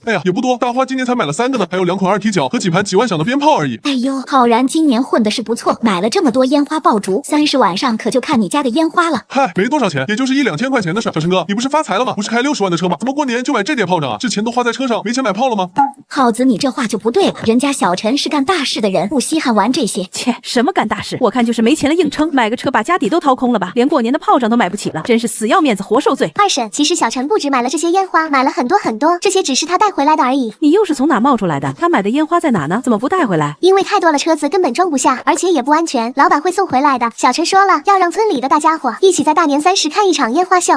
哎呀，也不多，大花今年才买了3个呢，还有2款2踢脚和几盘几万响的鞭炮而已。哎呦，浩然今年混的是不错，买了这么多烟花爆竹，30晚上可就看你家的烟花了。嗨，没多少钱，也就是1、2千块钱的事。小陈哥，你不是发财了吗？不是开60万的车吗？怎么过年就买这点炮仗啊？这钱都花在车上，没钱买炮了吗？耗子，你这话就不对了，人家小陈是干大事的人，不稀罕玩这些。切，什么干大事？我看就是没钱了硬撑，买个车把家底都掏空了吧，连过年的炮仗都买不起了，真是死要面子活受罪。二婶，其实小陈不止买了这些烟花，买了很多很多，这些只是他带回来的而已。你又是从哪冒出来的？他买的烟花在哪呢？怎么不带回来？因为太多了，车子根本装不下，而且也不安全，老板会送回来的。小陈说了，要让村里的大家伙一起在大年30看一场烟花秀。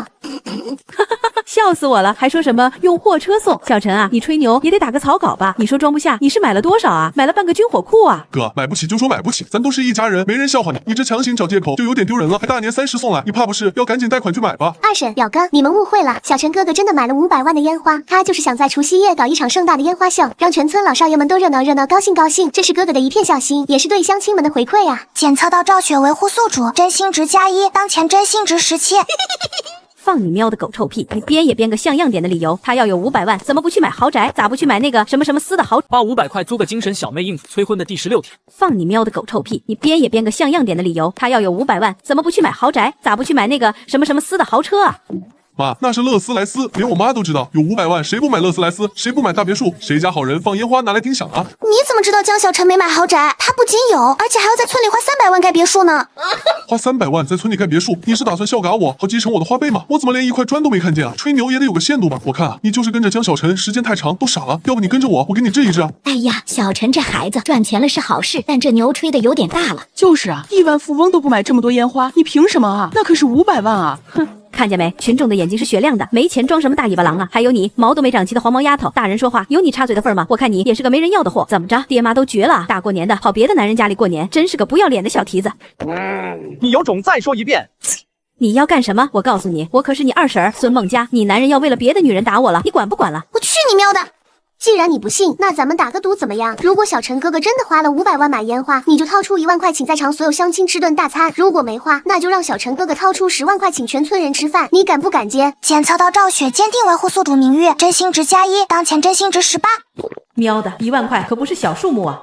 笑死我了，还说什么用货车送？小陈啊，你吹牛也得打个草稿吧？你说装不下，你是买了多少啊？买了半个军火库啊！哥，买不起就说买不起，咱都是一家人，没人笑话你。你这强行找借口就有点丢人了，还大年30送来，你怕不是要赶紧贷款去买吧？二婶、表哥，你们误会了，小陈哥哥真的买了500万的烟花，他就是想在除夕夜搞一场盛大的烟花秀，让全村老少爷们都热闹热闹，高兴高兴。这是哥哥的一片孝心，也是对乡亲们的回馈呀。检测到赵雪维护宿主，真心值+1，当前真心值17。放你喵的狗臭屁！你编也编个像样点的理由，他要有500万，怎么不去买豪宅？咋不去买那个什么什么私的豪？花500块租个精神小妹应付催婚的第16天。放你喵的狗臭屁！你编也编个像样点的理由，他要有500万，怎么不去买豪宅？咋不去买那个什么什么私的豪车啊？妈，那是乐斯莱斯，连我妈都知道。有500万，谁不买乐斯莱斯？谁不买大别墅？谁家好人放烟花拿来听响啊？你怎么知道江小晨没买豪宅？他不仅有，而且还要在村里花300万盖别墅呢。花300万在村里盖别墅，你是打算笑嘎我，好继承我的花呗吗？我怎么连一块砖都没看见啊？吹牛也得有个限度吧？我看啊，你就是跟着江小晨时间太长，都傻了。要不你跟着我，我给你治一治啊。哎呀，小陈这孩子赚钱了是好事，但这牛吹的有点大了。就是啊，亿万富翁都不买这么多烟花，你凭什么啊？那可是500万啊！哼。看见没？群众的眼睛是雪亮的，没钱装什么大尾巴狼啊？还有你毛都没长齐的黄毛丫头，大人说话有你插嘴的份吗？我看你也是个没人要的货。怎么着，爹妈都绝了？大过年的跑别的男人家里过年，真是个不要脸的小蹄子。你有种再说一遍。你要干什么？我告诉你，我可是你二婶孙梦佳，你男人要为了别的女人打我了，你管不管了？我去你喵的！既然你不信，那咱们打个赌怎么样？如果小陈哥哥真的花了500万买烟花，你就掏出1万块请在场所有乡亲吃顿大餐；如果没花，那就让小陈哥哥掏出10万块请全村人吃饭。你敢不敢接？检测到赵雪坚定维护宿主名誉，真心值+1，当前真心值18。喵的，1万块可不是小数目啊！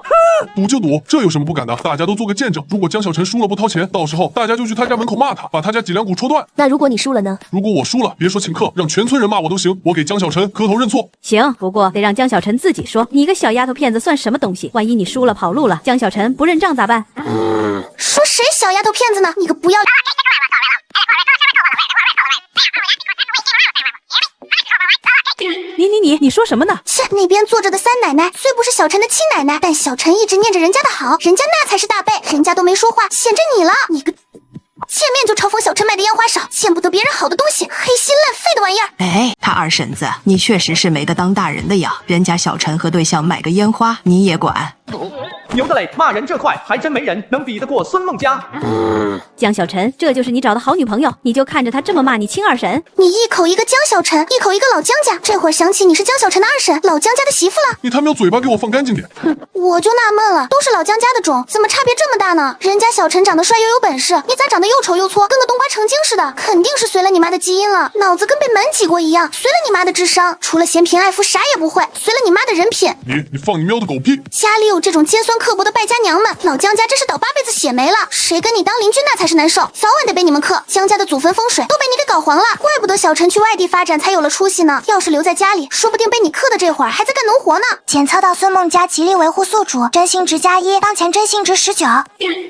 赌就赌，这有什么不敢的？大家都做个见证。如果江小晨输了不掏钱，到时候大家就去他家门口骂他，把他家脊梁骨戳断。那如果你输了呢？如果我输了，别说请客，让全村人骂我都行。我给江小晨磕头认错。行，不过得让江小晨自己说。你个小丫头片子算什么东西？万一你输了跑路了，江小晨不认账咋办？说谁小丫头片子呢？你个不要脸！你说什么呢？切，那边坐着的三奶奶虽不是小陈的亲奶奶，但小陈一直念着人家的好，人家那才是大辈，人家都没说话，显着你了，你个见面就嘲讽小陈买的烟花少，见不得别人好的东西，黑心烂废的玩意儿。哎，他二婶子，你确实是没个当大人的呀，人家小陈和对象买个烟花你也管。牛的嘞，骂人这块还真没人能比得过孙梦佳。江小晨，这就是你找的好女朋友，你就看着她这么骂你亲二婶。你一口一个江小晨，一口一个老江家，这会儿想起你是江小晨的二婶，老江家的媳妇了。你他喵嘴巴给我放干净点！哼，我就纳闷了，都是老江家的种，怎么差别这么大呢？人家小陈长得帅又有本事，你咋长得又丑又搓，跟个冬瓜成精似的？肯定是随了你妈的基因了，脑子跟被门挤过一样，随了你妈的智商，除了嫌贫爱富啥也不会，随了你妈的人品。你放你喵的狗屁！家里有这种尖酸刻薄的败家娘们，老江家真是倒8辈子血霉了。谁跟你当邻居那才是难受，早晚得被你们克。江家的祖坟风水都被你给搞黄了，怪不得小陈去外地发展才有了出息呢。要是留在家里，说不定被你克的这会儿还在干农活呢。检测到孙梦佳极力维护宿主，真心值+1，当前真心值19。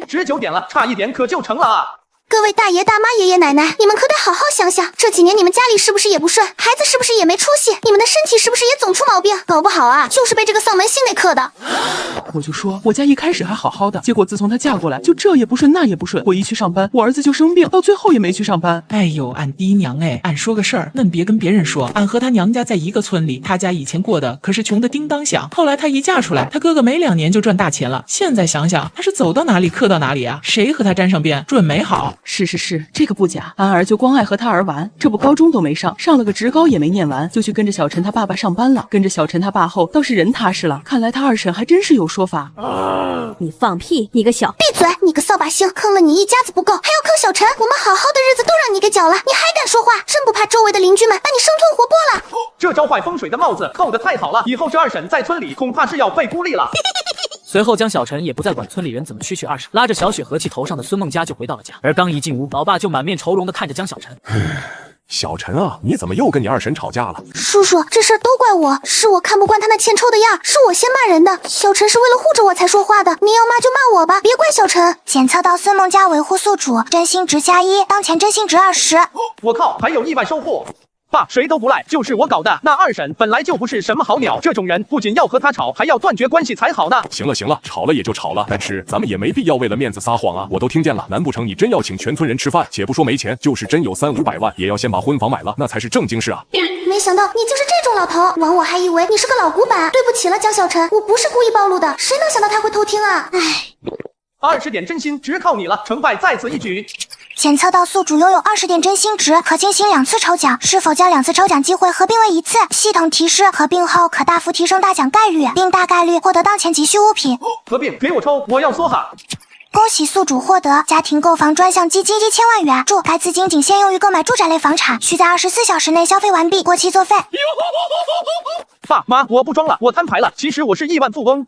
值9点了，差一点可就成了啊！各位大爷大妈爷爷奶奶，你们可得好好想想，这几年你们家里是不是也不顺，孩子是不是也没出息，你们的身体是不是也总出毛病，搞不好啊就是被这个丧门星给克的。我就说我家一开始还好好的，结果自从他嫁过来，就这也不顺那也不顺，我一去上班，我儿子就生病，到最后也没去上班。哎呦，俺爹娘哎，俺说个事儿，恁别跟别人说，俺和他娘家在一个村里，他家以前过的可是穷的叮当响，后来他一嫁出来，他哥哥没2年就赚大钱了，现在想想他是走到哪里克到哪里啊，谁和他沾上边准没好。是，这个不假，俺儿就光爱和他儿玩，这不高中都没上，上了个职高也没念完，就去跟着小陈他爸爸上班了。跟着小陈他爸后，倒是人踏实了，看来他二婶还真是有说法。你放屁，你个小闭嘴，你个扫把星，坑了你一家子不够，还要坑小陈，我们好好的日子都让你给搅了，你还敢说话？真不怕周围的邻居们把你生吞活剥了？这招坏风水的帽子扣得太好了，以后这二婶在村里恐怕是要被孤立了。随后，江小晨也不再管村里人怎么蛐二婶，拉着小雪和气头上的孙梦佳就回到了家。而刚一进屋，老爸就满面愁容地看着江小晨。小陈啊，你怎么又跟你二婶吵架了？叔叔，这事儿都怪我，是我看不惯他那欠抽的样，是我先骂人的。小陈是为了护着我才说话的，您要骂就骂我吧，别怪小陈。检测到孙梦佳维护宿主，真心值+1，当前真心值20。我靠，还有意外收获。爸，谁都不赖，就是我搞的。那二婶本来就不是什么好鸟，这种人不仅要和她吵，还要断绝关系才好呢。行了行了，吵了也就吵了，但是咱们也没必要为了面子撒谎啊！我都听见了，难不成你真要请全村人吃饭？且不说没钱，就是真有300-500万，也要先把婚房买了，那才是正经事啊！没想到你就是这种老头，枉我还以为你是个老古板。对不起了，江小晨，我不是故意暴露的，谁能想到他会偷听啊？唉。20点真心只靠你了，成败在此一举。检测到宿主拥有20点真心值，可进行2次抽奖。是否将2次抽奖机会合并为1次？系统提示：合并后可大幅提升大奖概率，并大概率获得当前急需物品。合并，给我抽，我要梭哈！恭喜宿主获得家庭购房专项基金1000万元，注该资金仅限用于购买住宅类房产，需在24小时内消费完毕，过期作废。爸妈，我不装了，我摊牌了，其实我是亿万富翁。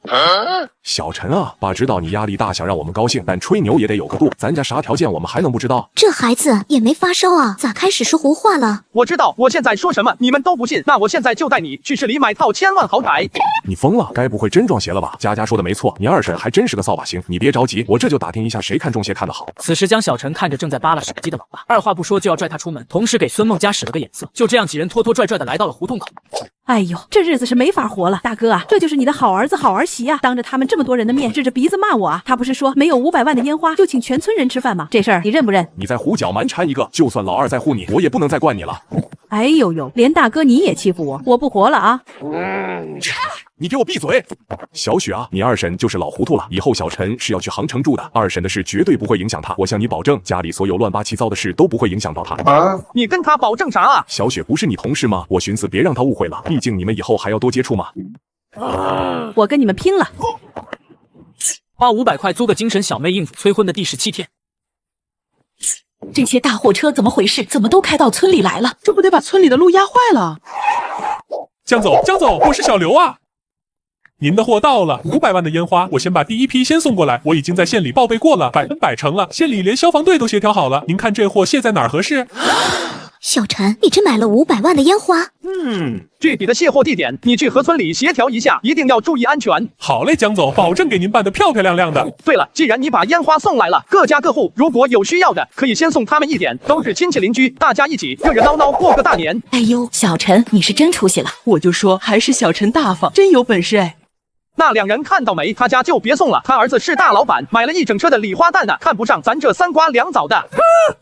小陈啊，爸知道你压力大，想让我们高兴，但吹牛也得有个度，咱家啥条件我们还能不知道？这孩子也没发烧啊，咋开始说胡话了？我知道，我现在说什么你们都不信，那我现在就带你去市里买套1000万豪宅。你疯了？该不会真撞邪了吧？佳佳说的没错，你二婶还真是个扫把星。你别着急，我这就打听一下谁看中邪看得好。此时江小晨看着正在扒拉手机的老爸，二话不说就要拽他出门，同时给孙梦佳使了个眼色。就这样，几人拖拖拽拽的来到了胡同口。哎呦，这日子是没法活了，大哥啊，这就是你的好儿子好儿媳啊！当着他们这么多人的面，指着鼻子骂我啊！他不是说没有500万的烟花就请全村人吃饭吗？这事儿你认不认？你再胡搅蛮缠一个，就算老二在乎你，我也不能再惯你了。哎呦呦，连大哥你也欺负我，我不活了啊！你给我闭嘴！小雪啊，你二婶就是老糊涂了，以后小陈是要去杭城住的，二婶的事绝对不会影响他，我向你保证，家里所有乱八七糟的事都不会影响到他。你跟他保证啥啊？小雪不是你同事吗？我寻思别让他误会了，毕竟你们以后还要多接触嘛。我跟你们拼了！花500块租个精神小妹应付催婚的第17天。这些大货车怎么回事？怎么都开到村里来了？这不得把村里的路压坏了？江总，江总，我是小刘啊。您的货到了，500万的烟花，我先把第一批先送过来，我已经在县里报备过了，100%成了，县里连消防队都协调好了。您看这货卸在哪儿合适？小陈，你真买了500万的烟花？具体的卸货地点你去和村里协调一下，一定要注意安全。好嘞，江总，保证给您办得漂漂亮亮的。对了，既然你把烟花送来了，各家各户如果有需要的，可以先送他们一点，都是亲戚邻居，大家一起热热闹闹过个大年。哎呦，小陈，你是真出息了！我就说还是小陈大方，真有本事哎。那2人看到没？他家就别送了，他儿子是大老板，买了一整车的礼花弹呢，看不上咱这3瓜2枣的。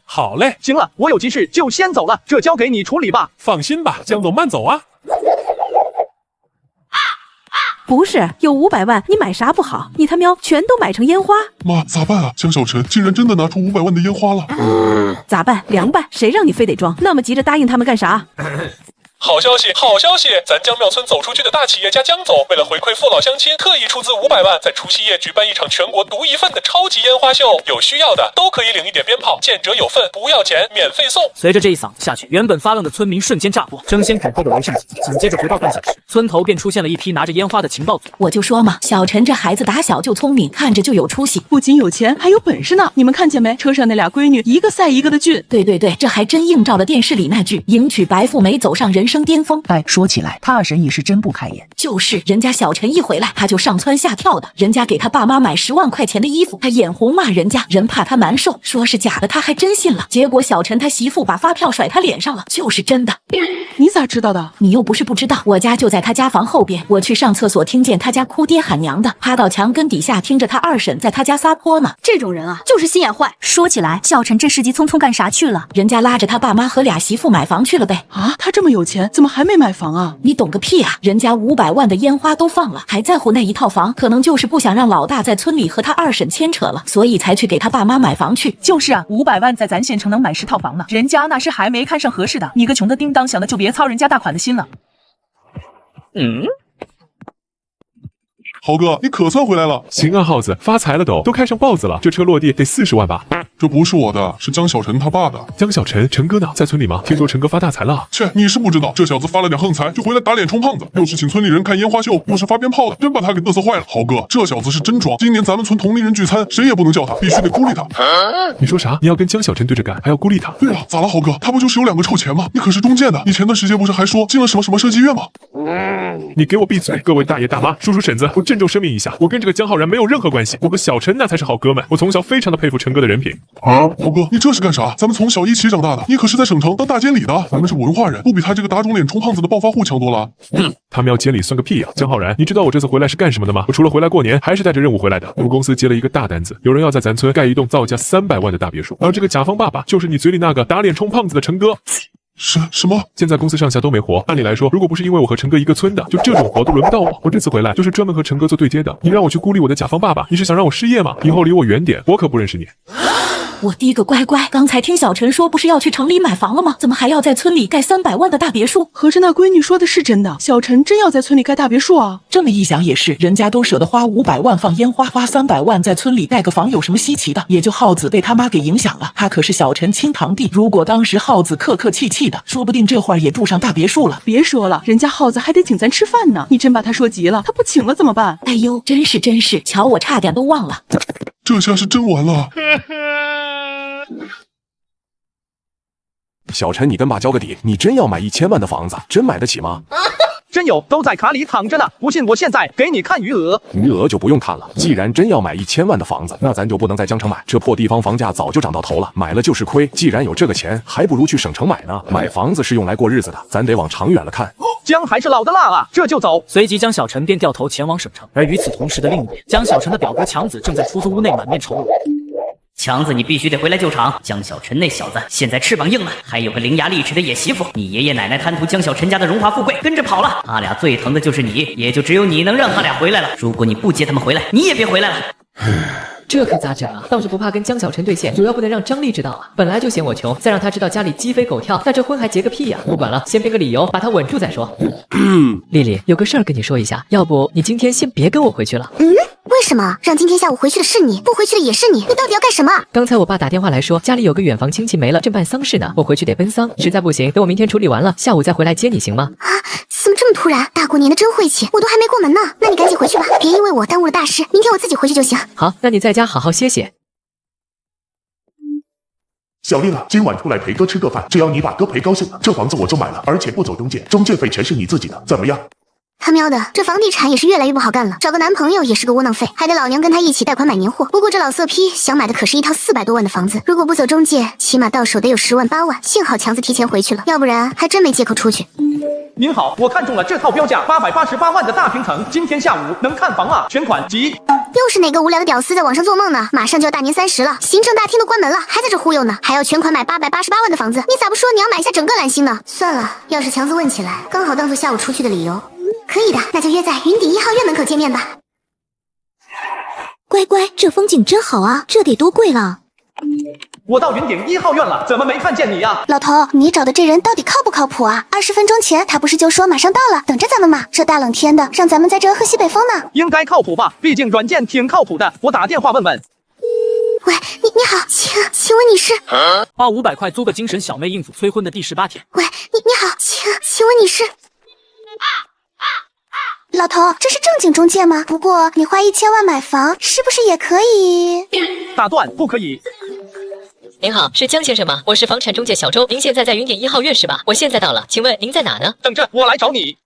好嘞，行了，我有急事就先走了，这交给你处理吧。放心吧，江总慢走啊。不是，有500万，你买啥不好？你他喵全都买成烟花？妈，咋办啊？江小晨竟然真的拿出500万的烟花了。咋办？凉拌？谁让你非得装？那么急着答应他们干啥？好消息，好消息！咱江庙村走出去的大企业家江总，为了回馈父老乡亲，特意出资500万，在除夕夜举办一场全国独一份的超级烟花秀。有需要的都可以领一点鞭炮，见者有份，不要钱，免费送。随着这一嗓子下去，原本发愣的村民瞬间炸锅，争先恐后的围上去。紧接着不到半小时，村头便出现了一批拿着烟花的情报组。我就说嘛，小陈这孩子打小就聪明，看着就有出息，不仅有钱，还有本事呢。你们看见没？车上那俩闺女，一个赛一个的俊。对对对，这还真映照了电视里那句“迎娶白富美，走上人生巅峰”。说起来，他二婶也是真不开眼。就是人家小陈一回来，他就上蹿下跳的。人家给他爸妈买10万块钱的衣服，他眼红骂人家，人怕他难受，说是假的，他还真信了。结果小陈他媳妇把发票甩他脸上了，就是真的。你咋知道的？你又不是不知道，我家就在他家房后边。我去上厕所，听见他家哭爹喊娘的，趴到墙根底下听着他二婶在他家撒泼呢。这种人啊，就是心眼坏。说起来，小陈这时急匆匆干啥去了？人家拉着他爸妈和俩媳妇买房去了呗。啊，他这么有钱，怎么还没买房啊？你懂个屁啊！人家500万的烟花都放了，还在乎那一套房？可能就是不想让老大在村里和他二婶牵扯了，所以才去给他爸妈买房去。就是啊，500万在咱县城能买10套房呢，人家那是还没看上合适的，你个穷的叮当响的就别操人家大款的心了。豪哥，你可算回来了！行啊，耗子，发财了都开上豹子了。这车落地得40万吧？这不是我的，是江小晨他爸的。江小晨，陈哥呢？在村里吗？听说陈哥发大财了。切，你是不知道，这小子发了点横财就回来打脸充胖子，又是请村里人看烟花秀，又是发鞭炮的，真把他给嘚瑟坏了。豪哥，这小子是真装。今年咱们村同龄人聚餐，谁也不能叫他，必须得孤立他。你说啥？你要跟江小晨对着干，还要孤立他？对啊，咋了，豪哥？他不就是有2个臭钱吗？你可是中介的，你前段时间不是还说进了什么设计院吗？你给我闭嘴！各位大爷大妈、叔叔婶子，我郑重声明一下，我跟这个江浩然没有任何关系，我和小陈那才是好哥们。我从小非常的佩服陈哥的人品。啊，豪哥，你这是干啥？咱们从小一起长大的，你可是在省城当大监理的，咱们是文化人，不比他这个打肿脸充胖子的暴发户强多了。他们要监理算个屁呀！江浩然，你知道我这次回来是干什么的吗？我除了回来过年，还是带着任务回来的。我们公司接了一个大单子，有人要在咱村盖一栋造价300万的大别墅，而这个甲方爸爸就是你嘴里那个打脸充胖子的陈哥。什么？现在公司上下都没活，按理来说，如果不是因为我和陈哥一个村的，就这种活都轮不到我。我这次回来就是专门和陈哥做对接的。你让我去孤立我的甲方爸爸，你是想让我失业吗？以后离我远点，我可不认识你。我滴个乖乖，刚才听小陈说不是要去城里买房了吗？怎么还要在村里盖300万的大别墅？合着那闺女说的是真的，小陈真要在村里盖大别墅啊？这么一想也是，人家都舍得花500万放烟花，花300万在村里盖个房有什么稀奇的？也就浩子被他妈给影响了，他可是小陈亲堂弟，如果当时浩子客客气气的，说不定这会儿也住上大别墅了。别说了，人家浩子还得请咱吃饭呢，你真把他说急了，他不请了怎么办？哎呦，真是，瞧我差点都忘了，这下是真完了。小陈，你跟爸交个底，你真要买1000万的房子，真买得起吗？真有，都在卡里躺着呢。不信我现在给你看余额。余额就不用看了，既然真要买1000万的房子，那咱就不能在江城买，这破地方房价早就涨到头了，买了就是亏。既然有这个钱，还不如去省城买呢。买房子是用来过日子的，咱得往长远了看。姜还是老的辣啊，这就走。随即江小晨便掉头前往省城，而与此同时的另一边，江小晨的表哥强子正在出租屋内满面愁容。强子，你必须得回来救场！江小晨那小子现在翅膀硬了，还有个伶牙俐齿的野媳妇。你爷爷奶奶贪图江小晨家的荣华富贵，跟着跑了。他俩最疼的就是你，也就只有你能让他俩回来了。如果你不接他们回来，你也别回来了。这可咋整啊？倒是不怕跟江小晨对线，主要不能让张丽知道啊。本来就嫌我穷，再让他知道家里鸡飞狗跳，那这婚还结个屁呀！不管了，先编个理由把他稳住再说。丽丽，有个事儿跟你说一下，要不你今天先别跟我回去了。为什么？让今天下午回去的是你，不回去的也是你，你到底要干什么？刚才我爸打电话来说，家里有个远房亲戚没了，正办丧事呢，我回去得奔丧，实在不行，等我明天处理完了，下午再回来接你，行吗？啊，怎么这么突然？大过年的真晦气，我都还没过门呢。那你赶紧回去吧，别因为我耽误了大事，明天我自己回去就行。好，那你在家好好歇歇。小丽啊，今晚出来陪哥吃个饭，只要你把哥陪高兴了，这房子我就买了，而且不走中介，中介费全是你自己的，怎么样？他喵的，这房地产也是越来越不好干了，找个男朋友也是个窝囊废，还得老娘跟他一起贷款买年货。不过这老色批想买的可是一套400多万的房子，如果不走中介，起码到手得有10万8万。幸好强子提前回去了，要不然还真没借口出去。您好，我看中了这套标价888万的大平层，今天下午能看房吗？全款急。又是哪个无聊的屌丝在网上做梦呢？马上就要大年30了，行政大厅都关门了，还在这忽悠呢，还要全款买888万的房子，你咋不说你要买下整个蓝星呢？算了，要是强子问起来，刚好当做下午出去的理由。可以的，那就约在云顶1号院门口见面吧。乖乖，这风景真好啊，这得多贵了？我到云顶1号院了，怎么没看见你呀？老头，你找的这人到底靠不靠谱啊？20分钟前他不是就说马上到了，等着咱们吗？这大冷天的，让咱们在这喝西北风呢。应该靠谱吧，毕竟软件挺靠谱的，我打电话问问。喂，你好，请问你是？花500块租个精神小妹应付催婚的第18天。喂，你好，请问你是？老头，这是正经中介吗？不过你花1000万买房，是不是也可以？打断，不可以。您好，是江先生吗？我是房产中介小周，您现在在云顶1号院是吧？我现在到了，请问您在哪呢？等着，我来找你。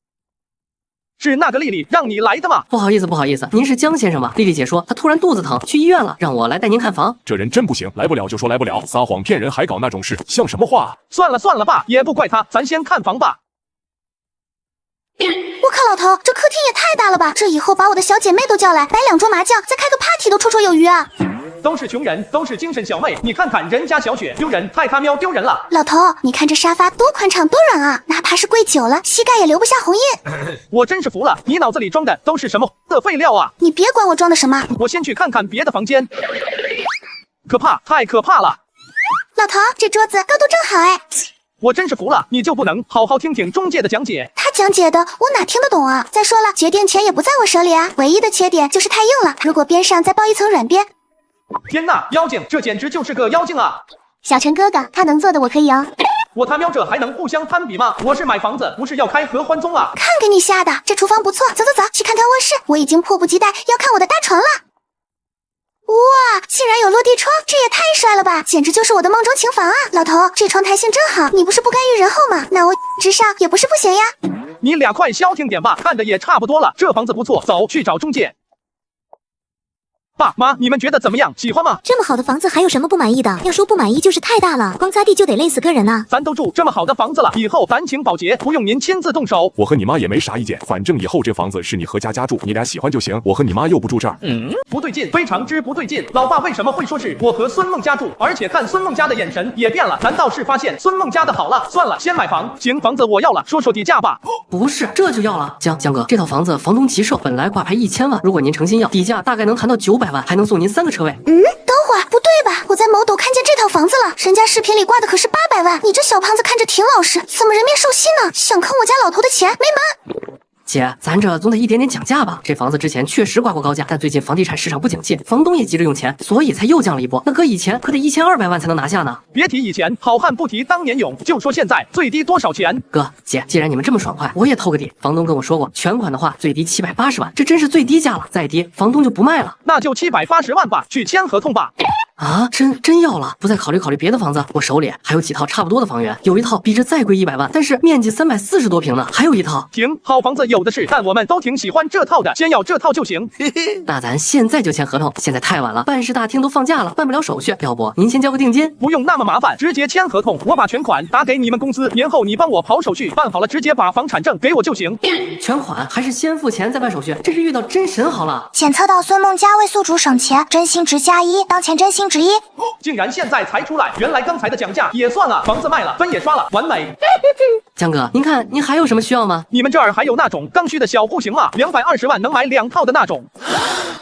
是那个丽丽让你来的吗？不好意思，您是江先生吗？丽丽姐说她突然肚子疼，去医院了，让我来带您看房。这人真不行，来不了就说来不了，撒谎骗人还搞那种事，像什么话？算了吧，也不怪他，咱先看房吧。我靠，老头，这客厅也太大了吧！这以后把我的小姐妹都叫来，摆2桌麻将，再开个 party 都绰绰有余啊！都是穷人，都是精神小妹，你看看人家小雪，丢人，太他喵丢人了！老头，你看这沙发多宽敞多软啊，哪怕是跪久了，膝盖也留不下红印。我真是服了，你脑子里装的都是什么的废料啊！你别管我装的什么，我先去看看别的房间。可怕，太可怕了！老头，这桌子高度正好哎。我真是服了，你就不能好好听听中介的讲解？他讲解的我哪听得懂啊？再说了，决定权也不在我手里啊，唯一的缺点就是太硬了，如果边上再包一层软边。天哪，妖精，这简直就是个妖精啊！小陈哥哥，他能做的我可以哦。我他喵这还能互相攀比吗？我是买房子，不是要开合欢宗啊！看给你吓的，这厨房不错，走，去看看卧室，我已经迫不及待要看我的大床了。哇，竟然有落地窗，这也太帅了吧，简直就是我的梦中情房啊！老头，这窗台性真好，你不是不甘于人后吗？那我之上也不是不行呀。你俩快消停点吧，看的也差不多了，这房子不错，走去找中介。爸妈，你们觉得怎么样？喜欢吗？这么好的房子还有什么不满意的？要说不满意就是太大了，光擦地就得累死个人呢。咱都住这么好的房子了，以后咱请保洁，不用您亲自动手。我和你妈也没啥意见，反正以后这房子是你和佳佳住，你俩喜欢就行。我和你妈又不住这儿。不对劲，非常之不对劲。老爸为什么会说是我和孙梦佳住？而且看孙梦佳的眼神也变了，难道是发现孙梦佳的好了？算了，先买房。行，房子我要了，说说底价吧。不是，这就要了。江哥，这套房子房东急售，本来挂牌1000万，如果您诚心要，底价大概能谈到900万，还能送您3个车位。等会儿，不对吧？我在某抖看见这套房子了，人家视频里挂的可是800万，你这小胖子看着挺老实，怎么人面兽心呢？想坑我家老头的钱，没门！姐，咱这总得一点点讲价吧。这房子之前确实挂过高价，但最近房地产市场不景气，房东也急着用钱，所以才又降了一波。那搁以前可得1200万才能拿下呢。别提以前，好汉不提当年勇，就说现在最低多少钱？哥姐，既然你们这么爽快，我也透个底。房东跟我说过，全款的话最低780万，这真是最低价了，再低房东就不卖了。那就780万吧，去签合同吧。啊，真要了？不再考虑别的房子？我手里还有几套差不多的房源，有一套比这再贵100万，但是面积340多平呢，还有一套。停，好房子有的是，但我们都挺喜欢这套的，先要这套就行。那咱现在就签合同，现在太晚了，办事大厅都放假了，办不了手续，要不您先交个定金？不用那么麻烦，直接签合同，我把全款打给你们公司，年后你帮我跑手续，办好了直接把房产证给我就行。全款还是先付钱再办手续？这是遇到真神好了。检测到孙梦佳为宿主省钱，真心值+1，当前真心值1。竟然现在才出来，原来刚才的讲价也算了，房子卖了，分也刷了，完美。江哥，您看您还有什么需要吗？你们这儿还有那种刚需的小户型吗？220万能买2套的那种。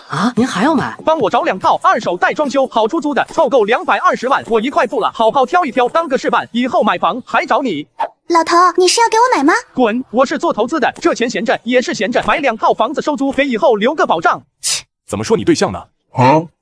啊，您还要买？帮我找2套，2手带装修，好出租的，凑够220万，我一块付了，好好挑一挑，当个示范，以后买房还找你。老头，你是要给我买吗？滚！我是做投资的，这钱闲着也是闲着，买2套房子收租，给以后留个保障。怎么说你对象呢？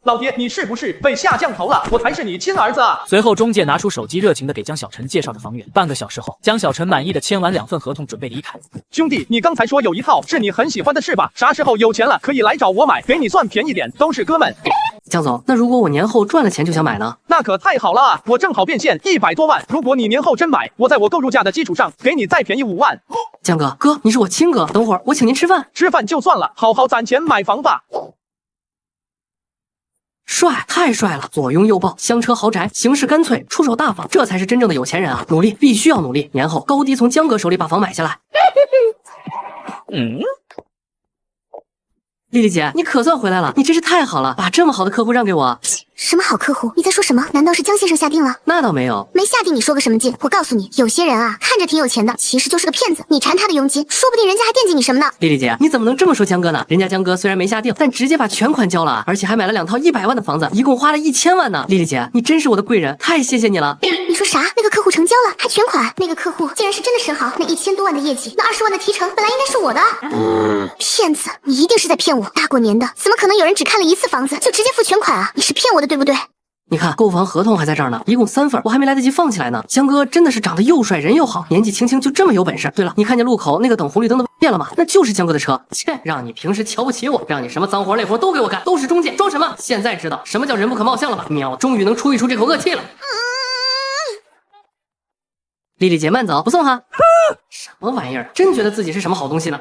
老爹，你是不是被下降头了？我才是你亲儿子啊！随后，中介拿出手机，热情地给江小晨介绍着房源。半个小时后，江小晨满意的签完2份合同，准备离开。兄弟，你刚才说有一套是你很喜欢的是吧？啥时候有钱了可以来找我买，给你算便宜点，都是哥们。江总，那如果我年后赚了钱就想买呢？那可太好了啊！我正好变现100多万，如果你年后真买，我在我购入价的基础上给你再便宜5万。江哥，你是我亲哥，等会儿我请您吃饭。吃饭就算了，好好攒钱买房吧。帅，太帅了！左拥右抱，香车豪宅，行事干脆，出手大方，这才是真正的有钱人啊！努力，必须要努力，年后高低从江哥手里把房买下来。丽丽姐，你可算回来了，你真是太好了，把这么好的客户让给我。什么好客户？你在说什么？难道是江先生下定了？那倒没有，没下定你说个什么劲？我告诉你，有些人啊，看着挺有钱的，其实就是个骗子。你缠他的佣金，说不定人家还惦记你什么呢？丽丽姐，你怎么能这么说江哥呢？人家江哥虽然没下定，但直接把全款交了，而且还买了2套100万的房子，一共花了1000万呢。丽丽姐，你真是我的贵人，太谢谢你了。你说啥？那个客户成交了，还全款？那个客户竟然是真的神豪，那1000多万的业绩，那20万的提成，本来应该是我的。骗子，你一定是在骗我！大过年的，怎么可能有人只看了1次房子就直接付全款啊？你是骗我的，对不对？你看，购房合同还在这儿呢，一共3份，我还没来得及放起来呢。江哥真的是长得又帅，人又好，年纪轻轻就这么有本事。对了，你看见路口那个等红绿灯的变了吗？那就是江哥的车。切，让你平时瞧不起我，让你什么脏活累活都给我干，都是中介，装什么？现在知道什么叫人不可貌相了吧？喵，终于能出一出这口恶气了。丽丽姐慢走，不送哈。什么玩意儿？真觉得自己是什么好东西呢？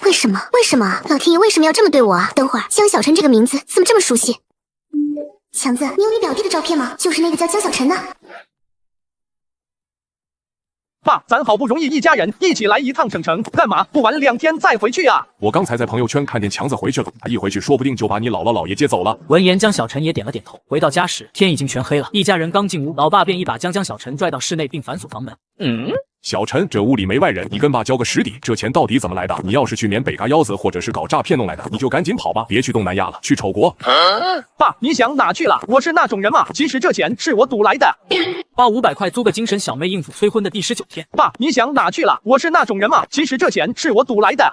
为什么？为什么啊？老天爷为什么要这么对我啊？等会儿，江小晨这个名字怎么这么熟悉？强子，你有你表弟的照片吗？就是那个叫江小晨的。爸，咱好不容易一家人一起来一趟省城，干嘛不玩2天再回去啊？我刚才在朋友圈看见强子回去了，他一回去说不定就把你姥姥姥爷接走了。闻言，江小晨也点了点头。回到家时，天已经全黑了。一家人刚进屋，老爸便一把将江小晨拽到室内，并反锁房门。小陈，这屋里没外人，你跟爸交个实底，这钱到底怎么来的？你要是去缅北嘎腰子，或者是搞诈骗弄来的，你就赶紧跑吧，别去东南亚了，去丑国。爸，你想哪去了？我是那种人吗？其实这钱是我赌来的。花500块租个精神小妹应付催婚的第19天。爸，你想哪去了？我是那种人吗？其实这钱是我赌来的。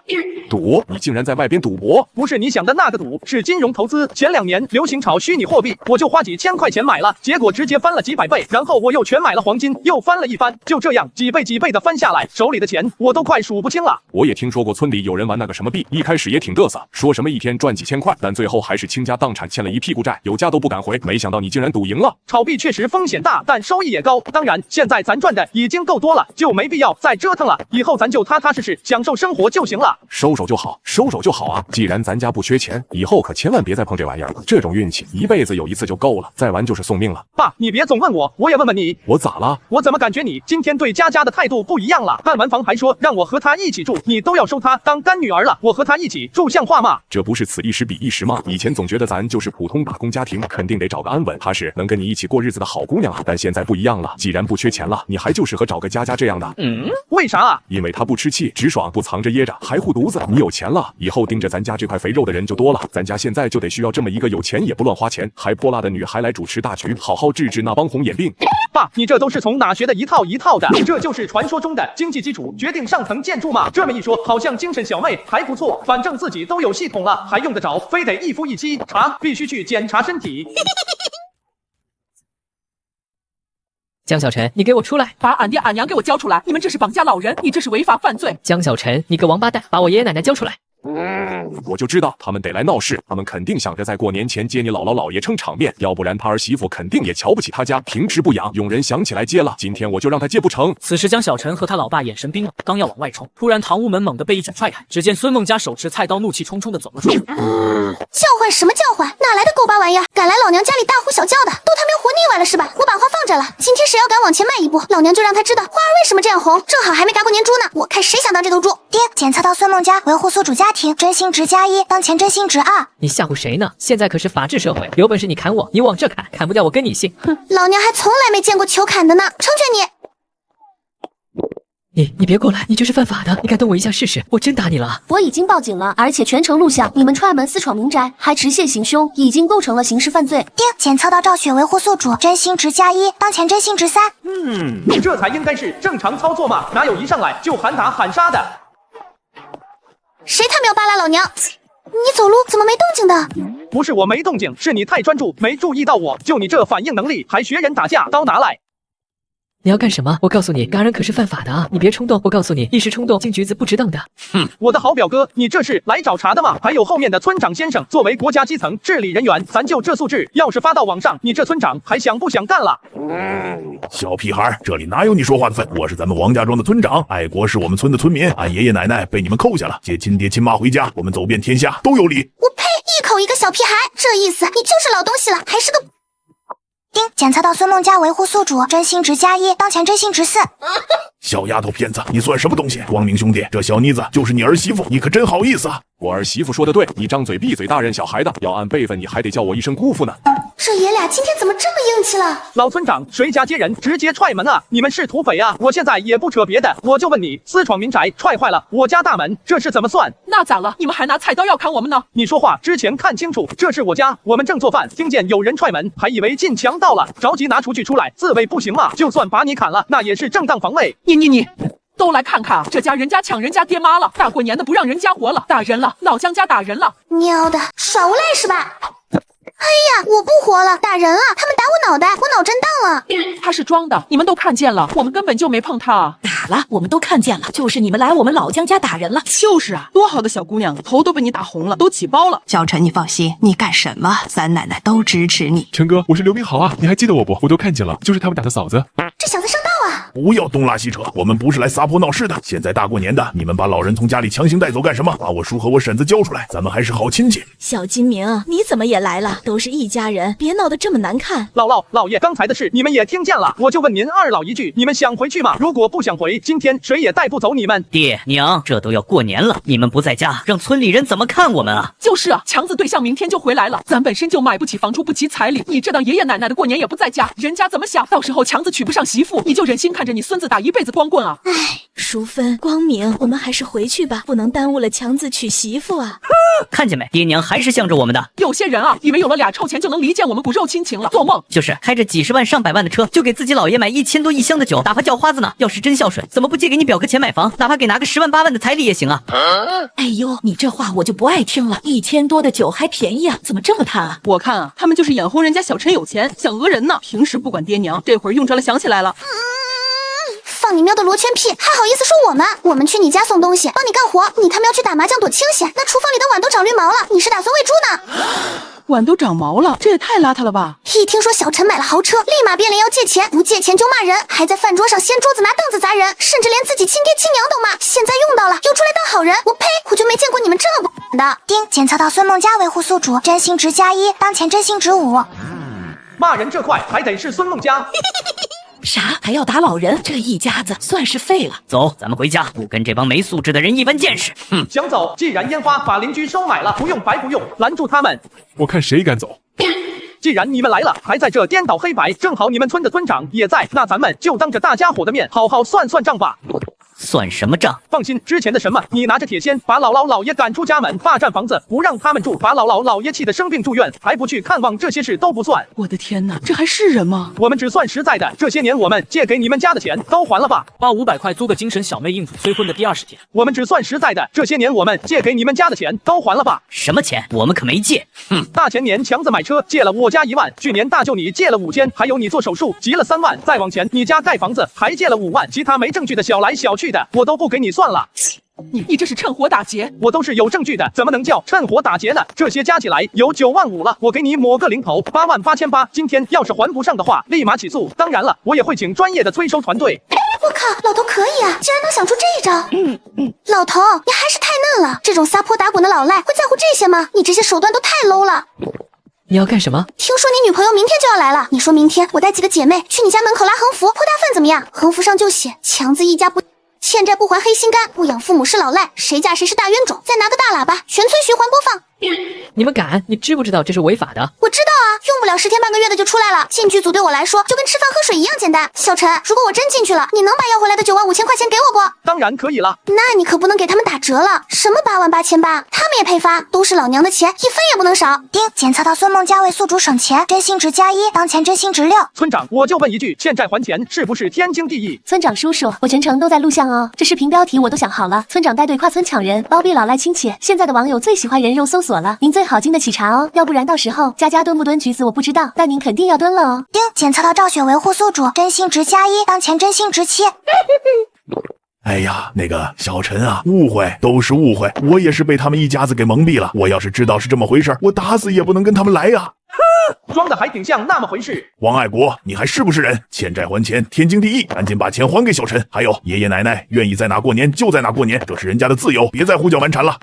赌？你竟然在外边赌博？不是你想的那个赌，是金融投资。前2年流行炒虚拟货币，我就花几千块钱买了，结果直接翻了几百倍，然后我又全买了黄金，又翻了一番，就这样几倍几几辈子分下来，手里的钱我都快数不清了。我也听说过村里有人玩那个什么币，一开始也挺嘚瑟，说什么一天赚几千块，但最后还是倾家荡产，欠了一屁股债，有家都不敢回。没想到你竟然赌赢了。炒币确实风险大，但收益也高。当然，现在咱赚的已经够多了，就没必要再折腾了。以后咱就踏踏实实享受生活就行了。收手就好，收手就好啊！既然咱家不缺钱，以后可千万别再碰这玩意儿了。这种运气一辈子有一次就够了，再玩就是送命了。爸，你别总问我，我也问问你。我咋了？我怎么感觉你今天对佳佳的态度不一样了？看完房还说让我和她一起住，你都要收她当干女儿了，我和她一起住像话吗？这不是此一时彼一时吗？以前总觉得咱就是普通打工家庭，肯定得找个安稳、踏实、能跟你一起过日子的好姑娘啊。但现在不一样了，既然不缺钱了，你还就适合找个佳佳这样的。为啥啊？因为她不吃气，直爽，不藏着掖着，还护犊子。你有钱了，以后盯着咱家这块肥肉的人就多了。咱家现在就得需要这么一个有钱也不乱花钱，还泼辣的女孩来主持大局，好好治治那帮红眼病。爸，你这都是从哪学的一套一套的？这就是传说中的经济基础决定上层建筑吗？这么一说，好像精神小妹还不错，反正自己都有系统了，还用得着非得一夫一妻？查，必须去检查身体。江小晨，你给我出来！把俺爹俺娘给我交出来！你们这是绑架老人，你这是违法犯罪！江小晨，你个王八蛋，把我爷爷奶奶交出来！我就知道他们得来闹事，他们肯定想着在过年前接你姥姥姥爷撑场面，要不然他儿媳妇肯定也瞧不起他家，平时不养，佣人想起来接了，今天我就让他接不成。此时江小晨和他老爸眼神冰冷，刚要往外冲，突然堂屋门猛地被一脚踹开，只见孙梦家手持菜刀，怒气冲冲地走了出去。叫唤什么叫唤？哪来的狗巴玩意儿？敢来老娘家里大呼小叫的，都他喵活腻歪了是吧？我把话放这了，今天谁要敢往前迈一步，老娘就让他知道花儿为什么这样红。正好还没嘎过年猪呢，我看谁想当这头猪。爹，检测到孙梦家维护宿主家庭，真心值+1，当前真心值2。你吓唬谁呢？现在可是法治社会，有本事你砍我，你往这砍，砍不掉我跟你姓。哼，老娘还从来没见过求砍的呢，成全你。你别过来，你这是犯法的，你敢动我一下试试？我真打你了！我已经报警了，而且全程录像，你们踹门私闯民宅，还持械行凶，已经构成了刑事犯罪。爹，检测到赵雪维护宿主，真心值+1，当前真心值3。这才应该是正常操作嘛，哪有一上来就喊打喊杀的？谁他喵扒拉老娘？你走路怎么没动静的？不是我没动静，是你太专注，没注意到我。就你这反应能力，还学人打架，刀拿来！你要干什么？我告诉你，嘎人可是犯法的啊！你别冲动，我告诉你，一时冲动进局子不值当的。我的好表哥，你这是来找茬的吗？还有后面的村长先生，作为国家基层治理人员，咱就这素质，要是发到网上，你这村长还想不想干了？小屁孩，这里哪有你说话的份？我是咱们王家庄的村长，爱国是我们村的村民，俺爷爷奶奶被你们扣下了，接亲爹亲妈回家，我们走遍天下都有理。我呸！一口一个小屁孩，这意思你就是老东西了，还是个。丁，检测到孙梦家维护宿主，真心值+1，当前真心值4。小丫头片子，你算什么东西？光明兄弟，这小妮子就是你儿媳妇，你可真好意思啊！我儿媳妇说的对，你张嘴闭嘴大人小孩的，要按辈分你还得叫我一声姑父呢。这爷俩今天怎么这么硬气了？老村长，谁家接人直接踹门啊？你们是土匪啊？我现在也不扯别的，我就问你，私闯民宅踹坏了我家大门，这是怎么算？那咋了？你们还拿菜刀要砍我们呢？你说话之前看清楚，这是我家，我们正做饭，听见有人踹门，还以为进强盗了，着急拿厨具出来，自卫不行吗？就算把你砍了，那也是正当防卫。你都来看看，这家人家抢人家爹妈了，大过年的不让人家活了，打人了，老姜家打人了，喵的，耍无赖是吧？哎呀，我不活了，打人了，他们打我脑袋，我脑震荡了。他是装的，你们都看见了，我们根本就没碰他啊。打了，我们都看见了，就是你们来我们老姜家打人了。就是啊，多好的小姑娘，头都被你打红了，都起包了。小陈，你放心，你干什么，三奶奶都支持你。陈哥，我是刘明豪啊，你还记得我不？我都看见了，就是他们打的嫂子。这小子上道啊！不要东拉西扯，我们不是来撒泼闹事的。现在大过年的，你们把老人从家里强行带走干什么？把我叔和我婶子交出来，咱们还是好亲戚。小金明，你怎么也来了？都是一家人，别闹得这么难看。老爷，刚才的事你们也听见了，我就问您二老一句，你们想回去吗？如果不想回，今天谁也带不走你们。爹娘，这都要过年了，你们不在家，让村里人怎么看我们啊？就是啊，强子对象明天就回来了，咱本身就买不起房，出不起彩礼，你这当爷爷奶奶的过年也不在家，人家怎么想？到时候强子娶不上媳妇，你就忍心看着你孙子打一辈子光棍啊？唉，淑芬、光明，我们还是回去吧，不能耽误了强子娶媳妇啊！看见没，爹娘还是向着我们的。有些人啊，以为有了俩臭钱就能离间我们骨肉亲情了，做梦！就是开着几十万上百万的车，就给自己姥爷买1000多1箱的酒，打发叫花子呢。要是真孝顺，怎么不借给你表哥钱买房，哪怕给拿个10万8万的彩礼也行啊？哎呦，你这话我就不爱听了，1000多的酒还便宜啊，怎么这么贪啊？我看啊，他们就是眼红人家小陈有钱，想讹人呢。平时不管爹娘，这会儿用着了想起来了。烦放你喵的罗圈屁，还好意思说我们？我们去你家送东西，帮你干活，你他喵去打麻将躲清闲，那厨房里的碗都长绿毛了，你是打算喂猪呢？碗都长毛了，这也太邋遢了吧！一听说小陈买了豪车，立马变脸要借钱，不借钱就骂人，还在饭桌上掀桌子拿凳子砸人，甚至连自己亲爹亲娘都骂。现在用到了，又出来当好人，我呸！我就没见过你们这么不的。丁检测到孙梦佳维护宿主，真心值+1，当前真心值5。骂人这块还得是孙梦佳。啥还要打老人？这一家子算是废了。走，咱们回家，不跟这帮没素质的人一般见识。想走，既然烟花把邻居收买了，不用白不用，拦住他们。我看谁敢走。既然你们来了，还在这颠倒黑白，正好你们村的村长也在，那咱们就当着大家伙的面，好好算算账吧。算什么账？放心，之前的什么，你拿着铁锨把姥姥姥爷赶出家门，霸占房子不让他们住，把姥姥姥爷气得生病住院，还不去看望，这些事都不算。我的天哪，这还是人吗？我们只算实在的，这些年我们借给你们家的钱都还了吧？花500块租个精神小妹应付催婚的第20天。我们只算实在的，这些年我们借给你们家的钱都还了吧？什么钱？我们可没借。大前年强子买车借了我家1万，去年大舅你借了5千，还有你做手术急了3万，再往前你家盖房子还借了5万，其他没证据的小来小去的我都不给你算了。你这是趁火打劫！我都是有证据的，怎么能叫趁火打劫呢？这些加起来有9万5了，我给你抹个零头，8万8800。今天要是还不上的话，立马起诉。当然了，我也会请专业的催收团队。我靠，老头可以啊，竟然能想出这一招。老头，你还是太嫩了，这种撒泼打滚的老赖会在乎这些吗？你这些手段都太 low 了。你要干什么？听说你女朋友明天就要来了，你说明天我带几个姐妹去你家门口拉横幅泼大粪怎么样？横幅上就写强子一家不欠债不还黑心肝，不养父母是老赖，谁嫁谁是大冤种。再拿个大喇叭，全村循环播放。你们敢？你知不知道这是违法的？我知道啊，用不了10天半个月的就出来了。进剧组对我来说就跟吃饭喝水一样简单。小陈，如果我真进去了，你能把要回来的9万5千块钱给我不？当然可以了。那你可不能给他们打折了，什么8万8800，他们也配发，都是老娘的钱，1分也不能少。丁检测到孙梦佳为宿主省钱，真心值+1，当前真心值6。村长，我就问一句，欠债还钱是不是天经地义？村长叔叔，我全程都在录像哦，这视频标题我都想好了，村长带队跨村抢人，包庇老赖亲戚。现在的网友最喜欢人肉搜索了，您最好经得起查哦，要不然到时候家家蹲不蹲橘子我不知道，但您肯定要蹲了哦。丁检测到赵雪维护宿主，真心值+1，当前真心值7。哎呀，那个小陈啊，误会都是误会，我也是被他们一家子给蒙蔽了。我要是知道是这么回事，我打死也不能跟他们来呀。装的还挺像那么回事。王爱国，你还是不是人？欠债还钱，天经地义，赶紧把钱还给小陈。还有爷爷奶奶愿意在哪过年就在哪过年，这是人家的自由，别再胡搅蛮缠了。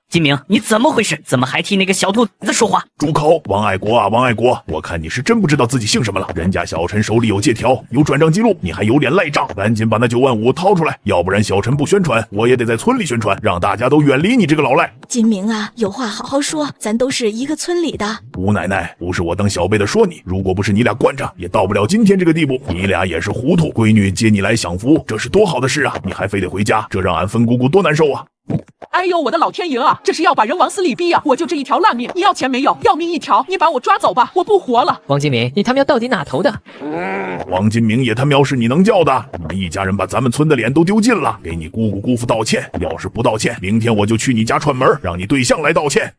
金明，你怎么回事？怎么还替那个小兔子说话？住口！王爱国啊，王爱国，我看你是真不知道自己姓什么了。人家小陈手里有借条，有转账记录，你还有脸赖账？赶紧把那9万5掏出来，要不然小陈不宣传，我也得在村里宣传，让大家都远离你这个老赖。金明啊，有话好好说，咱都是一个村里的。吴奶奶，不是我当小辈的说你，如果不是你俩惯着，也到不了今天这个地步。你俩也是糊涂，闺女接你来享福，这是多好的事啊！你还非得回家，这让俺分姑姑多难受啊！哎呦，我的老天爷啊！这是要把人往死里逼啊！我就这一条烂命，你要钱没有？要命一条，你把我抓走吧，我不活了！王金明，你他喵到底哪头的？王金明也他喵是你能叫的？你们一家人把咱们村的脸都丢尽了，给你姑姑姑父道歉。要是不道歉，明天我就去你家串门，让你对象来道歉。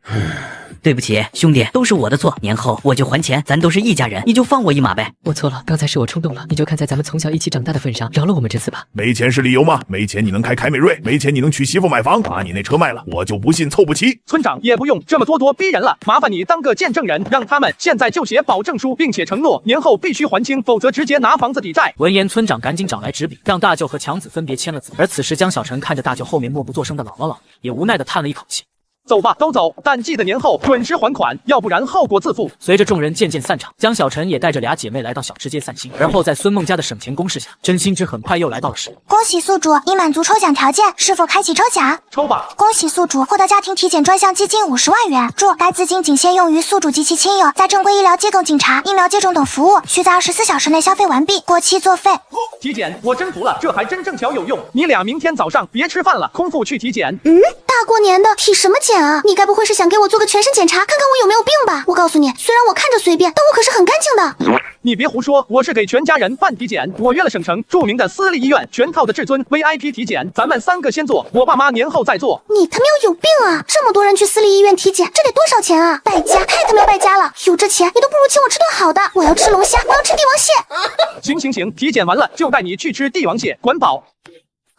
对不起，兄弟，都是我的错。年后我就还钱，咱都是一家人，你就放我一马呗。我错了，刚才是我冲动了。你就看在咱们从小一起长大的份上，饶了我们这次吧。没钱是理由吗？没钱你能开凯美瑞，没钱你能娶媳妇买房，把你那车卖了，我就不信凑不齐。村长也不用这么咄咄逼人了，麻烦你当个见证人，让他们现在就写保证书，并且承诺年后必须还清，否则直接拿房子抵债。闻言，村长赶紧找来纸笔，让大舅和强子分别签了字。而此时，江小晨看着大舅后面默不作声的姥姥姥爷，也无奈地叹了一口气。走吧，都走，但记得年后准时还款，要不然后果自负。随着众人渐渐散场，江小晨也带着俩姐妹来到小吃街散心。而后在孙梦家的省钱攻势下，真心值很快又来到了10。恭喜宿主已满足抽奖条件，是否开启抽奖？抽吧！恭喜宿主获得家庭体检专项基金50万元，注该资金仅限用于宿主及其亲友在正规医疗机构检查、疫苗接种等服务，需在24小时内消费完毕，过期作废。体检我真服了，这还真正巧有用。你俩明天早上别吃饭了，空腹去体检。大大过年的体什么检啊？你该不会是想给我做个全身检查，看看我有没有病吧？我告诉你，虽然我看着随便，但我可是很干净的。你别胡说，我是给全家人办体检，我约了省城著名的私立医院，全套的至尊 VIP 体检，咱们3个先做，我爸妈年后再做。你他喵有病啊！这么多人去私立医院体检，这得多少钱啊？败家，太他喵败家了！有这钱，你都不如请我吃顿好的。我要吃龙虾，我要吃帝王蟹。行，体检完了就带你去吃帝王蟹，管饱。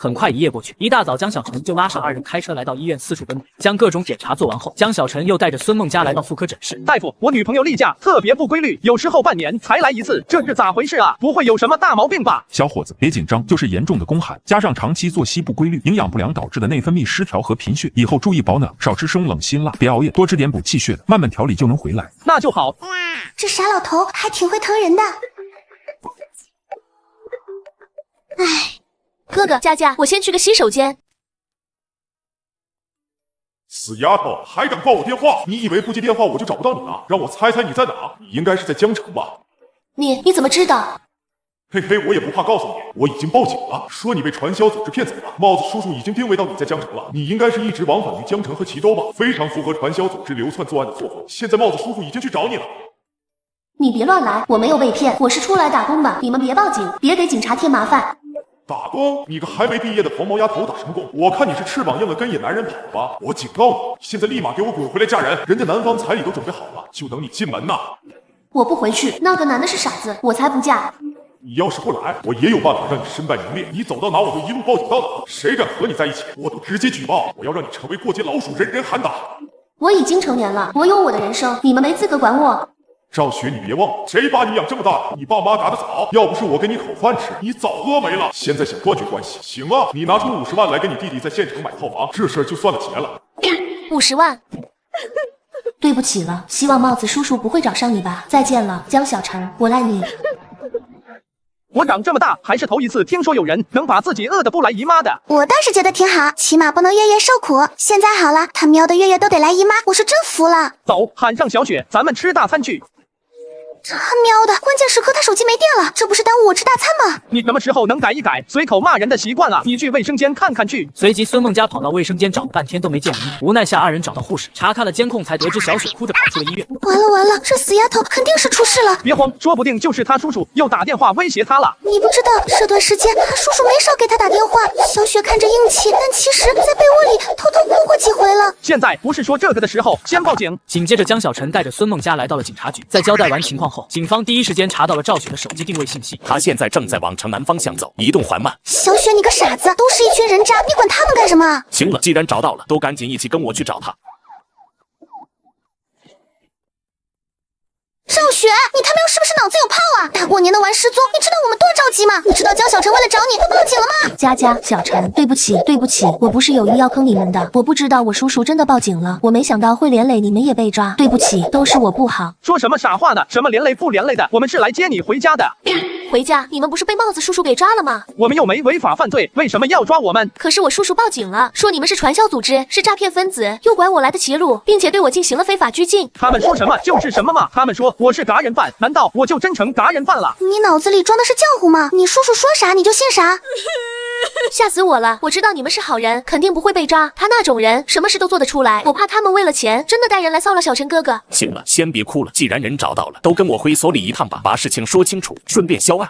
很快一夜过去，一大早江小晨就拉上2人开车来到医院四处奔波，将各种检查做完后，江小晨又带着孙梦佳来到妇科诊室。大夫，我女朋友例假特别不规律，有时候半年才来一次，这是咋回事啊？不会有什么大毛病吧？小伙子，别紧张，就是严重的宫寒，加上长期作息不规律、营养不良导致的内分泌失调和贫血，以后注意保暖，少吃生冷辛辣，别熬夜，多吃点补气血的，慢慢调理就能回来。那就好。这傻老头还挺会疼人的。唉。哥哥，佳佳，我先去个洗手间。死丫头，还敢挂我电话？你以为不接电话我就找不到你了？让我猜猜你在哪？你应该是在江城吧？你怎么知道？嘿嘿，我也不怕告诉你，我已经报警了，说你被传销组织骗走了。帽子叔叔已经定位到你在江城了，你应该是一直往返于江城和齐州吧？非常符合传销组织流窜作案的作风。现在帽子叔叔已经去找你了。你别乱来，我没有被骗，我是出来打工的，你们别报警，别给警察添麻烦。打工？你个还没毕业的黄毛丫头打什么工？我看你是翅膀硬了跟野男人跑吧！我警告你，现在立马给我滚回来嫁人！人家男方彩礼都准备好了，就等你进门呢。我不回去，那个男的是傻子，我才不嫁。你要是不来，我也有办法让你身败名裂。你走到哪我就一路报警到哪，谁敢和你在一起，我都直接举报！我要让你成为过街老鼠，人人喊打。我已经成年了，我有我的人生，你们没资格管我。赵雪，你别忘了，谁把你养这么大？你爸妈打得早，要不是我给你口饭吃，你早饿没了。现在想断绝关系，行啊，你拿出50万来给你弟弟在县城买套房，这事儿就算了结了。50万？对不起了，希望帽子叔叔不会找上你吧。再见了，江小晨，我爱你。我长这么大还是头一次听说有人能把自己饿得不来姨妈的。我倒是觉得挺好，起码不能月月受苦。现在好了，他喵的月月都得来姨妈，我是真服了。走，喊上小雪，咱们吃大餐去。他喵的，关键时刻他手机没电了，这不是耽误我吃大餐吗？你什么时候能改一改随口骂人的习惯啊？你去卫生间看看去。随即孙梦佳跑到卫生间找了半天都没见人，无奈下2人找到护士，查看了监控，才得知小雪哭着跑去了医院。完了，这死丫头肯定是出事了。别慌，说不定就是他叔叔又打电话威胁他了。你不知道，这段时间他叔叔没少给他打电话。小雪看着硬气，但其实在被窝里偷偷哭过几回了。现在不是说这个的时候，先报警。紧接着江小晨带着孙梦佳来到了警察局，在交代完情况后，警方第一时间查到了赵雪的手机定位信息，她现在正在往城南方向走，移动缓慢。小雪，你个傻子，都是一群人渣，你管他们干什么？行了，既然找到了，都赶紧一起跟我去找他。赵雪，你他喵是不是脑子有泡啊？大过年的玩失踪，你知道我们多着急吗？你知道江小晨为了找你报警了吗？佳佳，小晨，对不起，我不是有意要坑你们的，我不知道我叔叔真的报警了，我没想到会连累你们也被抓，对不起，都是我不好。说什么傻话呢？什么连累不连累的？我们是来接你回家的。回家？你们不是被帽子叔叔给抓了吗？我们又没违法犯罪，为什么要抓我们？可是我叔叔报警了，说你们是传销组织，是诈骗分子，诱拐我来的齐路，并且对我进行了非法拘禁。他们说什么就是什么嘛，他们说我是嘎人犯，难道我就真成嘎人犯了？你脑子里装的是浆糊吗？你叔叔说啥你就信啥？吓死我了！我知道你们是好人，肯定不会被抓。他那种人，什么事都做得出来。我怕他们为了钱，真的带人来骚扰小陈哥哥。行了，先别哭了，既然人找到了，都跟我回所里一趟吧，把事情说清楚，顺便销案。